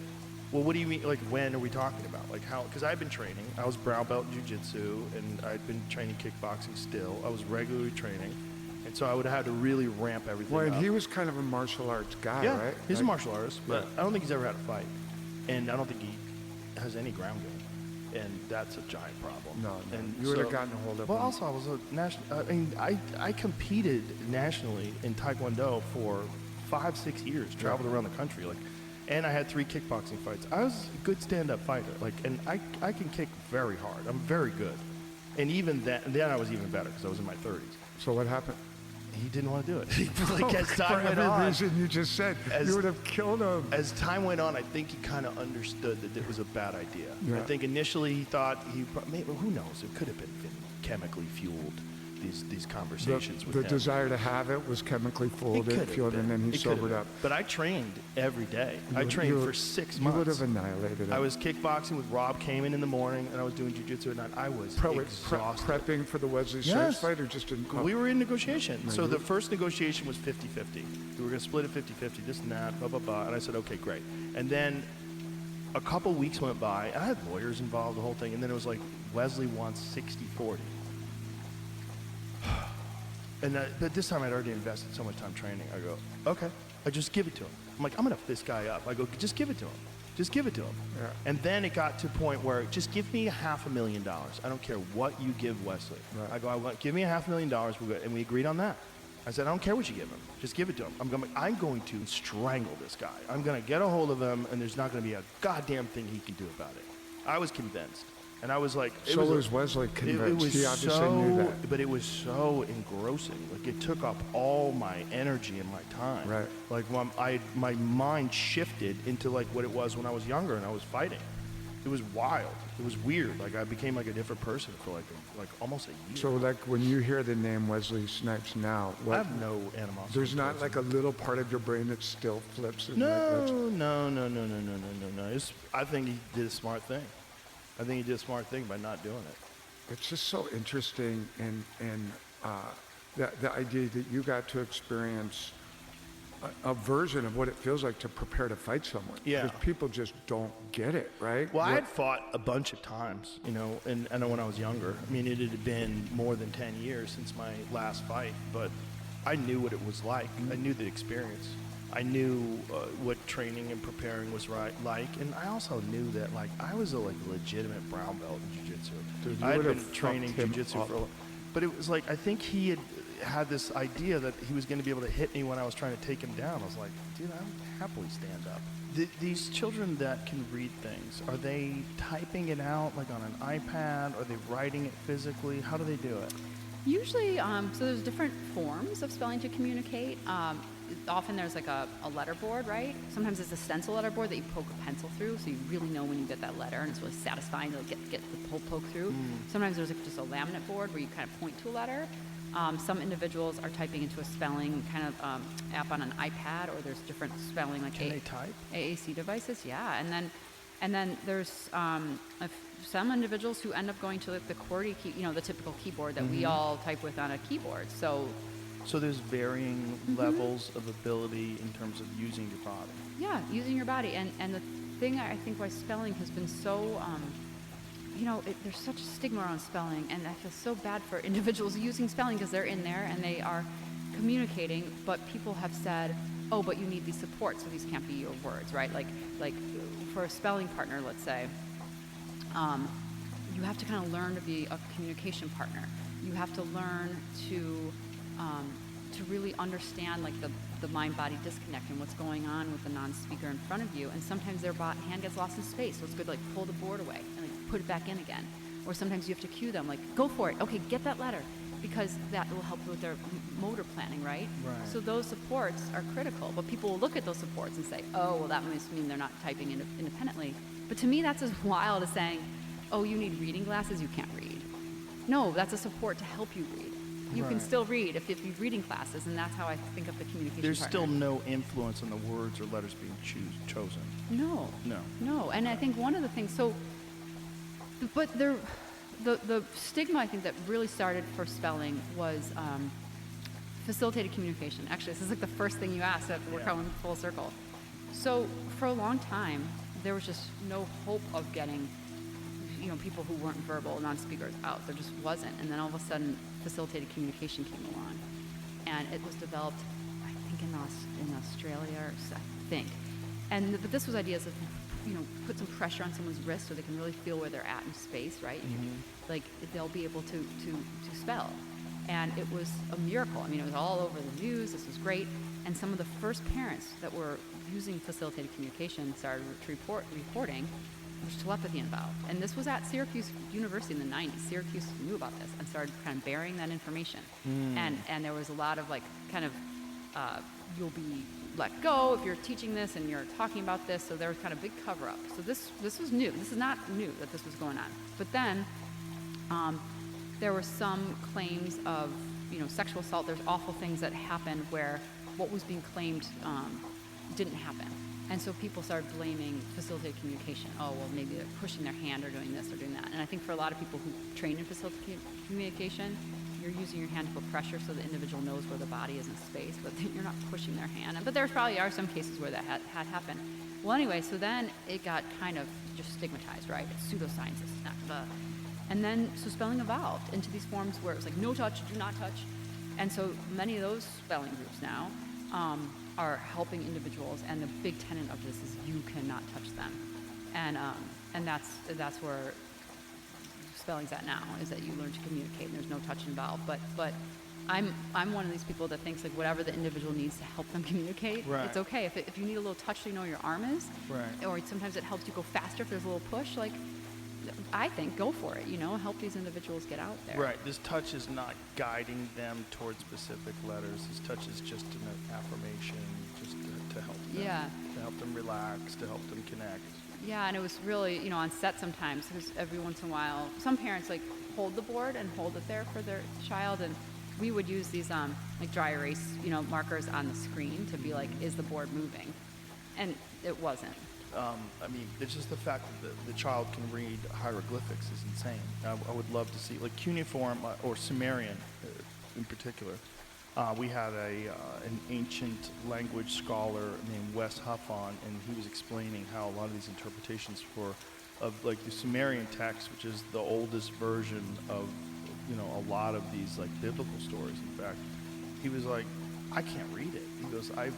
well, what do you mean, like, when are we talking about? Like, how, because I've been training. I was brown belt in jiu-jitsu, and I'd been training kickboxing still. I was regularly training, and so I would have had to really ramp everything Well, and up. he was kind of a martial arts guy, Yeah, right? he's a Like- martial artist, but I don't think he's ever had a fight. And I don't think he has any ground game. And that's a giant problem. No, and you would have gotten a hold of Well, him. also, I was a national. I mean, I competed nationally in Taekwondo for 5-6 years. Traveled around the country, like, and I had 3 kickboxing fights. I was a good stand-up fighter, like, and I can kick very hard. I'm very good. And even then I was even better because I was in my 30s. So what happened? He didn't want to do it. Like, as For time went every on, reason you just said, you would have killed him. as time went on, I think he kind of understood that it was a bad idea. Yeah. I think initially he thought maybe, who knows? It could have been chemically fueled. These conversations with The him. desire to have it was chemically fueled, It could have fueled, and been. then he It could have sobered been. up. But I trained every day. I You- trained you- for 6 You months. would have annihilated him. I was kickboxing with Rob Kamen in the morning, and I was doing jiu-jitsu at night. I was exhausted. prepping for the Wesley Snipes Yes. fight, or just in We were in negotiation. No, So you the were- first negotiation was 50-50. We were going to split it 50-50, this and that, blah, blah, blah. And I said, okay, great. And then a couple weeks went by, and I had lawyers involved, the whole thing. And then it was like, Wesley wants 60-40. And but this time I'd already invested so much time training. I go, okay, I just give it to him. I'm like, I'm going to this guy up. I go, just give it to him. Just give it to him. Yeah. And then it got to a point where just give me $500,000. I don't care what you give Wesley. Right. I go, give me $500,000. We'll go. And we agreed on that. I said, I don't care what you give him. Just give it to him. I'm going to strangle this guy. I'm going to get a hold of him, and there's not going to be a goddamn thing he can do about it. I was convinced. And I was like, So was Wesley convinced. It was He obviously so, knew that. but it was so engrossing. Like, it took up all my energy and my time. Right. Like, my mind shifted into like what it was when I was younger and I was fighting. It was wild. It was weird. Like, I became like a different person for like almost a year. So, like, when you hear the name Wesley Snipes now, I have no animosity. There's not towards like him. a little part of your brain that still flips. And No. I think he did a smart thing. I think he did a smart thing by not doing it. It's just so interesting, and the idea that you got to experience a version of what it feels like to prepare to fight someone. Yeah. Because people just don't get it, right? Well, I had fought a bunch of times, and I know when I was younger. I mean, it had been more than 10 years since my last fight, but I knew what it was like. I knew the experience. I knew what training and preparing was like, and I also knew that like I was a legitimate brown belt in jiu-jitsu. Dude, you I had would been have training fucked him jiu-jitsu up. for a while, but it was like I think he had this idea that he was going to be able to hit me when I was trying to take him down. I was like, dude, I would happily stand up. These children that can read things, are they typing it out like on an iPad? Are they writing it physically? How do they do it? Usually, so there's different forms of spelling to communicate. often there's like a letterboard, right? Sometimes it's a stencil letterboard that you poke a pencil through, so you really know when you get that letter, and it's really satisfying to like, get the whole poke through. Sometimes there's like just a laminate board where you kind of point to a letter. Some individuals are typing into a spelling kind of app on an iPad, or there's different spelling like Can they type? AAC devices, yeah. And then there's some individuals who end up going to like the QWERTY key, the typical keyboard that we all type with on a keyboard. So there's varying levels of ability in terms of using your body. yeah, using your body. And the thing I think why spelling has been so, there's such a stigma around spelling, and I feel so bad for individuals using spelling because they're in there and they are communicating, but people have said, oh, but you need these supports, so these can't be your words, right? Like for a spelling partner, let's say, you have to kind of learn to be a communication partner. You have to learn to really understand like the mind-body disconnect and what's going on with the non-speaker in front of you. And sometimes their hand gets lost in space, so it's good to like pull the board away and like put it back in again. Or sometimes you have to cue them, like go for it. Okay, get that letter, because that will help with their motor planning, right? Right. So those supports are critical, but people will look at those supports and say, oh, well, that must mean they're not typing independently. But to me, that's as wild as saying, oh, you need reading glasses, you can't read. No, that's a support to help you read. You can Right. still read if you've reading classes, and that's how I think of the communication There's partner. still no influence on the words or letters being chosen. No. No. No, and I think one of the things, but the stigma I think that really started for spelling was facilitated communication. Actually, this is like the first thing you asked after we're coming full circle. So for a long time, there was just no hope of getting, people who weren't verbal, non-speakers out. There just wasn't. And then all of a sudden, facilitated communication came along, and it was developed, I think, in Australia, or I think. But this was ideas of, put some pressure on someone's wrist so they can really feel where they're at in space, right? Like they'll be able to spell. And it was a miracle. I mean, it was all over the news. This was great. And some of the first parents that were using facilitated communication started reporting there's telepathy involved. And this was at Syracuse University in the 90s. Syracuse knew about this and started kind of bearing that information. And there was a lot of like kind of, you'll be let go if you're teaching this and you're talking about this. So there was kind of big cover up. So this was new. This is not new that this was going on. But then there were some claims of, sexual assault. There's awful things that happened where what was being claimed didn't happen. And so people started blaming facilitated communication. Oh, well, maybe they're pushing their hand or doing this or doing that. And I think for a lot of people who train in facilitated communication, you're using your hand to put pressure so the individual knows where the body is in space, but you're not pushing their hand. But there probably are some cases where that had happened. Well, anyway, so then it got kind of just stigmatized, right? It's pseudoscience, it's not the... And then, so spelling evolved into these forms where it was like, no touch, do not touch. And so many of those spelling groups now are helping individuals, and the big tenet of this is you cannot touch them. And that's where spelling's at now, is that you learn to communicate and there's no touch involved. But I'm one of these people that thinks like whatever the individual needs to help them communicate, Right. it's okay. If you need a little touch so you know where your arm is, Right. or sometimes it helps you go faster if there's a little push, like I think go for it, help these individuals get out there. Right. This touch is not guiding them towards specific letters. This touch is just an affirmation, just to help them. Yeah. To help them relax, to help them connect. Yeah, and it was really, on set sometimes, because every once in a while, some parents like hold the board and hold it there for their child, and we would use these like dry erase, markers on the screen to be like, is the board moving? And it wasn't. I mean, it's just the fact that the child can read hieroglyphics is insane. I would love to see, like cuneiform or Sumerian in particular. We had an ancient language scholar named Wes Huffon, and he was explaining how a lot of these interpretations of like the Sumerian text, which is the oldest version of, a lot of these like biblical stories. In fact, he was like, I can't read it. He goes, I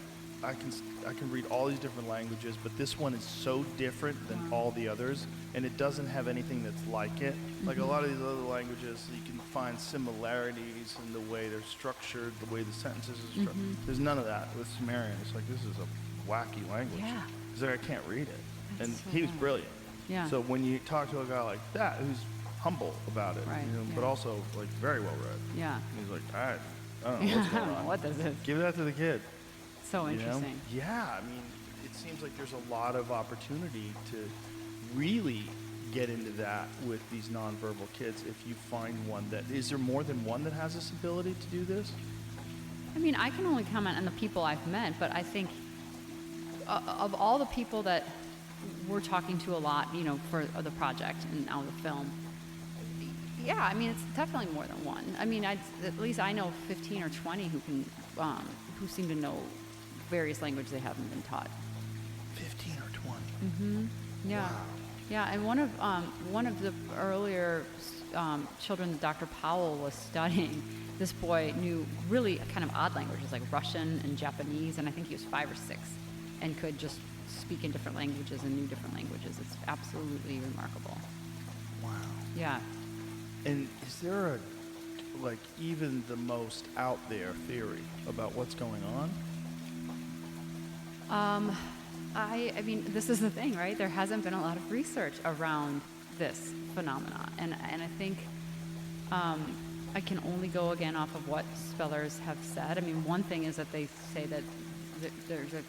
can read all these different languages, but this one is so different than all the others, and it doesn't have anything that's like it. Like a lot of these other languages, you can find similarities in the way they're structured, the way the sentences are structured. There's none of that with Sumerian. It's like, this is a wacky language. Yeah. He's like, I can't read it. That's And so he was bad. brilliant. Yeah. So when you talk to a guy like that, who's humble about it, Right, but yeah. also like very well read. Yeah. He's like, I don't know what's going I don't know on. what this is. Give that to the kid. So you know? interesting. Yeah, I mean, it seems like there's a lot of opportunity to really get into that with these nonverbal kids if you find one that, is there more than one that has this ability to do this? I mean, I can only comment on the people I've met, but I think of all the people that we're talking to a lot, you know, for the project and now the film, yeah, I mean, it's definitely more than one. I mean, at least I know 15 or 20 who can, who seem to know various languages they haven't been taught. 15 or 20? Mm-hmm. Yeah. Wow. Yeah, and one of the earlier children that Dr. Powell was studying, this boy knew really kind of odd languages like Russian and Japanese, and I think he was 5 or 6, and could just speak in different languages and knew different languages. It's absolutely remarkable. Wow. Yeah. And is there a, like, even the most out there theory about what's going on? I mean, this is the thing, right? There hasn't been a lot of research around this phenomena, and I think I can only go again off of what spellers have said. I mean, one thing is that they say that there's a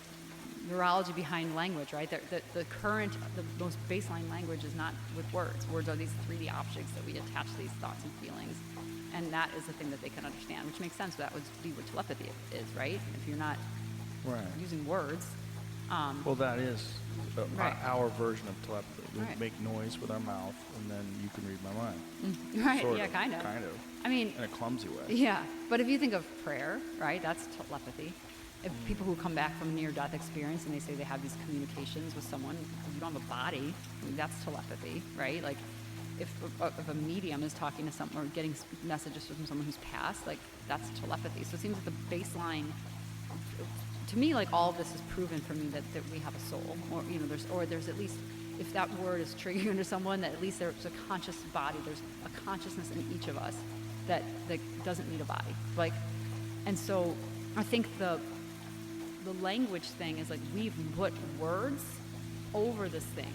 neurology behind language, right? The most baseline language is not with words. Words are these 3D objects that we attach to these thoughts and feelings, and that is the thing that they can understand, which makes sense. That would be what telepathy is, right? If you're not using words. Well, that is Right. our version of telepathy. We Right. make noise with our mouth, and then you can read my mind. Right, Sort yeah, of, kind of. Kind of. I mean, in a clumsy way. Yeah, but if you think of prayer, right, that's telepathy. If people who come back from a near-death experience and they say they have these communications with someone, you don't have a body, I mean, that's telepathy, right? Like, if a medium is talking to someone or getting messages from someone who's passed, like, that's telepathy. So it seems like the baseline, to me, like, all of this is proven for me that we have a soul, or, you know, there's at least, if that word is triggering into someone, that at least there's a conscious body, there's a consciousness in each of us that doesn't need a body. Like, and so I think the language thing is like we've put words over this thing,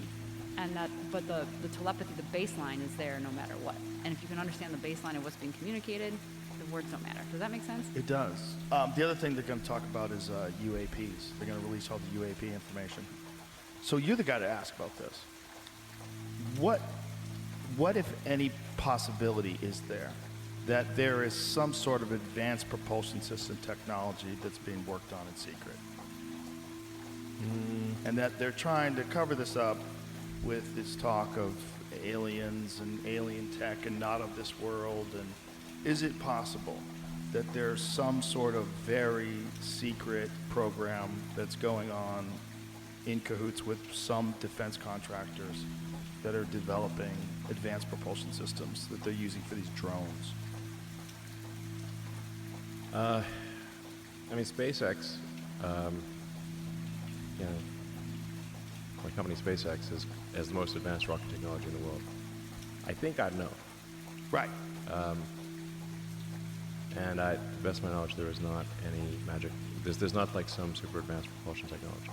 and but the telepathy, the baseline is there no matter what. And if you can understand the baseline of what's being communicated, the words don't matter. Does that make sense? It does. The other thing they're going to talk about is UAPs. They're going to release all the UAP information. So you're the guy to ask about this. What if any possibility is there that there is some sort of advanced propulsion system technology that's being worked on in secret? And that they're trying to cover this up with this talk of aliens and alien tech and not of this world. And is it possible that there's some sort of very secret program that's going on in cahoots with some defense contractors that are developing advanced propulsion systems that they're using for these drones? I mean, SpaceX, you know, my company SpaceX has the most advanced rocket technology in the world. I think I'd know. Right. And to the best of my knowledge, there is not any magic. There's not like some super advanced propulsion technology.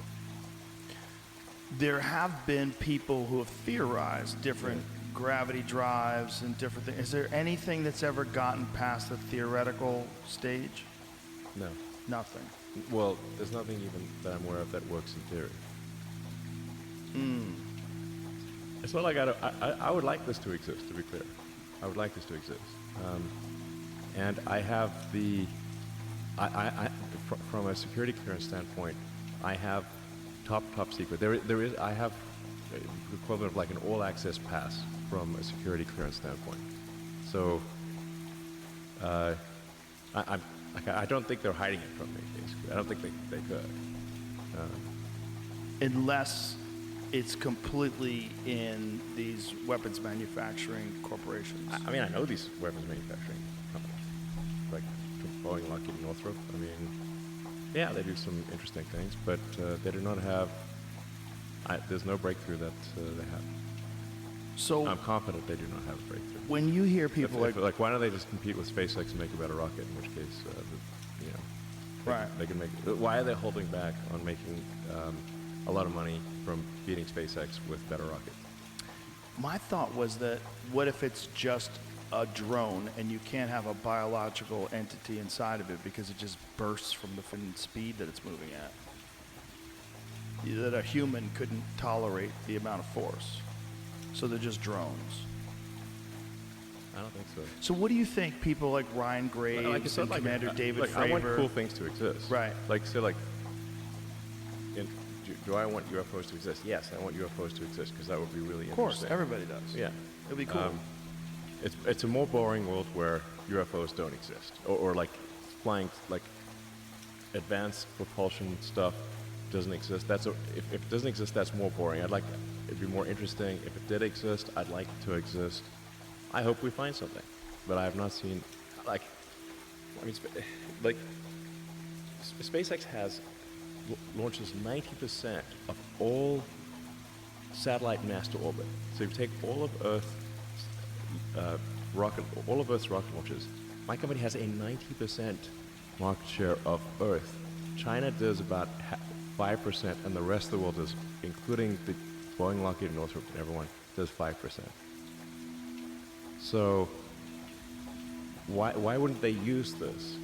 There have been people who have theorized different gravity drives and different things. Is there anything that's ever gotten past the theoretical stage? No. Nothing. Well, there's nothing even that I'm aware of that works in theory. It's not like I would like this to exist, to be clear. I would like this to exist. And I have from a security clearance standpoint, I have top secret. I have the equivalent of like an all-access pass from a security clearance standpoint. So I don't think they're hiding it from me, basically. I don't think they could. Unless it's completely in these weapons manufacturing corporations. I mean, I know these weapons manufacturing companies, like Boeing, Lockheed, Northrop. I mean, yeah, they do some interesting things, but they do not have. There's no breakthrough that they have. So I'm confident they do not have a breakthrough. When you hear people like, why don't they just compete with SpaceX and make a better rocket? In which case, you know, they can make. Why are they holding back on making a lot of money from beating SpaceX with better rockets? My thought was that what if it's just a drone, and you can't have a biological entity inside of it because it just bursts from the speed that it's moving at. That a human couldn't tolerate the amount of force. So they're just drones. I don't think so. So what do you think people like Ryan Graves Like I said, and Commander David like, Fravor... I want cool things to exist. Right. Like, so like, do I want UFOs to exist? Yes, I want UFOs to exist because that would be really interesting. Of course, everybody does. Yeah. It'd be cool. It's a more boring world where UFOs don't exist, or like flying, like advanced propulsion stuff doesn't exist. If it doesn't exist, that's more boring. It'd be more interesting. If it did exist, I'd like it to exist. I hope we find something, but I have not seen, SpaceX launches 90% of all satellite mass to orbit. So if you take all of Earth's rocket launches, my company has a 90% market share of Earth. China does about 5%, and the rest of the world does, including the Boeing, Lockheed, Northrop, and everyone, does 5%. So why wouldn't they use this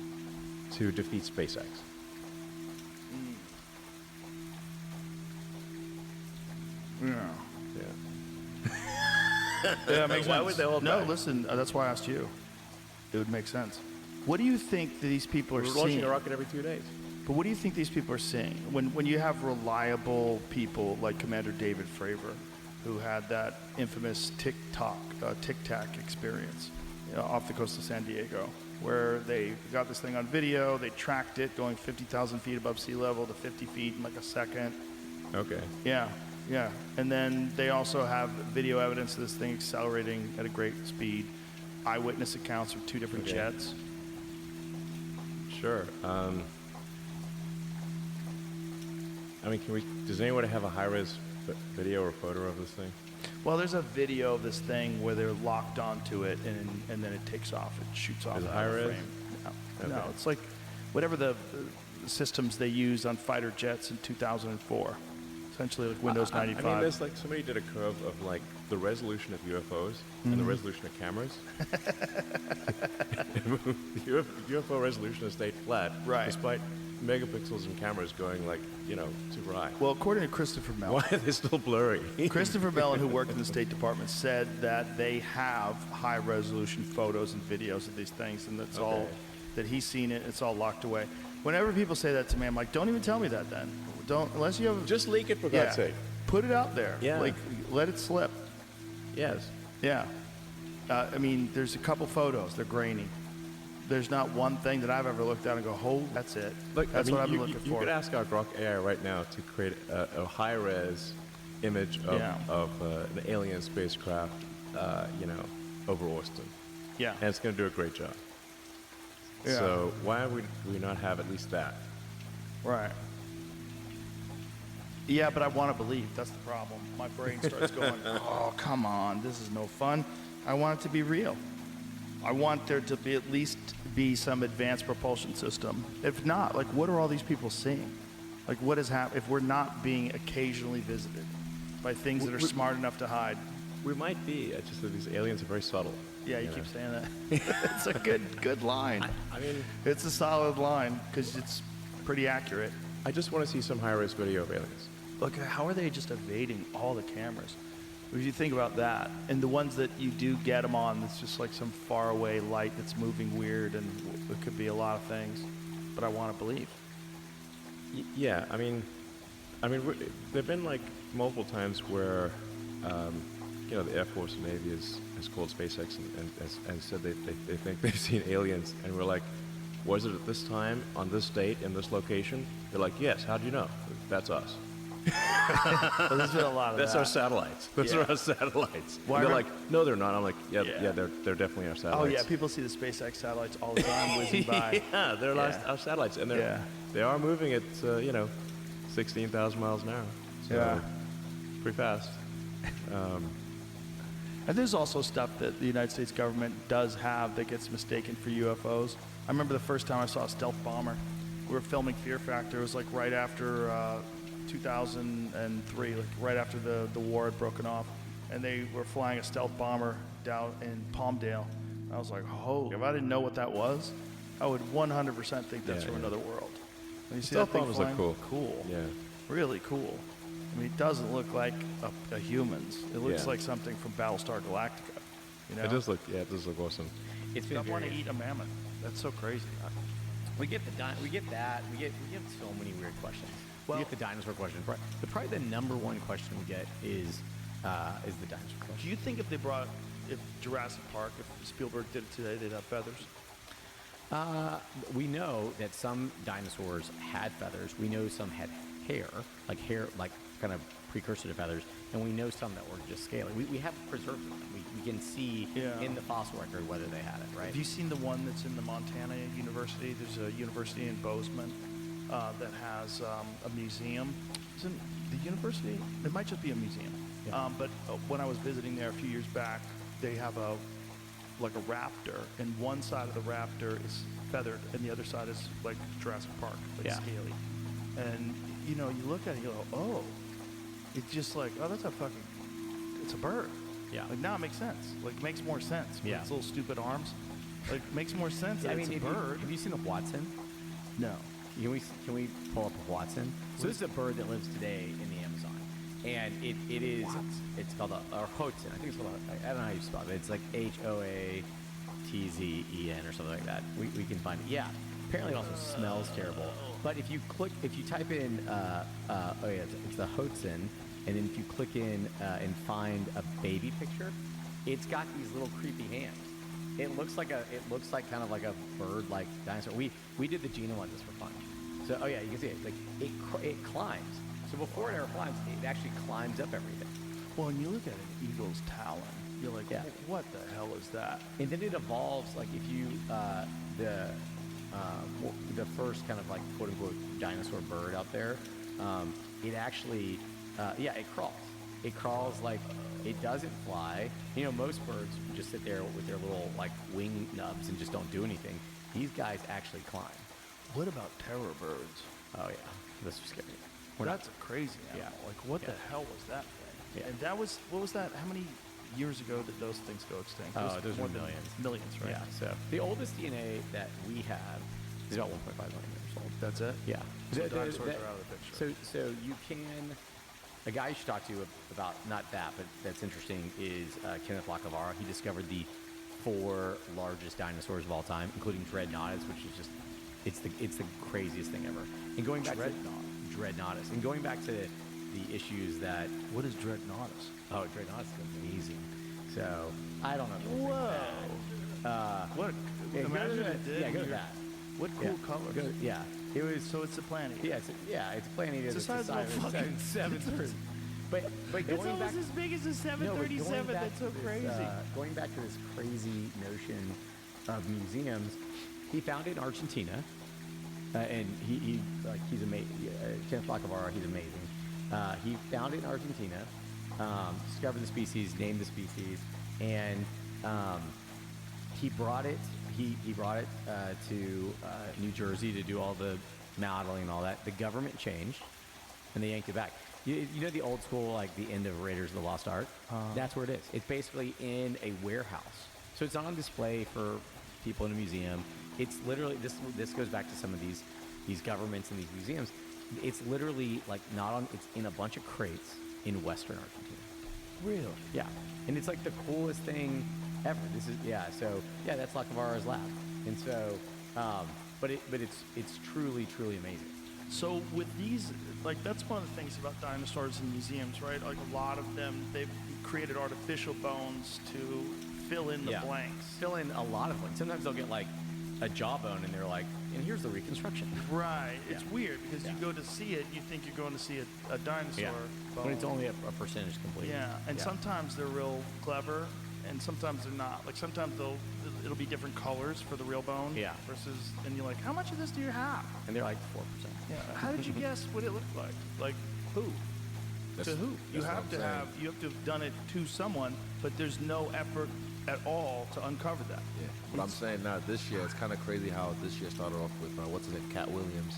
to defeat SpaceX? Yeah. Yeah. Yeah, it makes Why sense. would they hold No, back? listen, that's why I asked you. It would make sense. What do you think that these people are We're seeing? launching a rocket every 2 days. But what do you think these people are seeing? When you have reliable people like Commander David Fravor, who had that infamous Tic Tac experience, off the coast of San Diego, where they got this thing on video, they tracked it going 50,000 feet above sea level to 50 feet in like a second. Okay. Yeah. And then they also have video evidence of this thing accelerating at a great speed, eyewitness accounts of 2 different Okay. jets. Sure. Does anyone have a high-res video or photo of this thing? Well, there's a video of this thing where they're locked onto it, and then it takes off. It shoots off. Is it out of the high-res? frame. No, Okay. it's like whatever the systems they used on fighter jets in 2004. Essentially, like Windows 95. I mean, there's like somebody did a curve of like the resolution of UFOs and the Mhm. resolution of cameras. UFO resolution has stayed flat, Right. despite megapixels in cameras going like super high. Well, according to Christopher Mellon, Why are they still blurry? Christopher Mellon, who worked in the State Department, said that they have high-resolution photos and videos of these things, and that's all Okay. that he's seen it. It's all locked away. Whenever people say that to me, I'm like, don't even tell me that then. Don't, unless you have. Just leak it for God's sake. Put it out there. Yeah. Like, let it slip. Yes. Yeah. I mean, there's a couple photos. They're grainy. There's not one thing that I've ever looked at and go, "Oh, that's it." Look, That's what I've been you looking You for. could ask our Grok AI right now to create a high-res image of, Yeah. an alien spacecraft, over Austin. Yeah. And it's going to do a great job. Yeah. So why would we not have at least that? Right. Yeah, but I want to believe. That's the problem. My brain starts going, "Oh, come on, this is no fun." I want it to be real. I want there to be at least be some advanced propulsion system. If not, like, what are all these people seeing? Like, what is happening if we're not being occasionally visited by things that are smart enough to hide? We might be. It's just that these aliens are very subtle. Yeah, you keep saying that. It's a good line. I mean, it's a solid line because it's pretty accurate. I just want to see some high-res video of aliens. Look, how are they just evading all the cameras? If you think about that, and the ones that you do get them on, it's just like some faraway light that's moving weird, and it could be a lot of things. But I want to believe. Yeah, I mean, there've been like multiple times where, the Air Force and Navy has called SpaceX and said they think they've seen aliens, and we're like, was it at this time, on this date, in this location? They're like, yes. How do you know? That's us. Well, there's been a lot of That's that. our satellites. Those are our satellites. Well, And they're I like, no, they're not. I'm like, yeah, they're definitely our Oh satellites. yeah, people see the SpaceX satellites all the time whizzing by. Yeah, they're our satellites, and they are moving at 16,000 miles an hour. So Yeah. pretty fast. And there's also stuff that the United States government does have that gets mistaken for UFOs. I remember the first time I saw a stealth bomber. We were filming Fear Factor. It was like right after 2003, like right after the war had broken off. And they were flying a stealth bomber down in Palmdale. I was like, oh, if I didn't know what that was, I would 100% think that's Yeah, from yeah. another world. When you see Stealth that thing bombers look flying, cool. cool. Yeah. Really cool. I mean, it doesn't look like a human's. It looks Yeah. like something from Battlestar Galactica. You know? It does look awesome. It's been I want to very- eat a mammoth. That's so crazy. We get we get that. We get so many weird questions. We get the dinosaur question. Probably the number one question we get is the dinosaur question. Do you think if Jurassic Park, if Spielberg did it today, they'd have feathers? We know that some dinosaurs had feathers. We know some had hair, like kind of precursor to feathers, and we know some that were just scaly. We have preserved them. We can see in the fossil record whether they had it, right? Have you seen the one that's in the Montana University? There's a university in Bozeman that has a museum. Isn't the university? It might just be a museum. Yeah. But when I was visiting there a few years back, they have a raptor, and one side of the raptor is feathered, and the other side is like Jurassic Park, like scaly. And you look at it, you go, oh, it's just like, oh, it's a bird. Yeah. Like now it makes sense. Like it makes more sense. With Yeah. its little stupid arms. Like makes more sense. Yeah, That it's a bird. Have you seen a Watson? No. Can we pull up a Watson? So this is a bird that lives today in the Amazon, and it is it's called a Hoatzin. I think it's called I don't know how you spell it. It's like Hoatzen or something like that. We can find it. Yeah. Apparently it also smells terrible. But if you type in it's the Hoatzin, and then if you click in and find a baby picture, it's got these little creepy hands. It looks like kind of like a bird-like dinosaur. We did the genome on this for fun. So you can see it. Like it climbs. So before it ever climbs, it actually climbs up everything. Well, and you look at an eagle's talon, you're like, what the hell is that? And then it evolves. Like if you the first kind of like quote unquote dinosaur bird out there, it actually it crawls. It crawls like it doesn't fly. Most birds just sit there with their little like wing nubs and just don't do anything. These guys actually climb. What about terror birds? Oh yeah, this is scary. That's a crazy animal. Like what the hell was that thing? Yeah. And that was, what was that? How many years ago did those things go extinct? Oh, those more are than millions. Millions, right? Yeah. So the oldest DNA that we have is about 1.5 million years old. That's it? Yeah. So dinosaurs are out of the picture. So you can. A guy you should talk to about not that, but that's interesting is Kenneth Lacavara. He discovered the 4 largest dinosaurs of all time, including Dreadnoughtus, which is just it's the craziest thing ever. And going back to Dreadnoughtus, and going back to the issues that what is Dreadnoughtus? Oh, Dreadnoughtus is amazing. So I don't know. Whoa! What? Imagine it did. Yeah, go to that. What cool colors? Yeah. It was. So it's a planet. Yeah, it's a planet. It's the size of a fucking 737. But it's going almost back, as big as a 737. That's so crazy. Going back to this crazy notion of museums, he found it in Argentina, and he's amazing. Kenneth Lacavara, he's amazing. He found it in Argentina, discovered the species, named the species, and he brought it. He brought it to New Jersey to do all the modeling and all that. The government changed, and they yanked it back. You know the old school, like the end of Raiders of the Lost Ark? That's where it is. It's basically in a warehouse. So it's not on display for people in a museum. It's literally, this goes back to some of these governments and these museums. It's literally like it's in a bunch of crates in Western Argentina. Really? Yeah. And it's like the coolest thing ever. So that's Lacavara's lab. And so, but it's truly, truly amazing. So with these, like that's one of the things about dinosaurs in museums, right? Like a lot of them, they've created artificial bones to fill in the blanks. Fill in a lot of blanks. Sometimes they'll get like a jawbone and they're like, and here's the reconstruction. Right. It's weird because you go to see it, you think you're going to see a dinosaur bone. When it's only a percentage complete. Yeah, and sometimes they're real clever, and sometimes they're not. Like sometimes it'll be different colors for the real bone. Yeah. Versus, and you're like, how much of this do you have? And they're like 4%. Yeah. How did you guess what it looked like? Like who? To who? You have to have done it to someone, but there's no effort at all to uncover that. Yeah. But I'm saying now this year, it's kind of crazy how this year started off with what's his name, Cat Williams.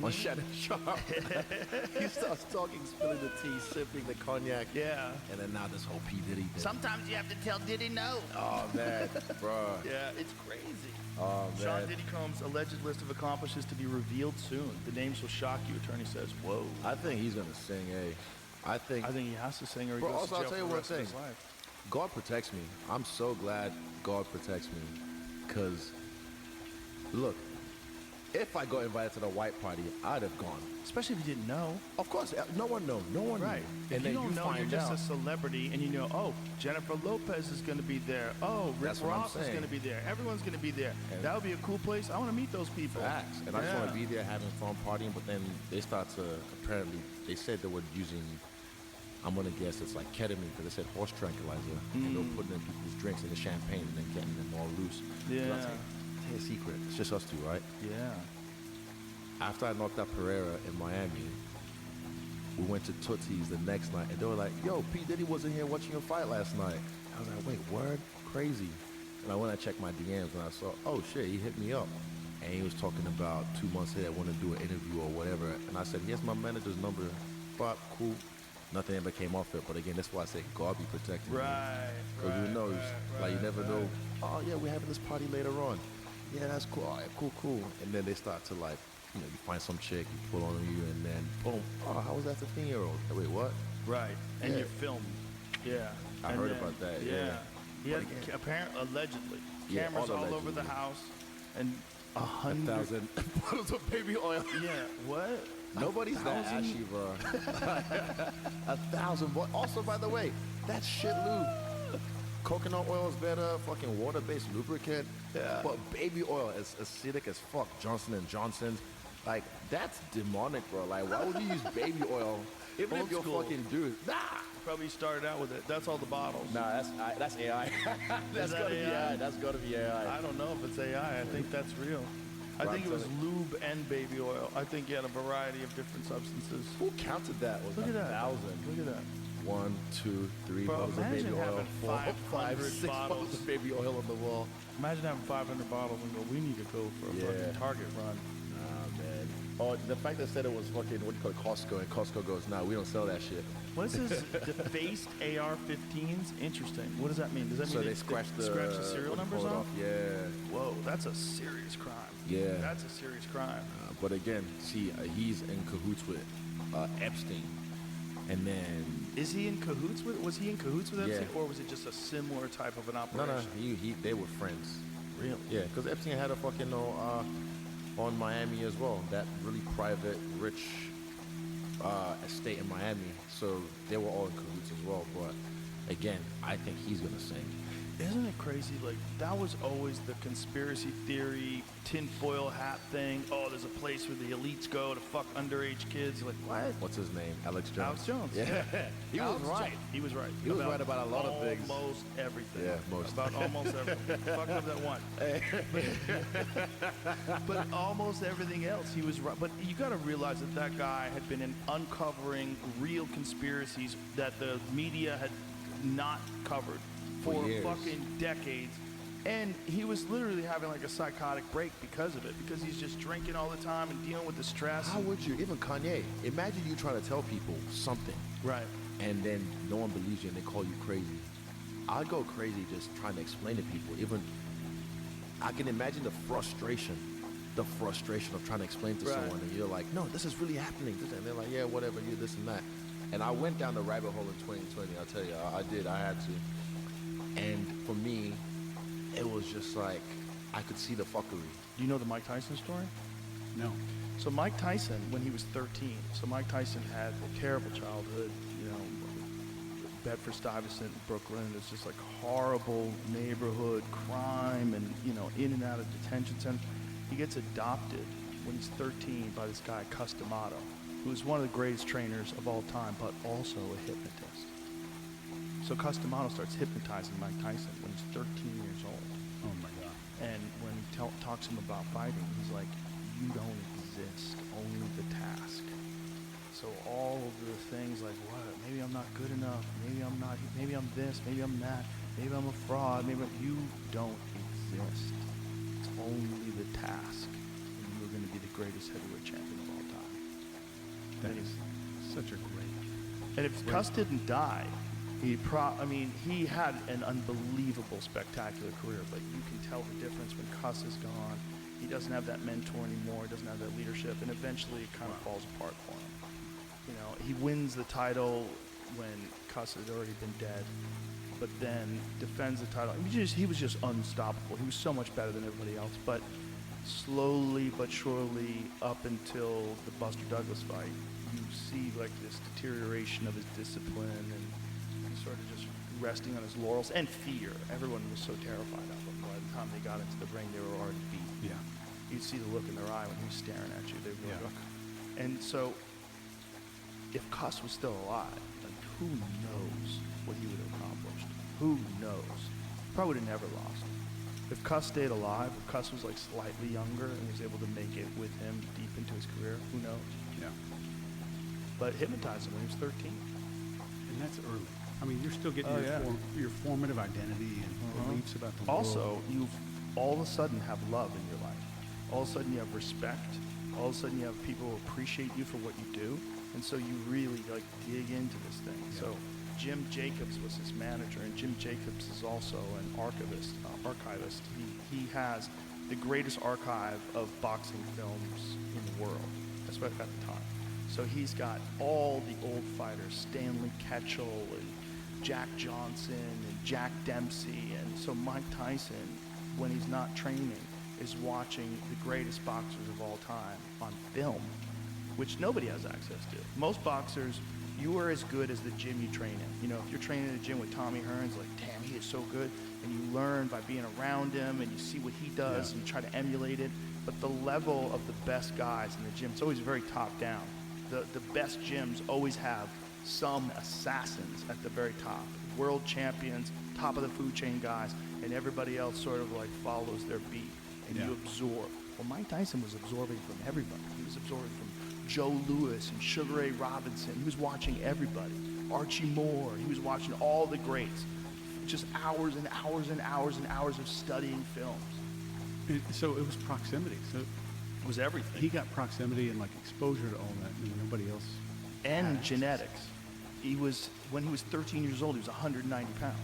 on Shannon Sharp. He starts talking, spilling the tea, sipping the cognac. Yeah. And then now this whole P. Diddy thing. Sometimes you have to tell Diddy no. Oh, man, bro. Yeah, it's crazy. Oh, man. Sean Diddy Combs' alleged list of accomplishments to be revealed soon. The names will shock you, attorney says. Whoa. I think he's going to sing, I think he has to sing or he bro, goes also, to jail I'll tell you for the one rest of thing. his life. God protects me. I'm so glad God protects me. Because, look, if I got invited to the white party, I'd have gone. Especially if you didn't know. Of course, no one knows. No one Right. knew. If And you then don't know, find you're just out. a celebrity, and you know, oh, Jennifer Lopez is going to be there. Oh, Rick That's what I'm Ross is saying. going to be there. Everyone's going to be there. And That would be a cool place. I want to meet those people. Facts. And I just want to be there having fun partying, but then they start to, apparently, they said they were using, I'm going to guess it's like ketamine, because they said horse tranquilizer, and they were putting in people's drinks in the champagne and then getting them all loose. Yeah. So I'll tell you a secret. It's just us two, right? Yeah. After I knocked out Pereira in Miami, we went to Tootsie's the next night, and they were like, yo, P. Diddy wasn't here watching your fight last night. I was like, wait, word? Crazy. And I went and checked my DMs, and I saw, oh, shit, he hit me up. And he was talking about 2 months later, I want to do an interview or whatever. And I said, here's my manager's number. But cool. Nothing ever came off it. But again, that's why I say God be protecting me. Right. Because who knows? Like, you never know. Oh, yeah, we're having this party later on. Yeah, that's cool. All right, cool. And then they start to, like, you know, you find some chick, you pull on you, and then boom. Oh, how was that 15-year-old? Wait, what? Right. And Yeah. you're filmed. Yeah. I And heard then- about that. Yeah. He But had, again- apparently, allegedly, Yeah, cameras all over the allegedly. house, and 100 1,000 bottles of baby oil. Yeah. What? Nobody's that 1,000? ashy, bro. 1,000. Also, by the way, that's shit lube. Coconut oil is better. Fucking water-based lubricant. Yeah. But baby oil is acidic as fuck. Johnson & Johnson's. Like, that's demonic, bro. Like, why would you use baby oil? Even Old if you're school. fucking dude. Nah. Probably started out with it. That's all the bottles. Nah, that's AI. That's that gotta be AI? AI. That's gotta be AI. I don't know if it's AI. I think that's real. I Right, think it was so- lube and baby oil. I think you had a variety of different substances. Who counted that? Was Look at that. 1,000. Look at that. 1, 2, 3 Bro, bottles of baby imagine oil. having 4, 5, 500 6 bottles bottles. of baby oil on the wall. Imagine having 500 bottles and go, we need to go for a fucking Target run. Nah, man. Oh, the fact that said it was fucking, what do you call it, Costco, and Costco goes, nah, we don't sell that shit. What is this? Defaced AR-15s? Interesting. What does that mean? Does that So mean they scratch the serial what do you numbers call it off? Yeah. Whoa, that's a serious crime. Yeah. That's a serious crime. But again, see, he's in cahoots with Epstein. And then... Is he in cahoots with? Was he in cahoots with Yeah. Epstein, or was it just a similar type of an No, operation? they were friends. Really? Yeah, because Epstein had a fucking on Miami as well. That really private, rich estate in Miami. So they were all in cahoots as well. But again, I think he's gonna sing. Isn't it crazy? Like, that was always the conspiracy theory, tinfoil hat thing. Oh, there's a place where the elites go to fuck underage kids. Like, what? What's his name? Alex Jones. Alex Jones. Yeah. He was Alex right. Jones. He was right. He was right about a lot of things. Almost everything. Yeah, most. About almost everything. Fuck up that one. But almost everything else, he was right. But you got to realize that that guy had been uncovering real conspiracies that the media had not covered for years. fucking decades. And he was literally having like a psychotic break because of it, because he's just drinking all the time and dealing with the stress. How would you? Even Kanye. Imagine you trying to tell people something. Right. And then no one believes you and they call you crazy. I'd go crazy just trying to explain to people. Even I can imagine the frustration of trying to explain to Right. someone, and you're like, no, this is really happening. And they're like, yeah, whatever, you this and that. And I went down the rabbit hole in 2020. I'll tell you, I did. I had to. And for me, it was just like I could see the fuckery. Do you know the Mike Tyson story? No. So Mike Tyson, when he was 13, so Mike Tyson had a terrible childhood, you know, Bedford-Stuyvesant, Brooklyn. It's just like horrible neighborhood crime and, you know, in and out of detention centers. He gets adopted when he's 13 by this guy, Customato, who is one of the greatest trainers of all time, but also a hypnotist. So Customato starts hypnotizing Mike Tyson when he's 13 years old. Oh my God. And when he talks to him about fighting, he's like, you don't exist, only the task. So all of the things like, what, maybe I'm not good enough, maybe I'm not, maybe I'm this, maybe I'm that, maybe I'm a fraud, you don't exist. It's only the task. And you're going to be the greatest heavyweight champion of all time. That is such a great. And if Cuss didn't die, he had an unbelievable, spectacular career, but you can tell the difference when Cuss is gone. He doesn't have that mentor anymore, doesn't have that leadership, and eventually it kind of falls apart for him. You know, he wins the title when Cuss had already been dead, but then defends the title. He was just unstoppable. He was so much better than everybody else, but slowly but surely, up until the Buster Douglas fight, you see like this deterioration of his discipline, and he's sort of just resting on his laurels, and fear. Everyone was so terrified of him. By the time they got into the ring, they were already beat. Yeah. You'd see the look in their eye when he was staring at you. They were Yeah. like, and so, if Cuss was still alive, like who knows what he would have accomplished? Who knows? Probably would have never lost. If Cuss stayed alive, if Cuss was like slightly younger and was able to make it with him deep into his career, who knows? Yeah. But hypnotized him when he was 13. And that's early. I mean, you're still getting your formative identity and beliefs about the world. Also, you all of a sudden have love in your life. All of a sudden you have respect. All of a sudden you have people who appreciate you for what you do. And so you really like dig into this thing. Yeah. So Jim Jacobs was his manager, and Jim Jacobs is also an archivist. He has the greatest archive of boxing films in the world, especially at the time. So he's got all the old fighters, Stanley Ketchel and Jack Johnson and Jack Dempsey. And so Mike Tyson, when he's not training, is watching the greatest boxers of all time on film, which nobody has access to. Most boxers, you are as good as the gym you train in. You know, if you're training in a gym with Tommy Hearns, like, damn, he is so good, and you learn by being around him, and you see what he does, and you try to emulate it. But the level of the best guys in the gym, it's always very top down. The best gyms always have some assassins at the very top, world champions, top of the food chain guys, and everybody else sort of like follows their beat, and you absorb. Well, Mike Tyson was absorbing from everybody. He was absorbing from Joe Louis and Sugar Ray Robinson. He was watching everybody. Archie Moore. He was watching all the greats. Just hours and hours and hours and hours of studying films. So it was proximity. So it was everything. He got proximity and like exposure to all that, and nobody else. And genetics. When he was 13 years old, he was 190 pounds.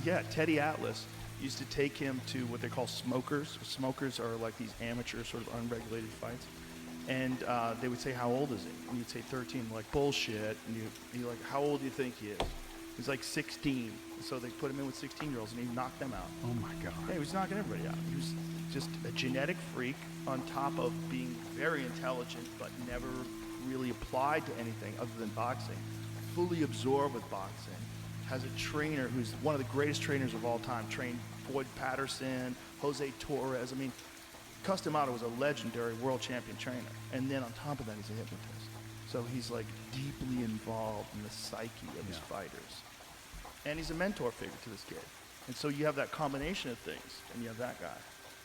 Yeah. Teddy Atlas used to take him to what they call smokers. Smokers are like these amateur sort of unregulated fights. And they would say, how old is he? And you'd say 13. Like, bullshit. And you'd like, how old do you think he is? He's like 16. So they put him in with 16-year-olds, and he knocked them out. Oh, my God. Yeah, he was knocking everybody out. He was just a genetic freak on top of being very intelligent, but never really applied to anything other than boxing. Fully absorbed with boxing. Has a trainer who's one of the greatest trainers of all time. Trained Floyd Patterson, Jose Torres. I mean, Cus D'Amato was a legendary world champion trainer. And then on top of that, he's a hypnotist. So he's like deeply involved in the psyche of his fighters. And he's a mentor figure to this kid. And so you have that combination of things, and you have that guy,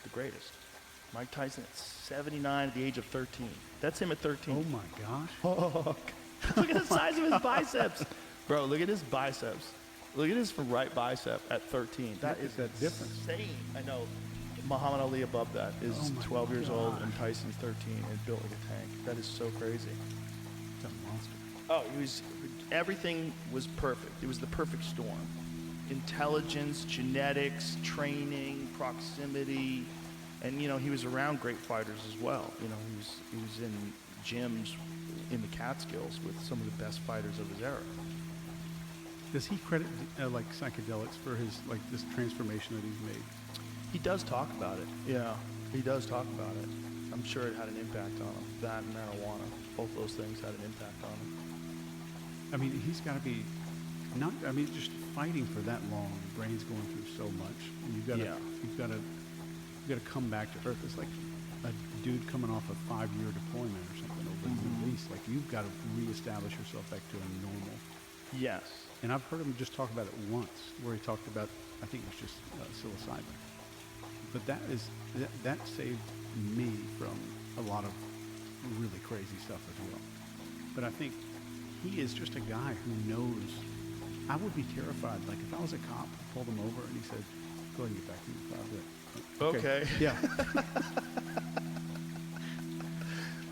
the greatest. Mike Tyson at 79 at the age of 13. That's him at 13. Oh my gosh. Oh, look at the size of his biceps. Bro, look at his biceps. Look at his right bicep at 13. That is that difference. Insane. I know. Muhammad Ali above that is 12 years old, and Tyson's 13 and built like a tank. That is so crazy. It's a monster. Oh, everything was perfect. It was the perfect storm. Intelligence, genetics, training, proximity, and he was around great fighters as well. He was in gyms in the Catskills with some of the best fighters of his era. Does he credit like psychedelics for his this transformation that he's made? He does talk about it. Yeah, he does talk about it. I'm sure it had an impact on him. That and marijuana, both those things had an impact on him. I mean, he's got to be just fighting for that long. The brain's going through so much, and you've got to come back to earth. It's like a dude coming off a 5-year deployment or something over in the Middle East. Like, you've got to reestablish yourself back to a normal. Yes. And I've heard him just talk about it once, where he talked about, I think it was just psilocybin. But that saved me from a lot of really crazy stuff as well. But I think he is just a guy who knows. I would be terrified. Like, if I was a cop, pulled him over, and he said, go ahead and get back in the car. I'd be like, Okay. Yeah.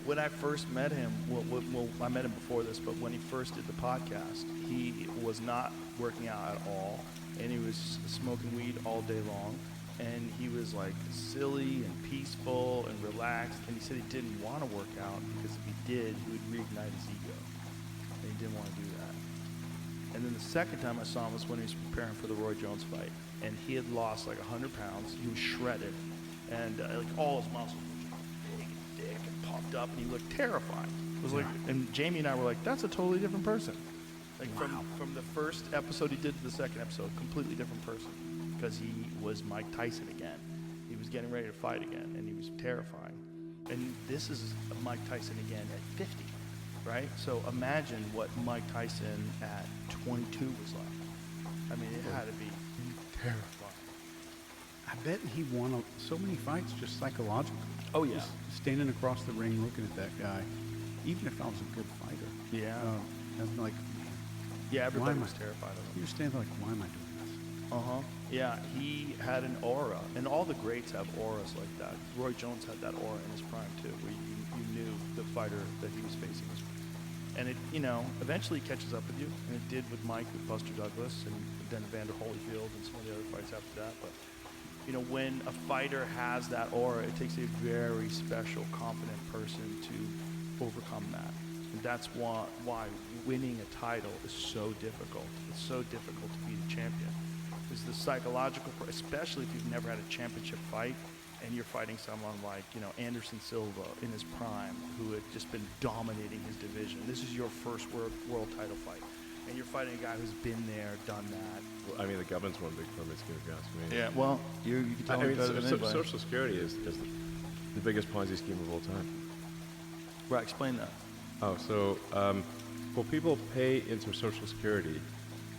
When I first met him, well, I met him before this, but when he first did the podcast, he was not working out at all, and he was smoking weed all day long, and he was like silly and peaceful and relaxed, and he said he didn't want to work out because if he did, he would reignite his ego, and he didn't want to do that. And then the second time I saw him was when he was preparing for the Roy Jones fight, and he had lost like 100 pounds. He was shredded, and like all his muscles were just big and thick and puffed up, and he looked terrifying. It was like, and Jamie and I were like, that's a totally different person. Like from the first episode he did to the second episode, completely different person, because he was Mike Tyson again. He was getting ready to fight again, and he was terrifying. And this is Mike Tyson again at 50. Right? So imagine what Mike Tyson at 22 was like. I mean, it had to be terrifying. I bet he won so many fights just psychologically. Oh, yeah. Just standing across the ring looking at that guy, even if I was a good fighter. Yeah. I'm like, yeah, everybody was terrified of him. You were standing like, why am I doing this? Uh-huh. Yeah, he had an aura, and all the greats have auras like that. Roy Jones had that aura in his prime, too, where you knew the fighter that he was facing was. And it, eventually catches up with you, and it did with Mike, with Buster Douglas, and then Evander Holyfield, and some of the other fights after that. But, when a fighter has that aura, it takes a very special, confident person to overcome that. And that's why winning a title is so difficult. It's so difficult to be the champion. Is the psychological, especially if you've never had a championship fight, and you're fighting someone like, Anderson Silva in his prime, who had just been dominating his division. This is your first world title fight. And you're fighting a guy who's been there, done that. Well, I mean, the government's one big permit scheme, if you ask me. Yeah, well, you can tell me better than anybody. Social Security is the biggest Ponzi scheme of all time. Right, explain that. Oh, so, well, people pay into Social Security,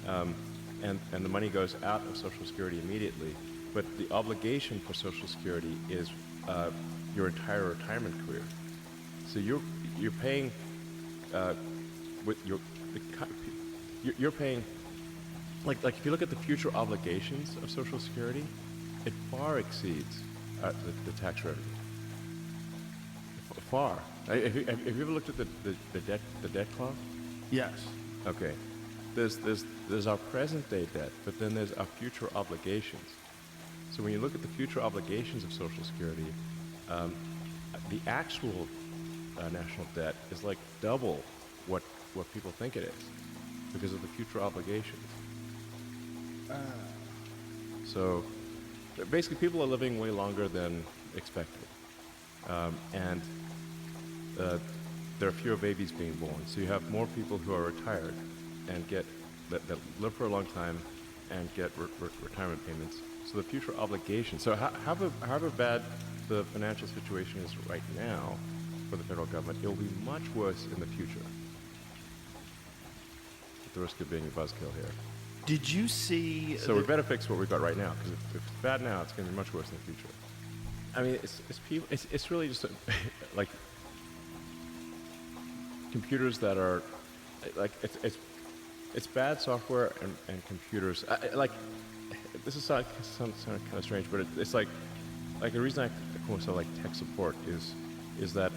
and the money goes out of Social Security immediately. But the obligation for Social Security is your entire retirement career. So you're paying with you're paying like if you look at the future obligations of Social Security, it far exceeds the tax revenue. Far. Have you ever looked at the debt clock? Yes. Okay. There's our present day debt, but then there's our future obligations. So when you look at the future obligations of Social Security, the actual national debt is like double what people think it is because of the future obligations. So basically people are living way longer than expected. And there are fewer babies being born. So you have more people who are retired and that live for a long time and get retirement payments. So the future obligations. So however bad the financial situation is right now for the federal government, it will be much worse in the future. At the risk of being a buzzkill here. Did you see? So we better fix what we've got right now, because if it's bad now, it's going to be much worse in the future. I mean, it's really just like computers that are like it's bad software and computers. This is sounds kind of strange, but it's like the reason I call myself like tech support is that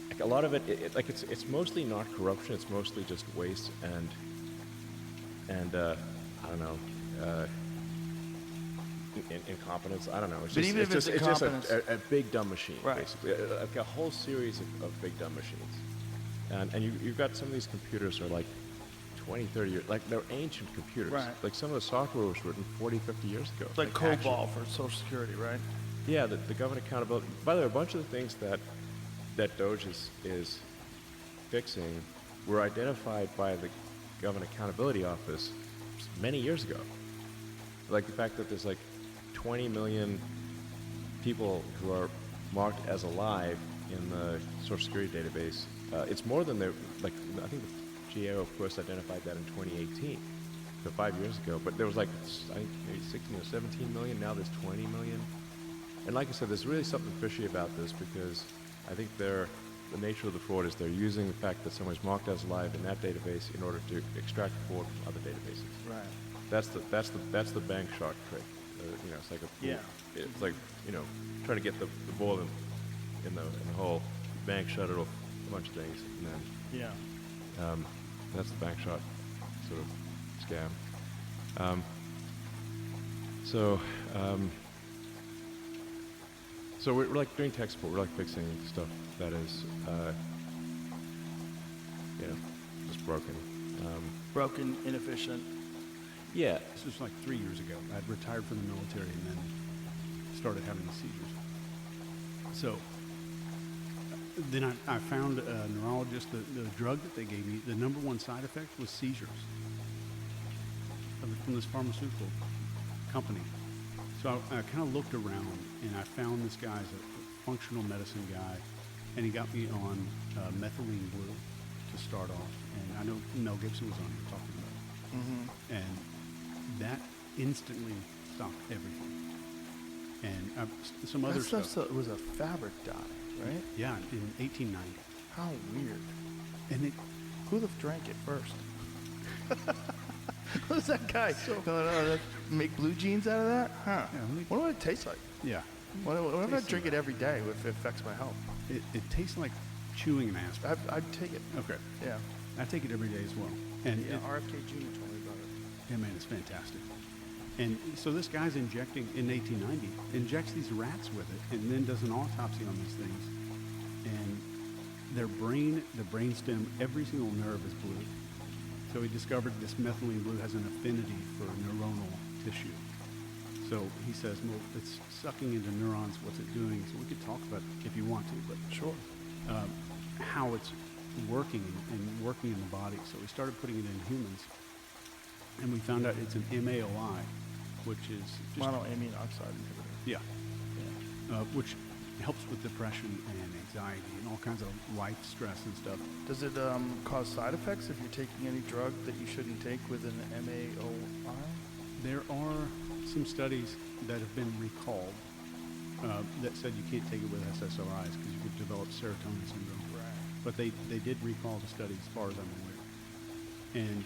like a lot of it's mostly not corruption. It's mostly just waste and I don't know. Incompetence. I don't know. It's but just, even if it's just a big dumb machine, right. Basically, like a whole series of big dumb machines, and you've got some of these computers are like 20, 30 years, like they're ancient computers. Right. Like some of the software was written 40, 50 years ago. It's like COBOL for Social Security, right? Yeah, the government accountability. By the way, a bunch of the things that Doge is fixing were identified by the Government Accountability Office many years ago. Like the fact that there's like 20 million people who are marked as alive in the Social Security database. It's more than I think the GAO first identified that in 2018, so 5 years ago. But there was like, I think maybe 16 or 17 million. Now there's 20 million. And like I said, there's really something fishy about this because I think the nature of the fraud is they're using the fact that someone's marked as alive in that database in order to extract fraud from other databases. Right. That's the bank shark trick. it's like Yeah. it's like trying to get the ball in the hole. Bank shot it off a bunch of things, and then Yeah. that's the bank shot sort of scam. So we're like doing tech support. We're like fixing stuff that is, just broken. Broken, inefficient. Yeah. This was like 3 years ago. I'd retired from the military and then started having the seizures. So then I found a neurologist. The drug that they gave me, the number one side effect was seizures from this pharmaceutical company. So I kind of looked around and I found this guy as a functional medicine guy, and he got me on methylene blue to start off. And I know Mel Gibson was on here talking about it. Mm-hmm. And that instantly stopped everything. And some other That stuff. stuff was a fabric dye, right? Yeah, in 1890. How weird. And who the drank it first? Who's that guy? Make blue jeans out of that? Huh. Yeah, What would it taste like? Yeah. What if I drink it every day if it affects my health? It tastes like chewing an aspirin. I'd take it. Okay. Yeah. I take it every day as well. And RFK Jr. told me about it. yeah, man, it's fantastic. And so this guy's injecting, in 1890, injects these rats with it and then does an autopsy on these things. And their brain, the brainstem, every single nerve is blue. So he discovered this methylene blue has an affinity for neuronal tissue. So he says, well, it's sucking into neurons. What's it doing? So we could talk about it if you want to, but sure, how it's working and working in the body. So we started putting it in humans, and we found out it's an MAOI, which is just monoamine oxide inhibitor. Yeah, which helps with depression and anxiety and all kinds of life stress and stuff. Does it cause side effects if you're taking any drug that you shouldn't take with an MAOI? There are some studies that have been recalled that said you can't take it with SSRIs because you could develop serotonin syndrome. Right. But they did recall the study as far as I'm aware. And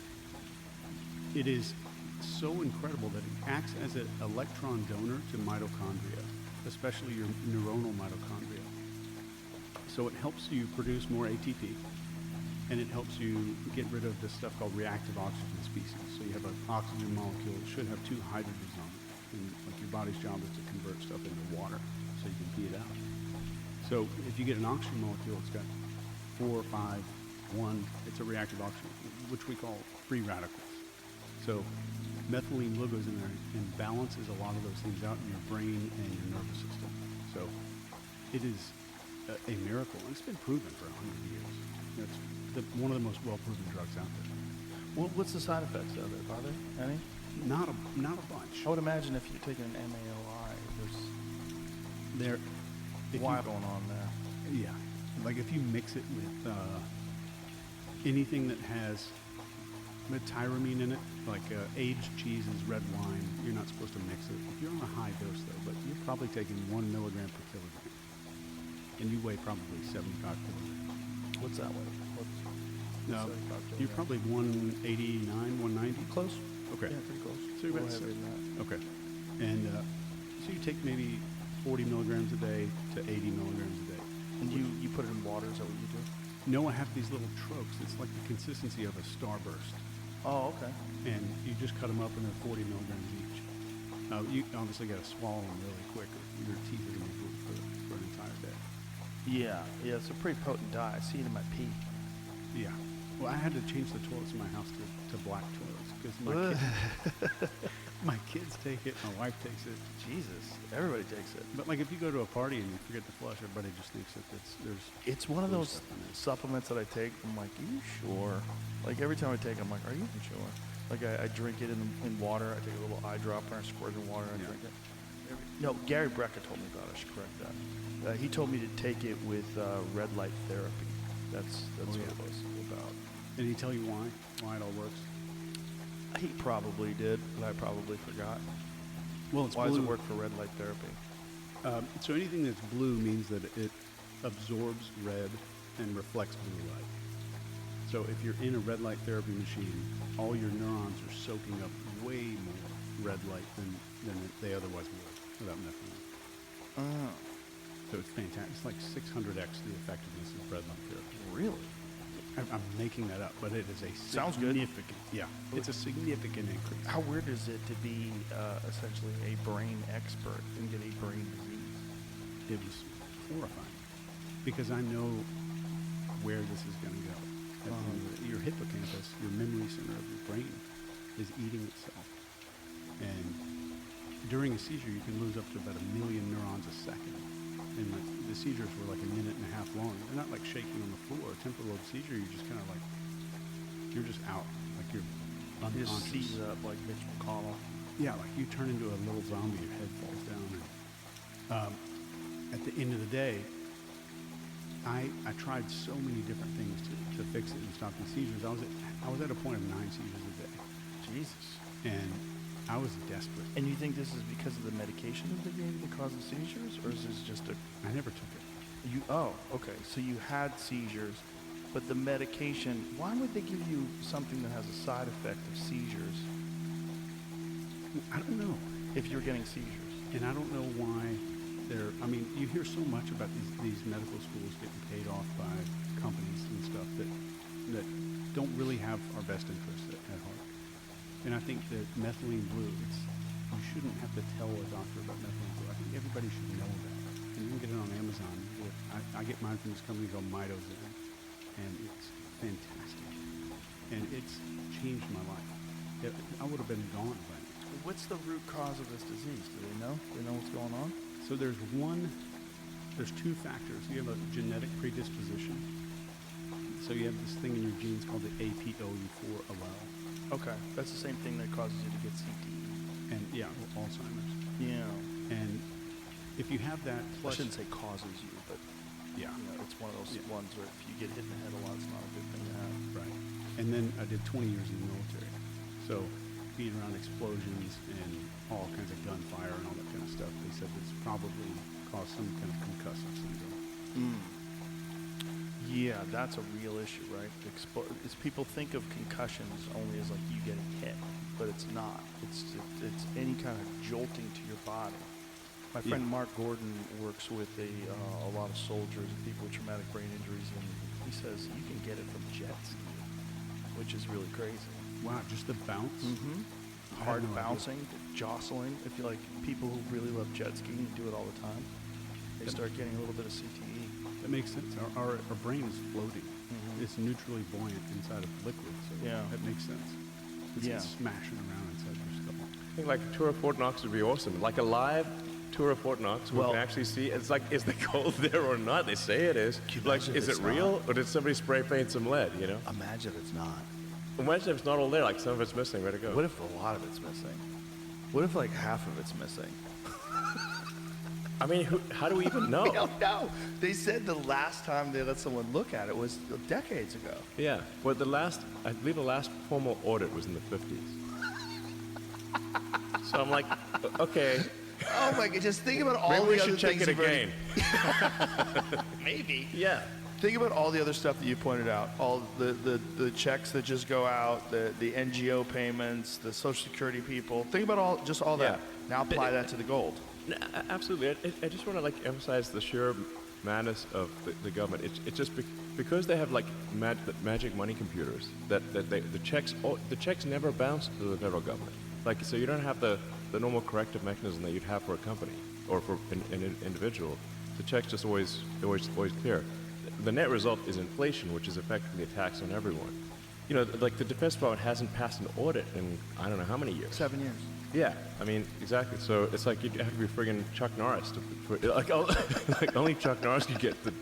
it is so incredible that it acts as an electron donor to mitochondria, especially your neuronal mitochondria. So it helps you produce more ATP, and it helps you get rid of this stuff called reactive oxygen species. So you have an oxygen molecule that should have two hydrogens on it. And like your body's job is to convert stuff into water so you can pee it out. So if you get an oxygen molecule, it's got 4, 5, 1, it's a reactive oxygen, which we call free radicals. So methylene blue goes in there and balances a lot of those things out in your brain and your nervous system. So it is a miracle, and it's been proven for 100 years. It's one of the most well-proven drugs out there. What's the side effects of it? Are there any? Not a bunch. I would imagine if you're taking an MAOI, there's a lot going on there. Yeah. Like if you mix it with anything that has tyramine in it, like aged cheeses, red wine, you're not supposed to mix it. If you're on a high dose though, but you're probably taking 1 milligram per kilogram. And you weigh probably 75 kilograms. What's that weight? No, you're probably 189, 190. Close. Okay. Yeah, pretty close. So you're about heavier than that. Okay. And so you take maybe 40 milligrams a day to 80 milligrams a day. And you put it in water, is that what you do? No, I have these little tropes. It's like the consistency of a starburst. Oh, okay. And you just cut them up and they're 40 milligrams each. You obviously got to swallow them really quick or your teeth are going to be blue for an entire day. Yeah, it's a pretty potent dye. I see it in my pee. Yeah. Well, I had to change the toilets in my house to black toilets because my kids take it, my wife takes it. Jesus, everybody takes it. But like if you go to a party and you forget to flush, everybody just thinks that It's one of those supplements that I take. I'm like, are you sure? Like every time I take it, I'm like, are you sure? Like I drink it in water. I take a little eyedropper and I squirt it in water and I drink it. No, Gary Brecka told me about it. I should correct that. He told me to take it with red light therapy. That's what it was about. Did he tell you why it all works? He probably did, but I probably forgot. Well, it's why blue. does it work for red light therapy? So anything that's blue means that it absorbs red and reflects blue light. So if you're in a red light therapy machine, all your neurons are soaking up way more red light than they otherwise would without methylene. Oh. So it's fantastic. It's like 600x the effectiveness of red light therapy. Really? I'm making that up, but it is a Sounds good. significant. Yeah, it's a significant increase. How weird is it to be essentially a brain expert and get a brain disease? It was horrifying because I know where this is going to go. Your hippocampus, your memory center of your brain, is eating itself. And during a seizure, you can lose up to about 1 million neurons a second. And like, the seizures were like 1.5 minutes long. They're not like shaking on the floor. A temporal lobe seizure, you're just kind of like, you're just out. Like you're You just unconscious. seize up like Mitch McConnell. Yeah, like you turn into a little zombie, your head falls down. And, at the end of the day, I tried so many different things to fix it and stop the seizures. I was at a point of 9 seizures a day. Jesus. And I was desperate. And you think this is because of the medication that they gave you that caused the seizures, or is this just a? I never took it. Okay. So you had seizures, but the medication. Why would they give you something that has a side effect of seizures? I don't know. If you're getting seizures. And I don't know why they're. I mean, you hear so much about these medical schools getting paid off by companies and stuff that don't really have our best interests at heart. And I think that methylene blue, you shouldn't have to tell a doctor about methylene blue. I think everybody should know that. And you can get it on Amazon. I get mine from this company called Mitozin, and it's fantastic. And it's changed my life. I would have been gone by now. What's the root cause of this disease? Do they know? Do they know what's going on? So there's 2 factors. You have a genetic predisposition. So you have this thing in your genes called the APOE4 allele. Okay, that's the same thing that causes you to get CTE. And yeah, Alzheimer's. Yeah. And if you have that, I plus shouldn't say causes you, but yeah, it's one of those ones where if you get hit in the head a lot, it's not a good thing to have. Right. And then I did 20 years in the military, so being around explosions and all kinds of gunfire and all that kind of stuff, they said it's probably caused some kind of concussive syndrome. Yeah, that's a real issue, right? People think of concussions only as like you getting hit, but it's not. It's any kind of jolting to your body. My friend Mark Gordon works with a lot of soldiers and people with traumatic brain injuries, and he says you can get it from jet skiing, which is really crazy. Wow, just the bounce? Mm-hmm. Hard bouncing, jostling. If you like people who really love jet skiing and do it all the time, they start getting a little bit of CTE. That makes sense. Our brain is floating. It's neutrally buoyant inside of liquid, so that makes sense. It's smashing around inside your skull. I think like a tour of Fort Knox would be awesome. Like a live tour of Fort Knox, we can actually see. It's like, is the gold there or not? They say it is. Like, is it real, or did somebody spray paint some lead? You know? Imagine if it's not. Imagine if it's not all there. Like some of it's missing. Where'd it go? What if a lot of it's missing? What if like half of it's missing? I mean, how do we even know? We don't know. They said the last time they let someone look at it was decades ago. Yeah, but I believe the last formal audit was in the 50s. So I'm like, okay. Oh my God! Just think about all Maybe the we other should check things it you've already- again. Maybe. Yeah. Think about all the other stuff that you pointed out. All the checks that just go out, the NGO payments, the Social Security people. Think about all that. Now apply that to the gold. No, absolutely. I just want to like emphasize the sheer madness of the government. It's just because they have like magic money computers that the checks never bounce to the federal government. Like, so you don't have the normal corrective mechanism that you'd have for a company or for an individual. The check's just always clear. The net result is inflation, which is effectively a tax on everyone. You know, like the Defense Department hasn't passed an audit in I don't know how many years. 7 years. Yeah, I mean, exactly. So it's like you'd have to be friggin' Chuck Norris like only Chuck Norris could get the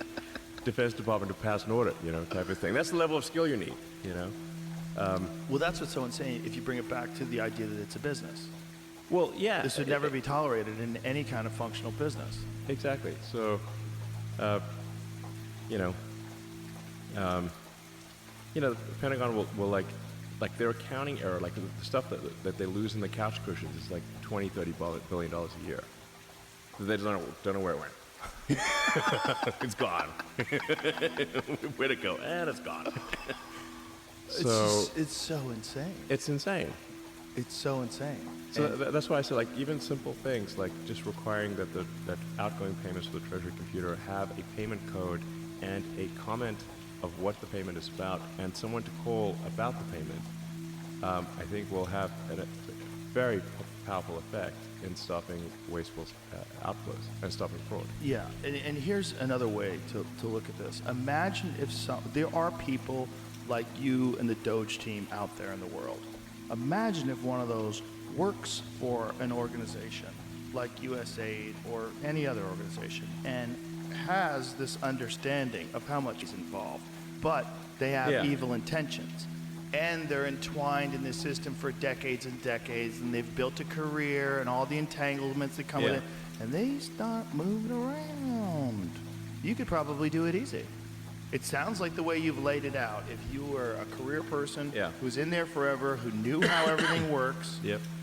Defense Department to pass an audit, you know, type of thing. That's the level of skill you need, you know. Well, that's what's so insane. If you bring it back to the idea that it's a business. Well, yeah. This would never be tolerated in any kind of functional business. Exactly. So, the Pentagon will like their accounting error, like the stuff that they lose in the couch cushions is like $20-30 billion a year. They don't know where it went. It's gone. Where'd it go? And it's gone. So it's so insane. It's insane. It's so insane. So that's why I say, like, even simple things like just requiring that that outgoing payments to the Treasury computer have a payment code and a comment of what the payment is about, and someone to call about the payment, I think will have a very powerful effect in stopping wasteful outflows and stopping fraud. Yeah, and here's another way to look at this. Imagine if there are people like you and the Doge team out there in the world. Imagine if one of those works for an organization like USAID or any other organization and has this understanding of how much is involved, but they have evil intentions. And they're entwined in this system for decades and decades, and they've built a career and all the entanglements that come with it, and they start moving around. You could probably do it easy. It sounds like the way you've laid it out. If you were a career person who's in there forever, who knew how everything works,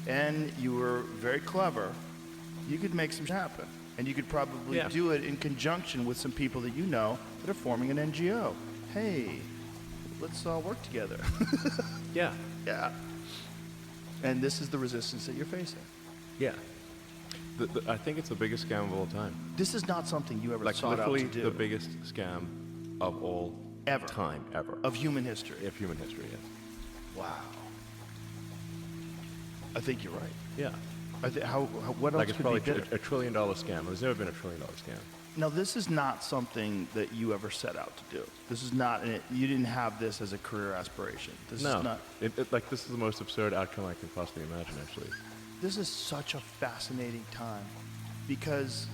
and you were very clever, you could make some shit happen. And you could probably do it in conjunction with some people that you know that are forming an NGO. Hey, let's all work together. Yeah. And this is the resistance that you're facing. Yeah. I think it's the biggest scam of all time. This is not something you ever Like sought out literally to do. the biggest scam of all time ever. Of human history. Of human history, yes. Wow. I think you're right. Yeah. What else like it's could probably be better? $1 trillion scam. There's never been $1 trillion scam. Now, this is not something that you ever set out to do. This is not, you didn't have this as a career aspiration. This No. is not. Like, this is the most absurd outcome I can possibly imagine, actually. This is such a fascinating time because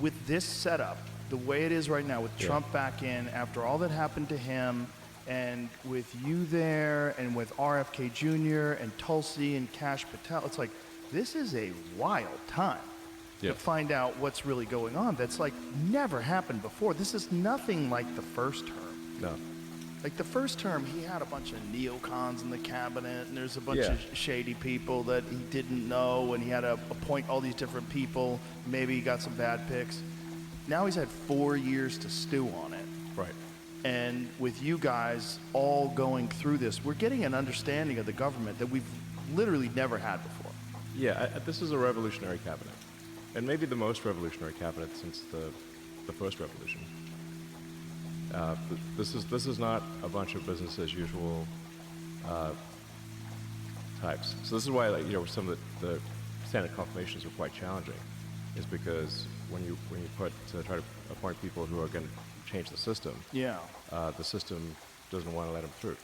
with this setup, the way it is right now, with Trump back in, after all that happened to him, and with you there, and with RFK Jr., and Tulsi, and Kash Patel, it's like, this is a wild time to find out what's really going on. That's like never happened before. This is nothing like the first term. No. Like the first term, he had a bunch of neocons in the cabinet, and there's a bunch of shady people that he didn't know, and he had to appoint all these different people. Maybe he got some bad picks. Now he's had 4 years to stew on it. Right. And with you guys all going through this, we're getting an understanding of the government that we've literally never had before. Yeah, this is a revolutionary cabinet. And maybe the most revolutionary cabinet since the first revolution. This is not a bunch of business as usual types. So this is why, like, some of the Senate confirmations are quite challenging, is because when you try to appoint people who are going to change the system, the system doesn't want to let them through.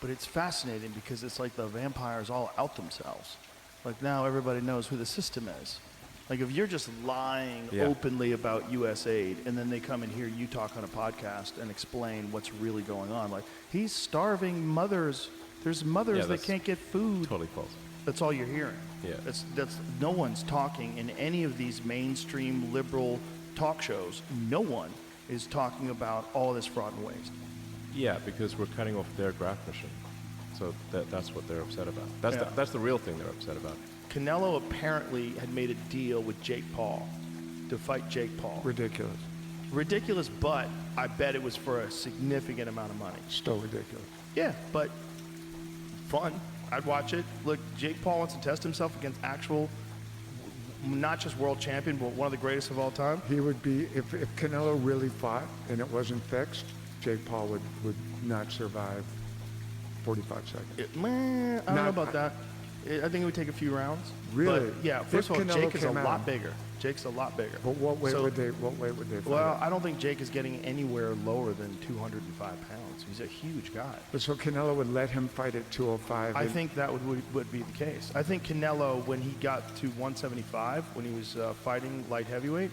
But it's fascinating because it's like the vampires all out themselves. Like now everybody knows who the system is. Like if you're just lying openly about USAID and then they come and hear you talk on a podcast and explain what's really going on, like he's starving mothers. There's mothers that can't get food. Totally false. That's all you're hearing. Yeah. That's no one's talking in any of these mainstream liberal talk shows. No one is talking about all this fraud and waste. Yeah, because we're cutting off their graft mission. So that's what they're upset about. That's the real thing they're upset about. Canelo apparently had made a deal with Jake Paul to fight Jake Paul. Ridiculous. Ridiculous, but I bet it was for a significant amount of money. Still ridiculous. Yeah, but fun. I'd watch it. Look, Jake Paul wants to test himself against actual, not just world champion, but one of the greatest of all time. He would be, if Canelo really fought and it wasn't fixed, Jake Paul would not survive 45 seconds. I don't know about that. I think it would take a few rounds. Really? But yeah, first of all, Jake is a lot bigger. Jake's a lot bigger. But what weight would they fight? Well, I don't think Jake is getting anywhere lower than 205 pounds. He's a huge guy. But so Canelo would let him fight at 205? I think that would be the case. I think Canelo, when he got to 175, when he was fighting light heavyweight,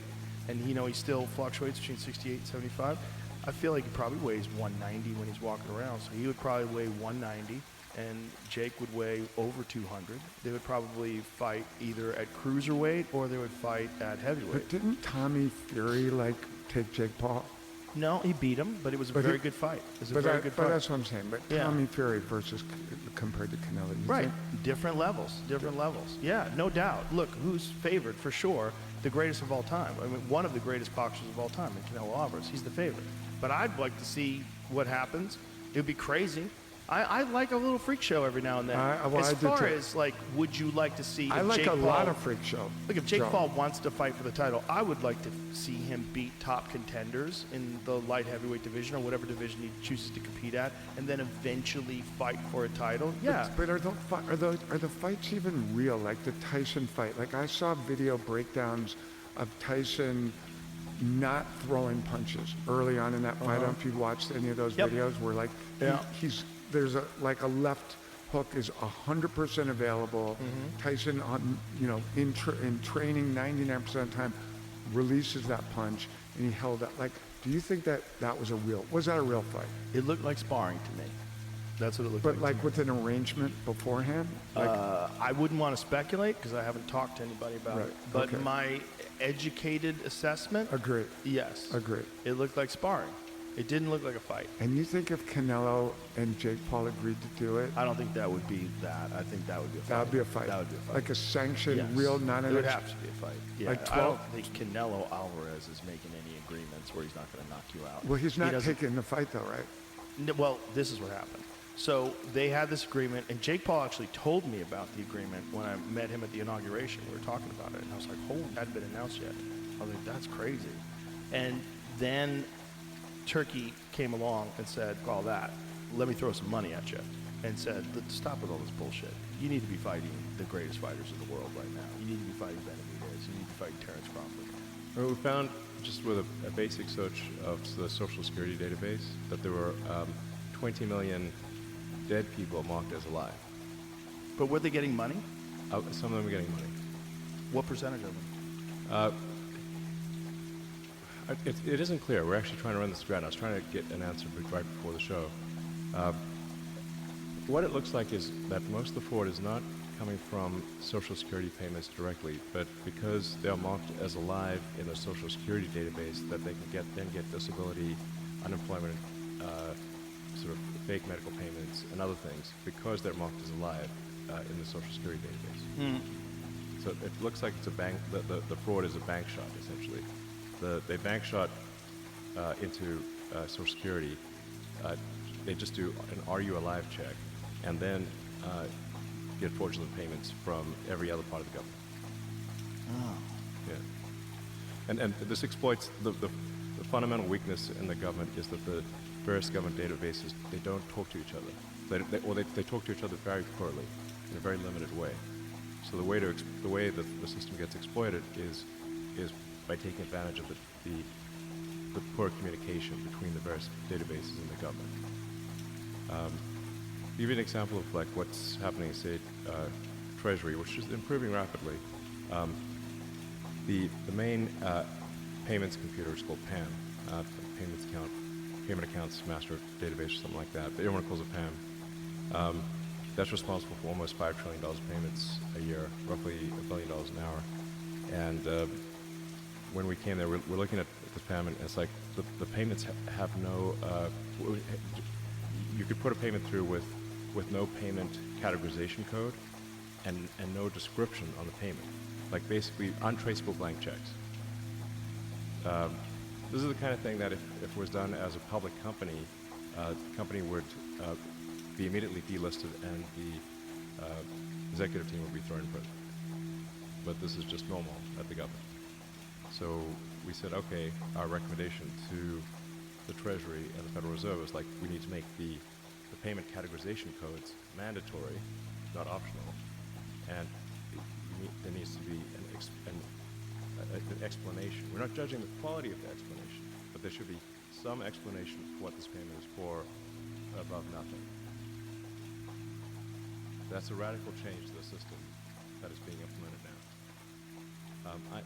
and he still fluctuates between 68 and 75, I feel like he probably weighs 190 when he's walking around. So he would probably weigh 190. And Jake would weigh over 200. They would probably fight either at cruiserweight or they would fight at heavyweight. But didn't Tommy Fury take Jake Paul? No, he beat him, but it was a very good fight. It was a very good fight. But that's what I'm saying. But Tommy Fury versus compared to Canelo, right? Different levels. Yeah, no doubt. Look, who's favored for sure? The greatest of all time. I mean, one of the greatest boxers of all time, Canelo Alvarez. He's the favorite. But I'd like to see what happens. It would be crazy. I like a little freak show every now and then. Well, as I do far too. as like, would you like to see? I if like Jake a lot Paul- of freak show. Look, if Jake Joe. Paul wants to fight for the title, I would like to see him beat top contenders in the light heavyweight division or whatever division he chooses to compete at, and then eventually fight for a title. Yeah. But are the fights even real? Like the Tyson fight. Like I saw video breakdowns of Tyson not throwing punches early on in that fight. I don't know if you watched any of those videos where like there's a left hook is 100% available. Tyson on in training 99% of the time releases that punch and he held that. Like, do you think that was that a real fight? It looked like sparring to me. That's what it looked But like. like with an arrangement beforehand? Like, I wouldn't want to speculate because I haven't talked to anybody about Right, it. But okay. my educated assessment, agree. yes. Agree. It looked like sparring. It didn't look like a fight. And you think if Canelo and Jake Paul agreed to do it? I don't think that would be that. I think that would be a fight. That would be a fight. That would be a fight. Like a sanctioned, Yes. real, not It an would ex- have to be a fight. Yeah. Like I 12 don't think Canelo Alvarez is making any agreements where he's not going to knock you out. Well, he's He not doesn't- taking the fight though, right? Well, this is what happened. So they had this agreement, and Jake Paul actually told me about the agreement when I met him at the inauguration. We were talking about it, and I was like, "Holy, that hadn't been announced yet." I was like, "That's crazy." And then Turkey came along and said, "All that, let me throw some money at you," and said, "Stop with all this bullshit. You need to be fighting the greatest fighters in the world right now. You need to be fighting Benavidez. You need to be fighting Terrence Crawford." Well, we found just with a basic search of the Social Security database that there were 20 million dead people marked as alive. But were they getting money? Some of them are getting money. What percentage of them? It isn't clear. We're actually trying to run this through. I was trying to get an answer right before the show. What it looks like is that most of the fraud is not coming from Social Security payments directly, but because they are marked as alive in a Social Security database, that they can then get disability, unemployment, sort of fake medical payments, and other things because they're marked as alive in the Social Security database. So it looks like it's a bank. The fraud is a bank shot essentially. They bank shot into Social Security. They just do an "Are you alive?" check, and then get fraudulent payments from every other part of the government. Oh. Yeah. And this exploits the fundamental weakness in the government is that the various government databases, they don't talk to each other. They talk to each other very poorly, in a very limited way. So the way the system gets exploited is by taking advantage of the poor communication between the various databases in the government. To give you an example of like what's happening in state Treasury, which is improving rapidly. The main payments computer is called PAM, Payment Accounts Master Database or something like that, but everyone calls it PAM. That's responsible for almost $5 trillion payments a year, roughly $1 billion an hour. And when we came there, we're looking at this PAM, and it's like the payments have no. You could put a payment through with no payment categorization code, and no description on the payment, like basically untraceable blank checks. This is the kind of thing that if it was done as a public company, the company would be immediately delisted and the executive team would be thrown in prison. But this is just normal at the government. So we said, okay, our recommendation to the Treasury and the Federal Reserve is like, we need to make the payment categorization codes mandatory, not optional, and there needs to be an explanation. We're not judging the quality of the explanation, but there should be some explanation for what this payment is for above nothing. That's a radical change to the system that is being implemented now.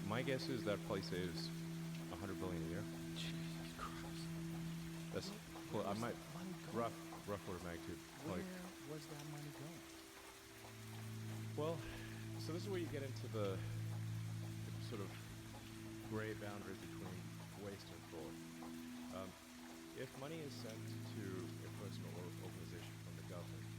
My guess is that probably saves $100 billion a year. Jesus Christ. That's well, I might rough order of magnitude. Where was that money going? Well, so this is where you get into the sort of gray boundary between waste and fraud. If money is sent to a person or organization from the government,